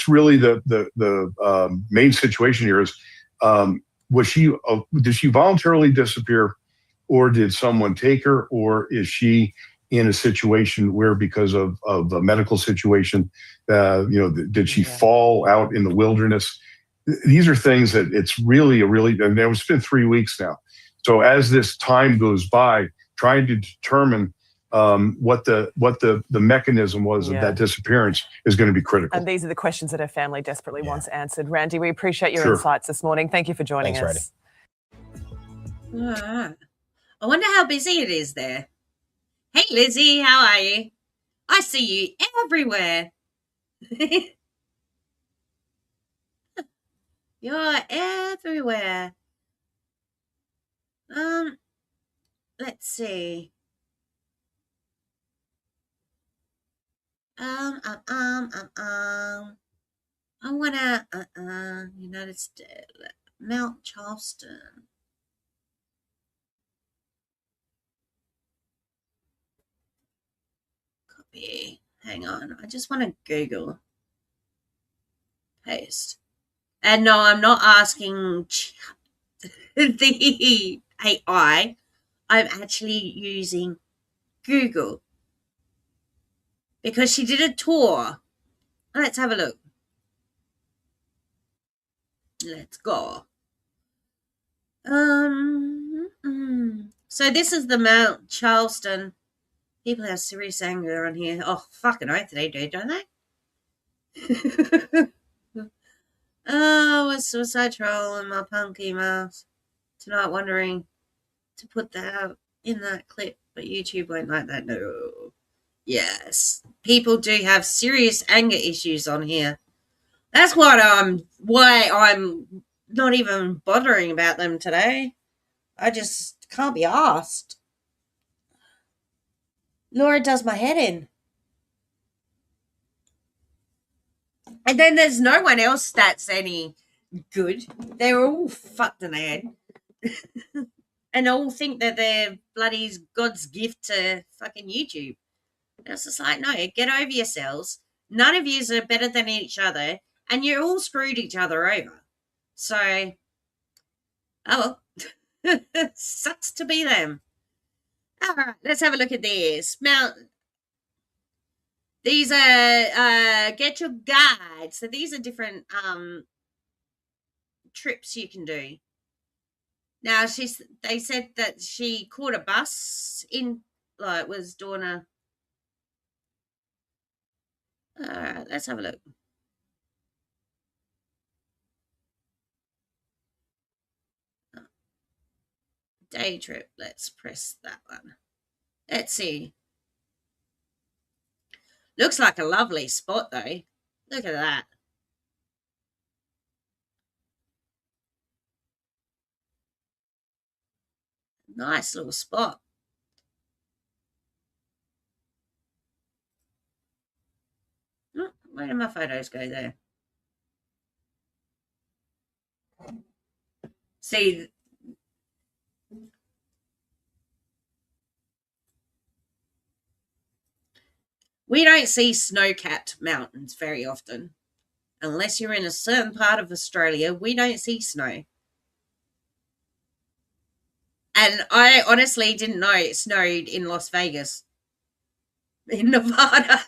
really the main situation here is, did she voluntarily disappear, or did someone take her, or is she in a situation where because of a medical situation, did she fall out in the wilderness? These are things that it's really and it's been 3 weeks now. So as this time goes by, trying to determine what the mechanism was of that disappearance is going to be critical. And these are the questions that her family desperately wants answered. Randy, we appreciate your insights this morning. Thank you for joining us. I wonder how busy it is there. Hey, Lizzie, how are you? I see you everywhere. You're everywhere. Let's see. I want to, United States, Mount Charleston. Copy. Hang on. I just want to Google. Paste. And no, I'm not asking the AI. I'm actually using Google because she did a tour. Let's have a look. Let's go. So this is the Mount Charleston. People have serious anger on here. Oh, fucking oath they do, don't they? Oh, a suicide troll in my punky mouth. Tonight wondering to put that in that clip, but YouTube won't like that. No. Yes. People do have serious anger issues on here. That's why I'm not even bothering about them today. I just can't be asked. Laura does my head in. And then there's no one else that's any good. They're all fucked in the head. And all think that they're bloody God's gift to fucking YouTube. And it's just like, no, get over yourselves. None of yous are better than each other, and you all screwed each other over. So, oh well. Sucks to be them. All right, let's have a look at this. These are get your guides. So these are different trips you can do. Now they said that she caught a bus in, like, was doing a. All right, let's have a look. Day trip. Let's press that one. Let's see. Looks like a lovely spot though. Look at that. Nice little spot. Where did my photos go there? See, we don't see snow-capped mountains very often. Unless you're in a certain part of Australia, we don't see snow. And I honestly didn't know it snowed in Las Vegas, in Nevada.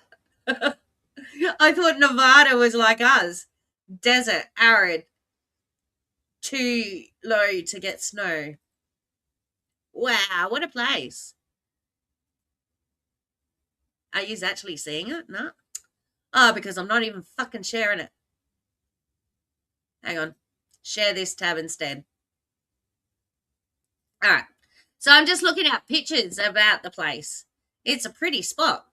I thought Nevada was like us. Desert, arid, too low to get snow. Wow, what a place. Are you actually seeing it? No? Oh, because I'm not even fucking sharing it. Hang on. Share this tab instead. All right. So I'm just looking at pictures about the place. It's a pretty spot.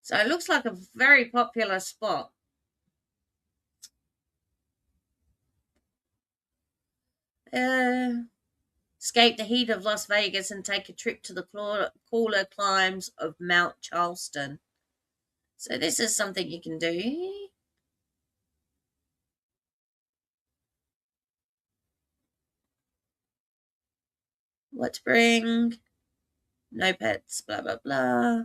So it looks like a very popular spot. Escape the heat of Las Vegas and take a trip to the cooler climes of Mount Charleston. So this is something you can do. What to bring? No pets, blah, blah, blah.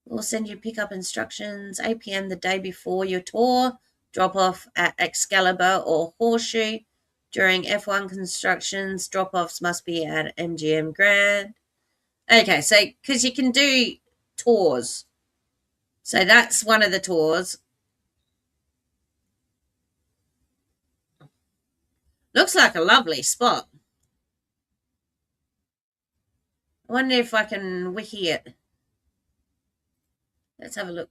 We'll send you pickup instructions, 8 p.m. the day before your tour. Drop off at Excalibur or Horseshoe. During F1 constructions, drop-offs must be at MGM Grand. Okay, so because you can do tours. So that's one of the tours. Looks like a lovely spot. I wonder if I can wiki it. Let's have a look.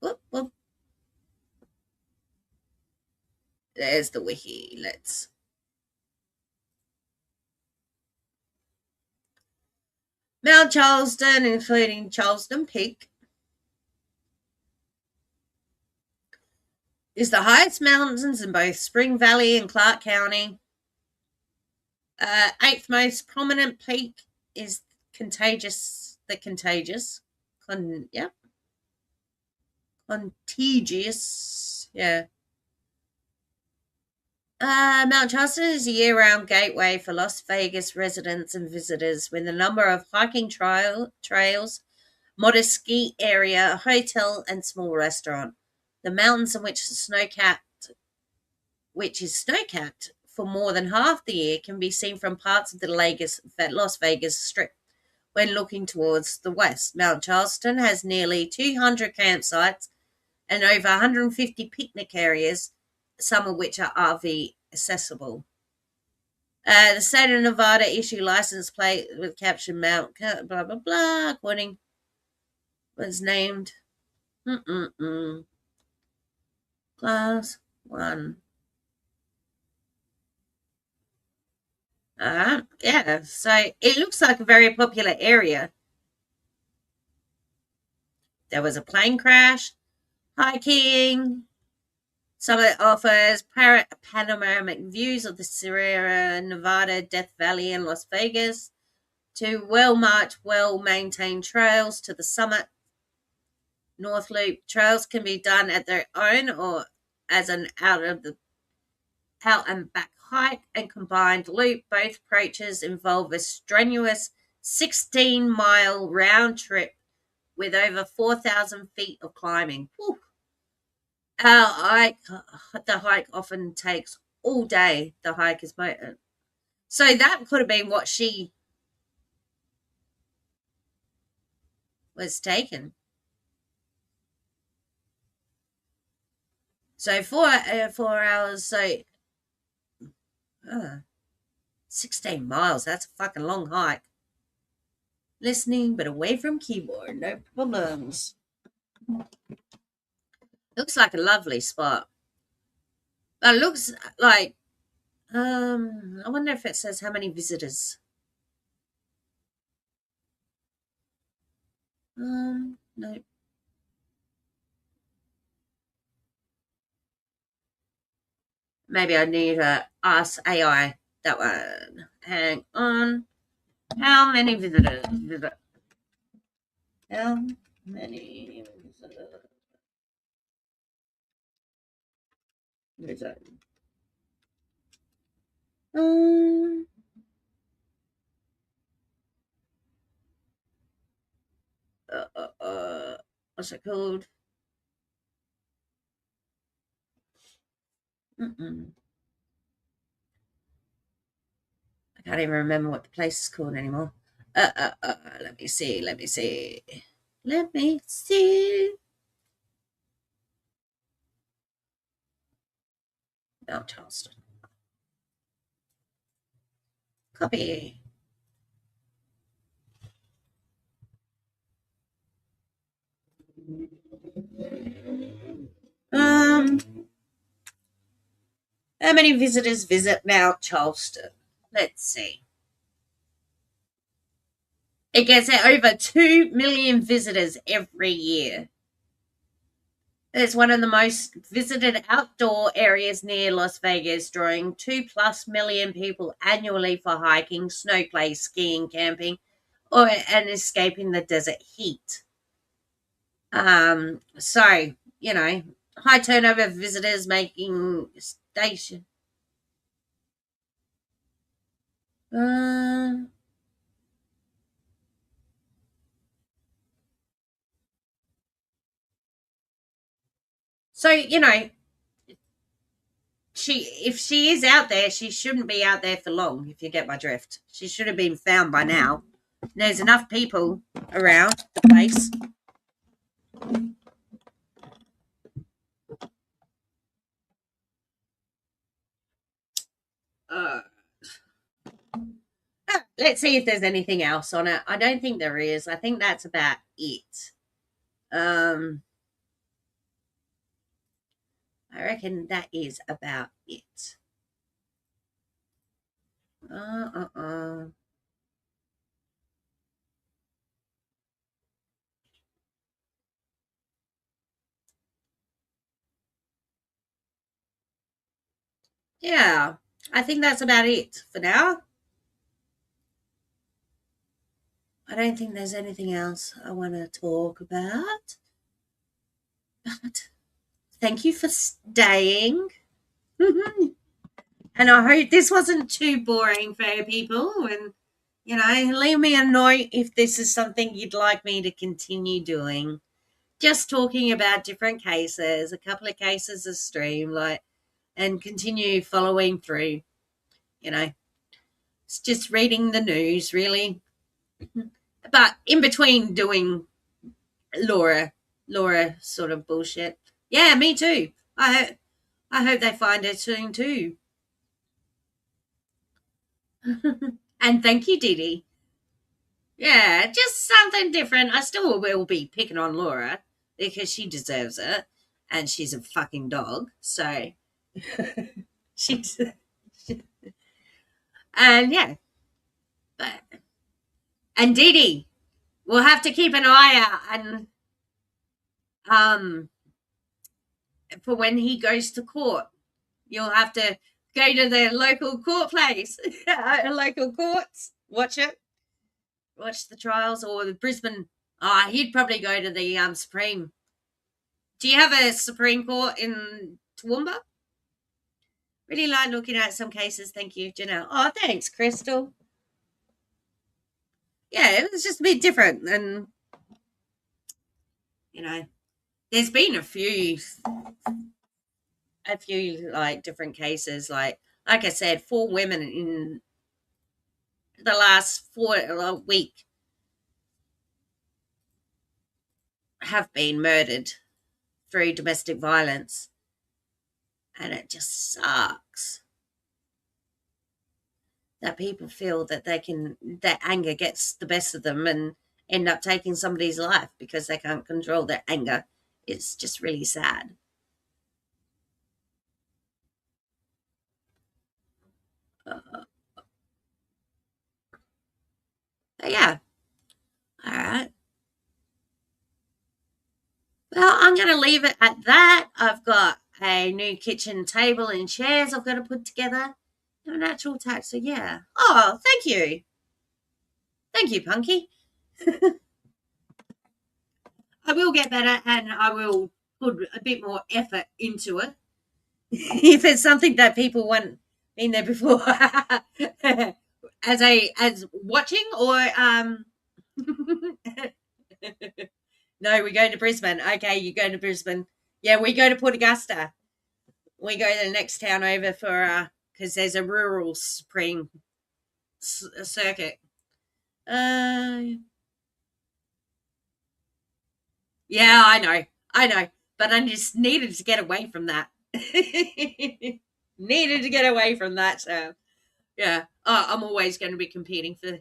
Whoop, whoop. There's the wiki. Let's. Mount Charleston, including Charleston Peak. is the highest mountains in both Spring Valley and Clark County. Eighth most prominent peak is Contagious. Contagious. Yeah. Mount Charleston is a year-round gateway for Las Vegas residents and visitors, with a number of hiking trails, modest ski area, hotel, and small restaurant. The mountains in which is snow-capped for more than half the year, can be seen from parts of the Las Vegas Strip. When looking towards the west, Mount Charleston has nearly 200 campsites and over 150 picnic areas, some of which are RV accessible. The state of Nevada issue license plate with caption Mount blah blah blah, according was named Class 1. Yeah, so it looks like a very popular area. There was a plane crash, hiking. Some of it offers panoramic views of the Sierra Nevada, Death Valley, and Las Vegas. Two well-marked, well-maintained trails to the summit. North Loop trails can be done at their own or as an out and back hike and combined loop. Both approaches involve a strenuous 16-mile round trip with over 4,000 feet of climbing. Whew. The hike often takes all day. The hike is so that could have been what she was taken. So 4 hours. So 16 miles. That's a fucking long hike. Listening, but away from keyboard. No problems. Looks like a lovely spot. But it looks like, I wonder if it says how many visitors. No. Maybe I need to ask AI that one. Hang on. How many visitors? How many visitors? What's it called? I can't even remember what the place is called anymore. Let me see. Mount Charleston. Copy. How many visitors visit Mount Charleston? Let's see. It gets over 2 million visitors every year. It's one of the most visited outdoor areas near Las Vegas, drawing 2+ million people annually for hiking, snow play, skiing, camping, and escaping the desert heat. So, high turnover of visitors making station. So, if she is out there, she shouldn't be out there for long, if you get my drift. She should have been found by now. There's enough people around the place. Let's see if there's anything else on it. I don't think there is. I think that's about it. I reckon that is about it. Yeah, I think that's about it for now. I don't think there's anything else I want to talk about. But thank you for staying. And I hope this wasn't too boring for people. And, leave me a note if this is something you'd like me to continue doing. Just talking about different cases, a couple of cases a stream, and continue following through. It's just reading the news, really. But in between doing Laura sort of bullshit. Yeah, me too. I hope they find her soon too. And thank you, Didi. Yeah, just something different. I still will be picking on Laura because she deserves it, and she's a fucking dog. So she's and yeah, and Didi, we'll have to keep an eye out and for when he goes to court. You'll have to go to the local court place, local courts. Watch it. Watch the trials or the Brisbane. He'd probably go to the Supreme. Do you have a Supreme Court in Toowoomba? Really like looking at some cases. Thank you, Janelle. Oh, thanks, Crystal. Yeah, it was just a bit different. And, there's been a few like different cases. Like I said, 4 women in the last week have been murdered through domestic violence. And it just sucks that people feel that that anger gets the best of them and end up taking somebody's life because they can't control their anger. It's just really sad. But yeah. All right. Well, I'm going to leave it at that. I've got a new kitchen table and chairs I've got to put together. No natural tax, so yeah. Oh, thank you. Thank you, Punky. I will get better and I will put a bit more effort into it. If it's something that people want been there before. as watching or No, we go to Brisbane. Okay, you go to Brisbane. Yeah, we go to Port Augusta. We go to the next town over for because there's a rural Supreme circuit. Yeah, I know, but I just needed to get away from that. Needed to get away from that. So, yeah, I'm always going to be competing for.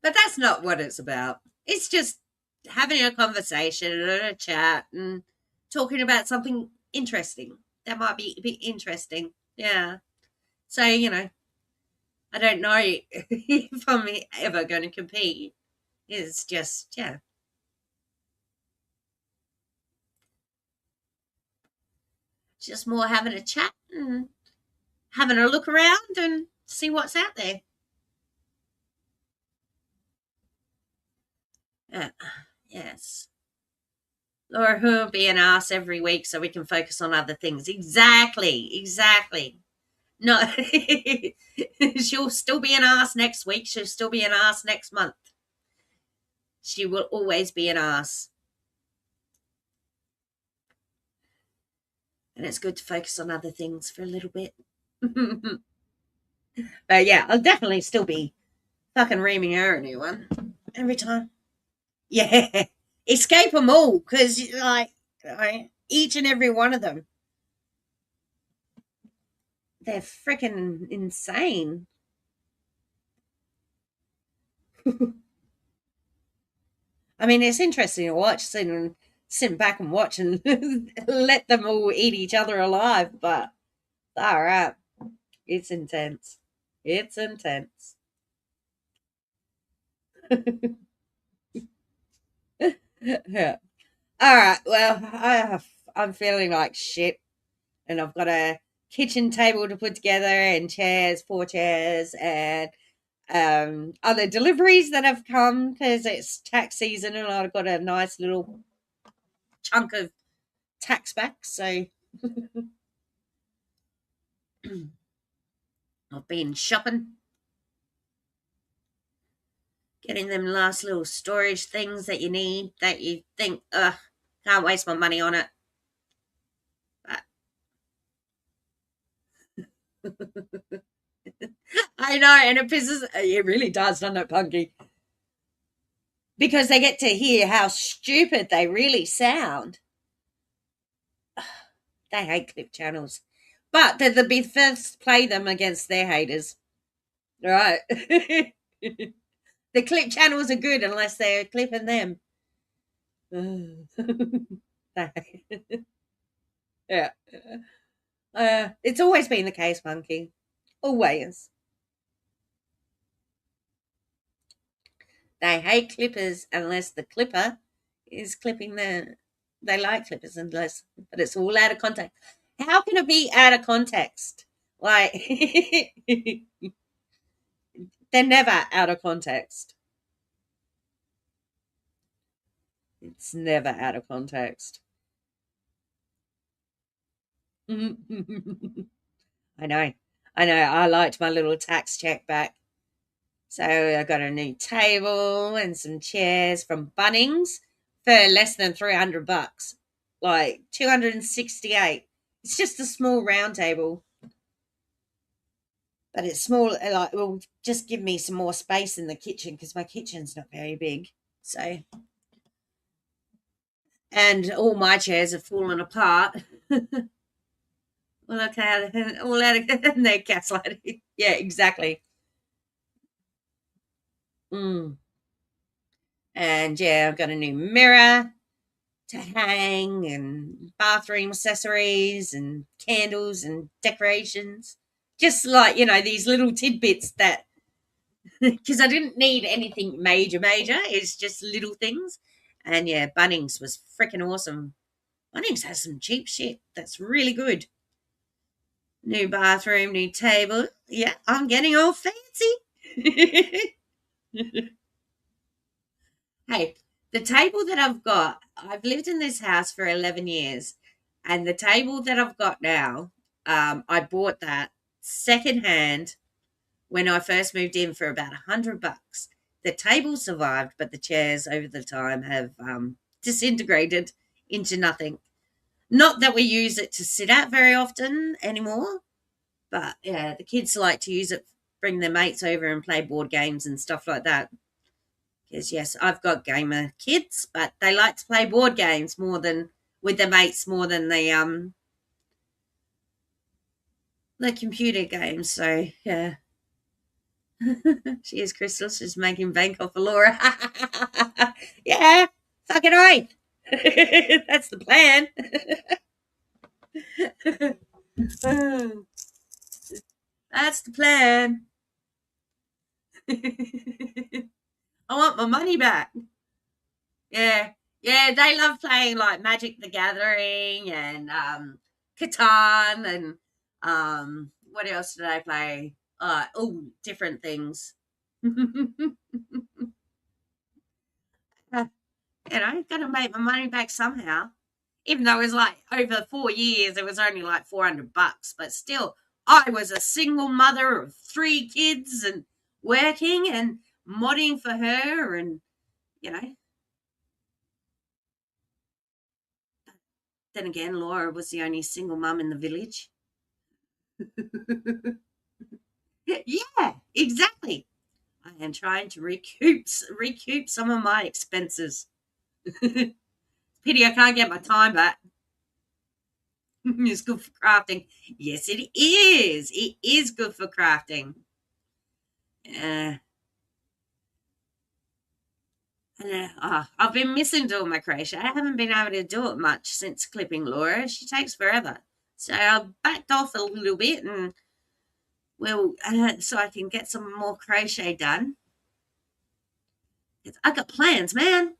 But that's not what it's about. It's just having a conversation and a chat and talking about something interesting that might be a bit interesting. Yeah. So, I don't know if I'm ever going to compete. It's just, yeah. Just more having a chat and having a look around and see what's out there. Yes. Laura who will be an ass every week so we can focus on other things. Exactly. No, she'll still be an ass next week. She'll still be an ass next month. She will always be an ass. And it's good to focus on other things for a little bit. But yeah, I'll definitely still be fucking reaming her a new one every time. Yeah, escape them all because each and every one of them, they're freaking insane. I mean, it's interesting to watch, sitting back and watch and let them all eat each other alive. But all right, it's intense. It's intense. Yeah. All right. Well, I'm feeling like shit, and I've got a kitchen table to put together and chairs, 4 chairs, and other deliveries that have come because it's tax season, and I've got a nice little chunk of tax back. So I've been shopping, getting them last little storage things that you need, that you think, can't waste my money on it. But I know, and it really does, doesn't it, Punky? Because they get to hear how stupid they really sound. They hate clip channels. But they're the first play them against their haters. Right. The clip channels are good unless they're clipping them. Yeah. It's always been the case, Punky. Always. They hate clippers unless the clipper is clipping them. They like clippers unless, but it's all out of context. How can it be out of context? Like, they're never out of context. It's never out of context. I know. I liked my little tax check back. So I got a new table and some chairs from Bunnings for less than $300, like 268. It's just a small round table, but it's small. Like, it will just give me some more space in the kitchen because my kitchen's not very big. So, and all my chairs have fallen apart. Well, okay, all out of they're gaslighting. Yeah, exactly. And yeah, I've got a new mirror to hang and bathroom accessories and candles and decorations. Just like, these little tidbits that, because I didn't need anything major. It's just little things. And yeah, Bunnings was freaking awesome. Bunnings has some cheap shit that's really good. New bathroom, new table. Yeah, I'm getting all fancy. Hey, the table that I've got, I've lived in this house for 11 years, and the table that I've got now, I bought that secondhand when I first moved in for about $100. The table survived, but the chairs over the time have disintegrated into nothing. Not that we use it to sit at very often anymore, but yeah, the kids like to use it, bring their mates over and play board games and stuff like that. Because yes, I've got gamer kids, but they like to play board games more than with their mates, more than the computer games. So yeah. She is Crystal. She's making bank off of Laura. Yeah, fucking right. That's the plan. That's the plan. I want my money back. Yeah, they love playing like Magic the Gathering and Catan and what else did I play? All different things. Gotta make my money back somehow. Even though it was like over 4 years, it was only like $400, but still, I was a single mother of 3 kids and working and modding for her, and Then again, Laura was the only single mum in the village. Yeah, exactly. I am trying to recoup some of my expenses. Pity I can't get my time back. It's good for crafting. Yes, it is. It is good for crafting. I've been missing doing my crochet. I haven't been able to do it much since clipping Laura. She takes forever. So I backed off a little bit, and so I can get some more crochet done. I got plans, man.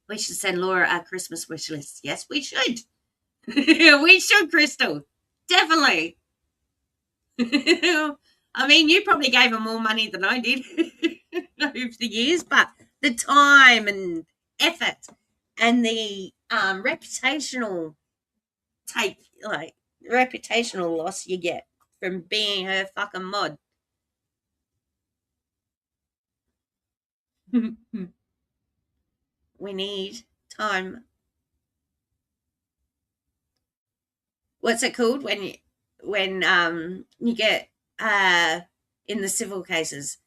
We should send Laura our Christmas wish list. Yes, we should. We should, Crystal. Definitely. I mean, you probably gave her more money than I did over the years, but the time and effort and the reputational loss you get from being her fucking mod. We need time. What's it called when you get in the civil cases?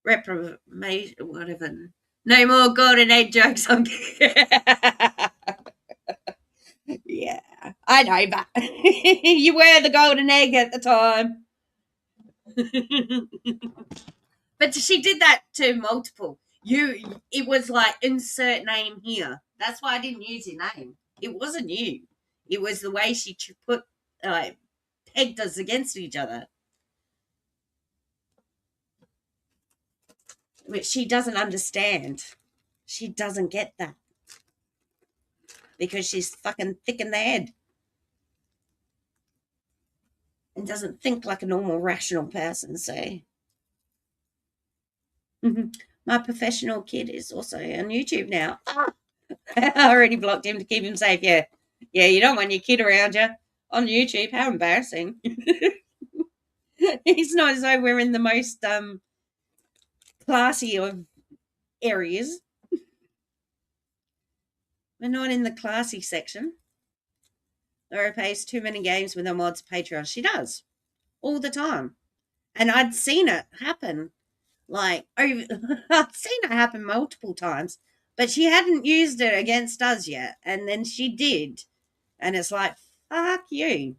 Reprimation, whatever. No more golden egg jokes. Yeah, I know, but you were the golden egg at the time. But she did that to multiple. It was like insert name here. That's why I didn't use your name. It wasn't you. It was the way she put pegged us against each other. Which she doesn't understand. She doesn't get that. Because she's fucking thick in the head. And doesn't think like a normal, rational person, so. My professional kid is also on YouTube now. I already blocked him to keep him safe, yeah. Yeah, you don't want your kid around you on YouTube. How embarrassing. It's not as though we're in the most classy of areas. We're not in the classy section. Laura plays too many games with her mods Patreon. She does. All the time. And I'd seen it happen. I'd seen it happen multiple times. But she hadn't used it against us yet. And then she did. And it's like, fuck you.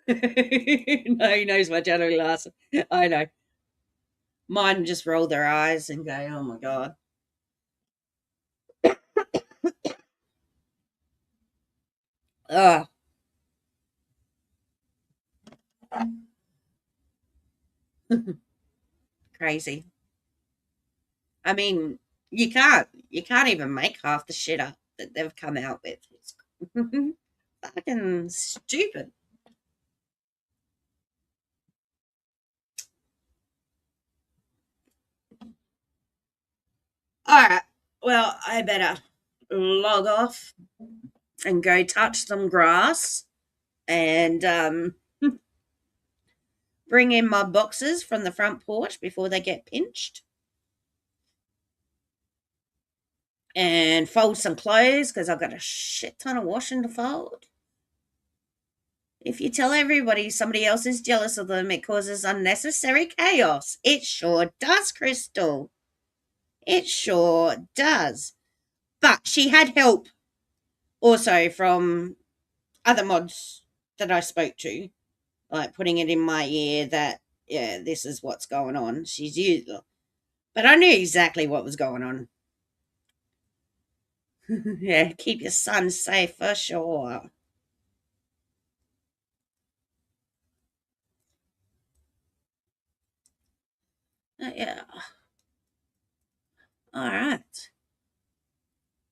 No, he knows my channel last. I know. Mine just roll their eyes and go, oh my God. Ugh. Crazy. I mean, you can't even make half the shit up that they've come out with. It's fucking stupid. All right. Well, I better log off and go touch some grass and bring in my boxes from the front porch before they get pinched. And fold some clothes because I've got a shit ton of washing to fold. If you tell everybody somebody else is jealous of them, it causes unnecessary chaos. It sure does, Crystal. It sure does. But she had help also from other mods that I spoke to, like putting it in my ear that, yeah, this is what's going on. She's used it. But I knew exactly what was going on. Yeah, keep your son safe for sure. Yeah. All right.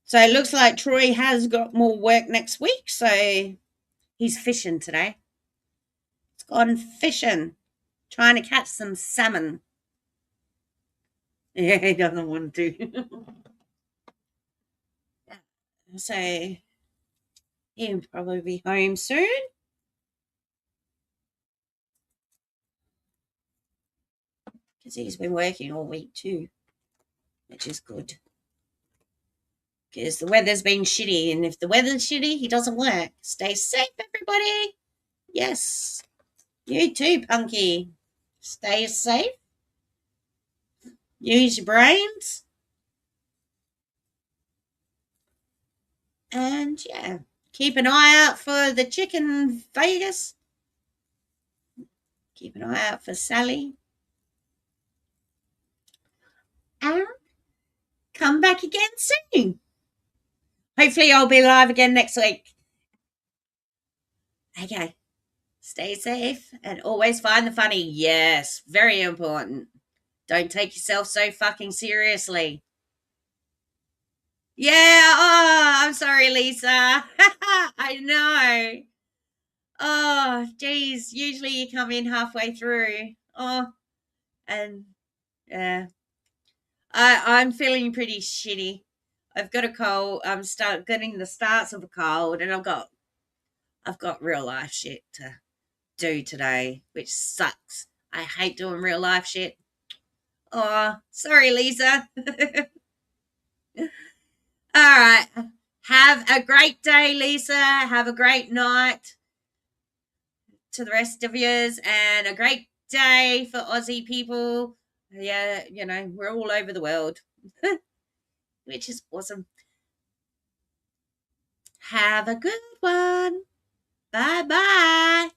So it looks like Troy has got more work next week, so he's fishing today. He's gone fishing, trying to catch some salmon. Yeah, he doesn't want to. So he'll probably be home soon. Because he's been working all week too, which is good. Because the weather's been shitty, and if the weather's shitty, he doesn't work. Stay safe, everybody. Yes. You too, Punky. Stay safe. Use your brains. And, yeah, keep an eye out for the chicken Vegas. Keep an eye out for Sally. And come back again soon. Hopefully I'll be live again next week. Okay. Stay safe and always find the funny. Yes, very important. Don't take yourself so fucking seriously. Yeah, oh, I'm sorry, Lisa. I know. Oh, geez. Usually you come in halfway through. Oh, and yeah. I'm feeling pretty shitty. I've got a cold. I'm getting the starts of a cold, and I've got real life shit to do today, which sucks. I hate doing real life shit. Oh, sorry, Lisa. All right. Have a great day, Lisa. Have a great night to the rest of yous, and a great day for Aussie people. Yeah, we're all over the world, which is awesome. Have a good one. Bye-bye.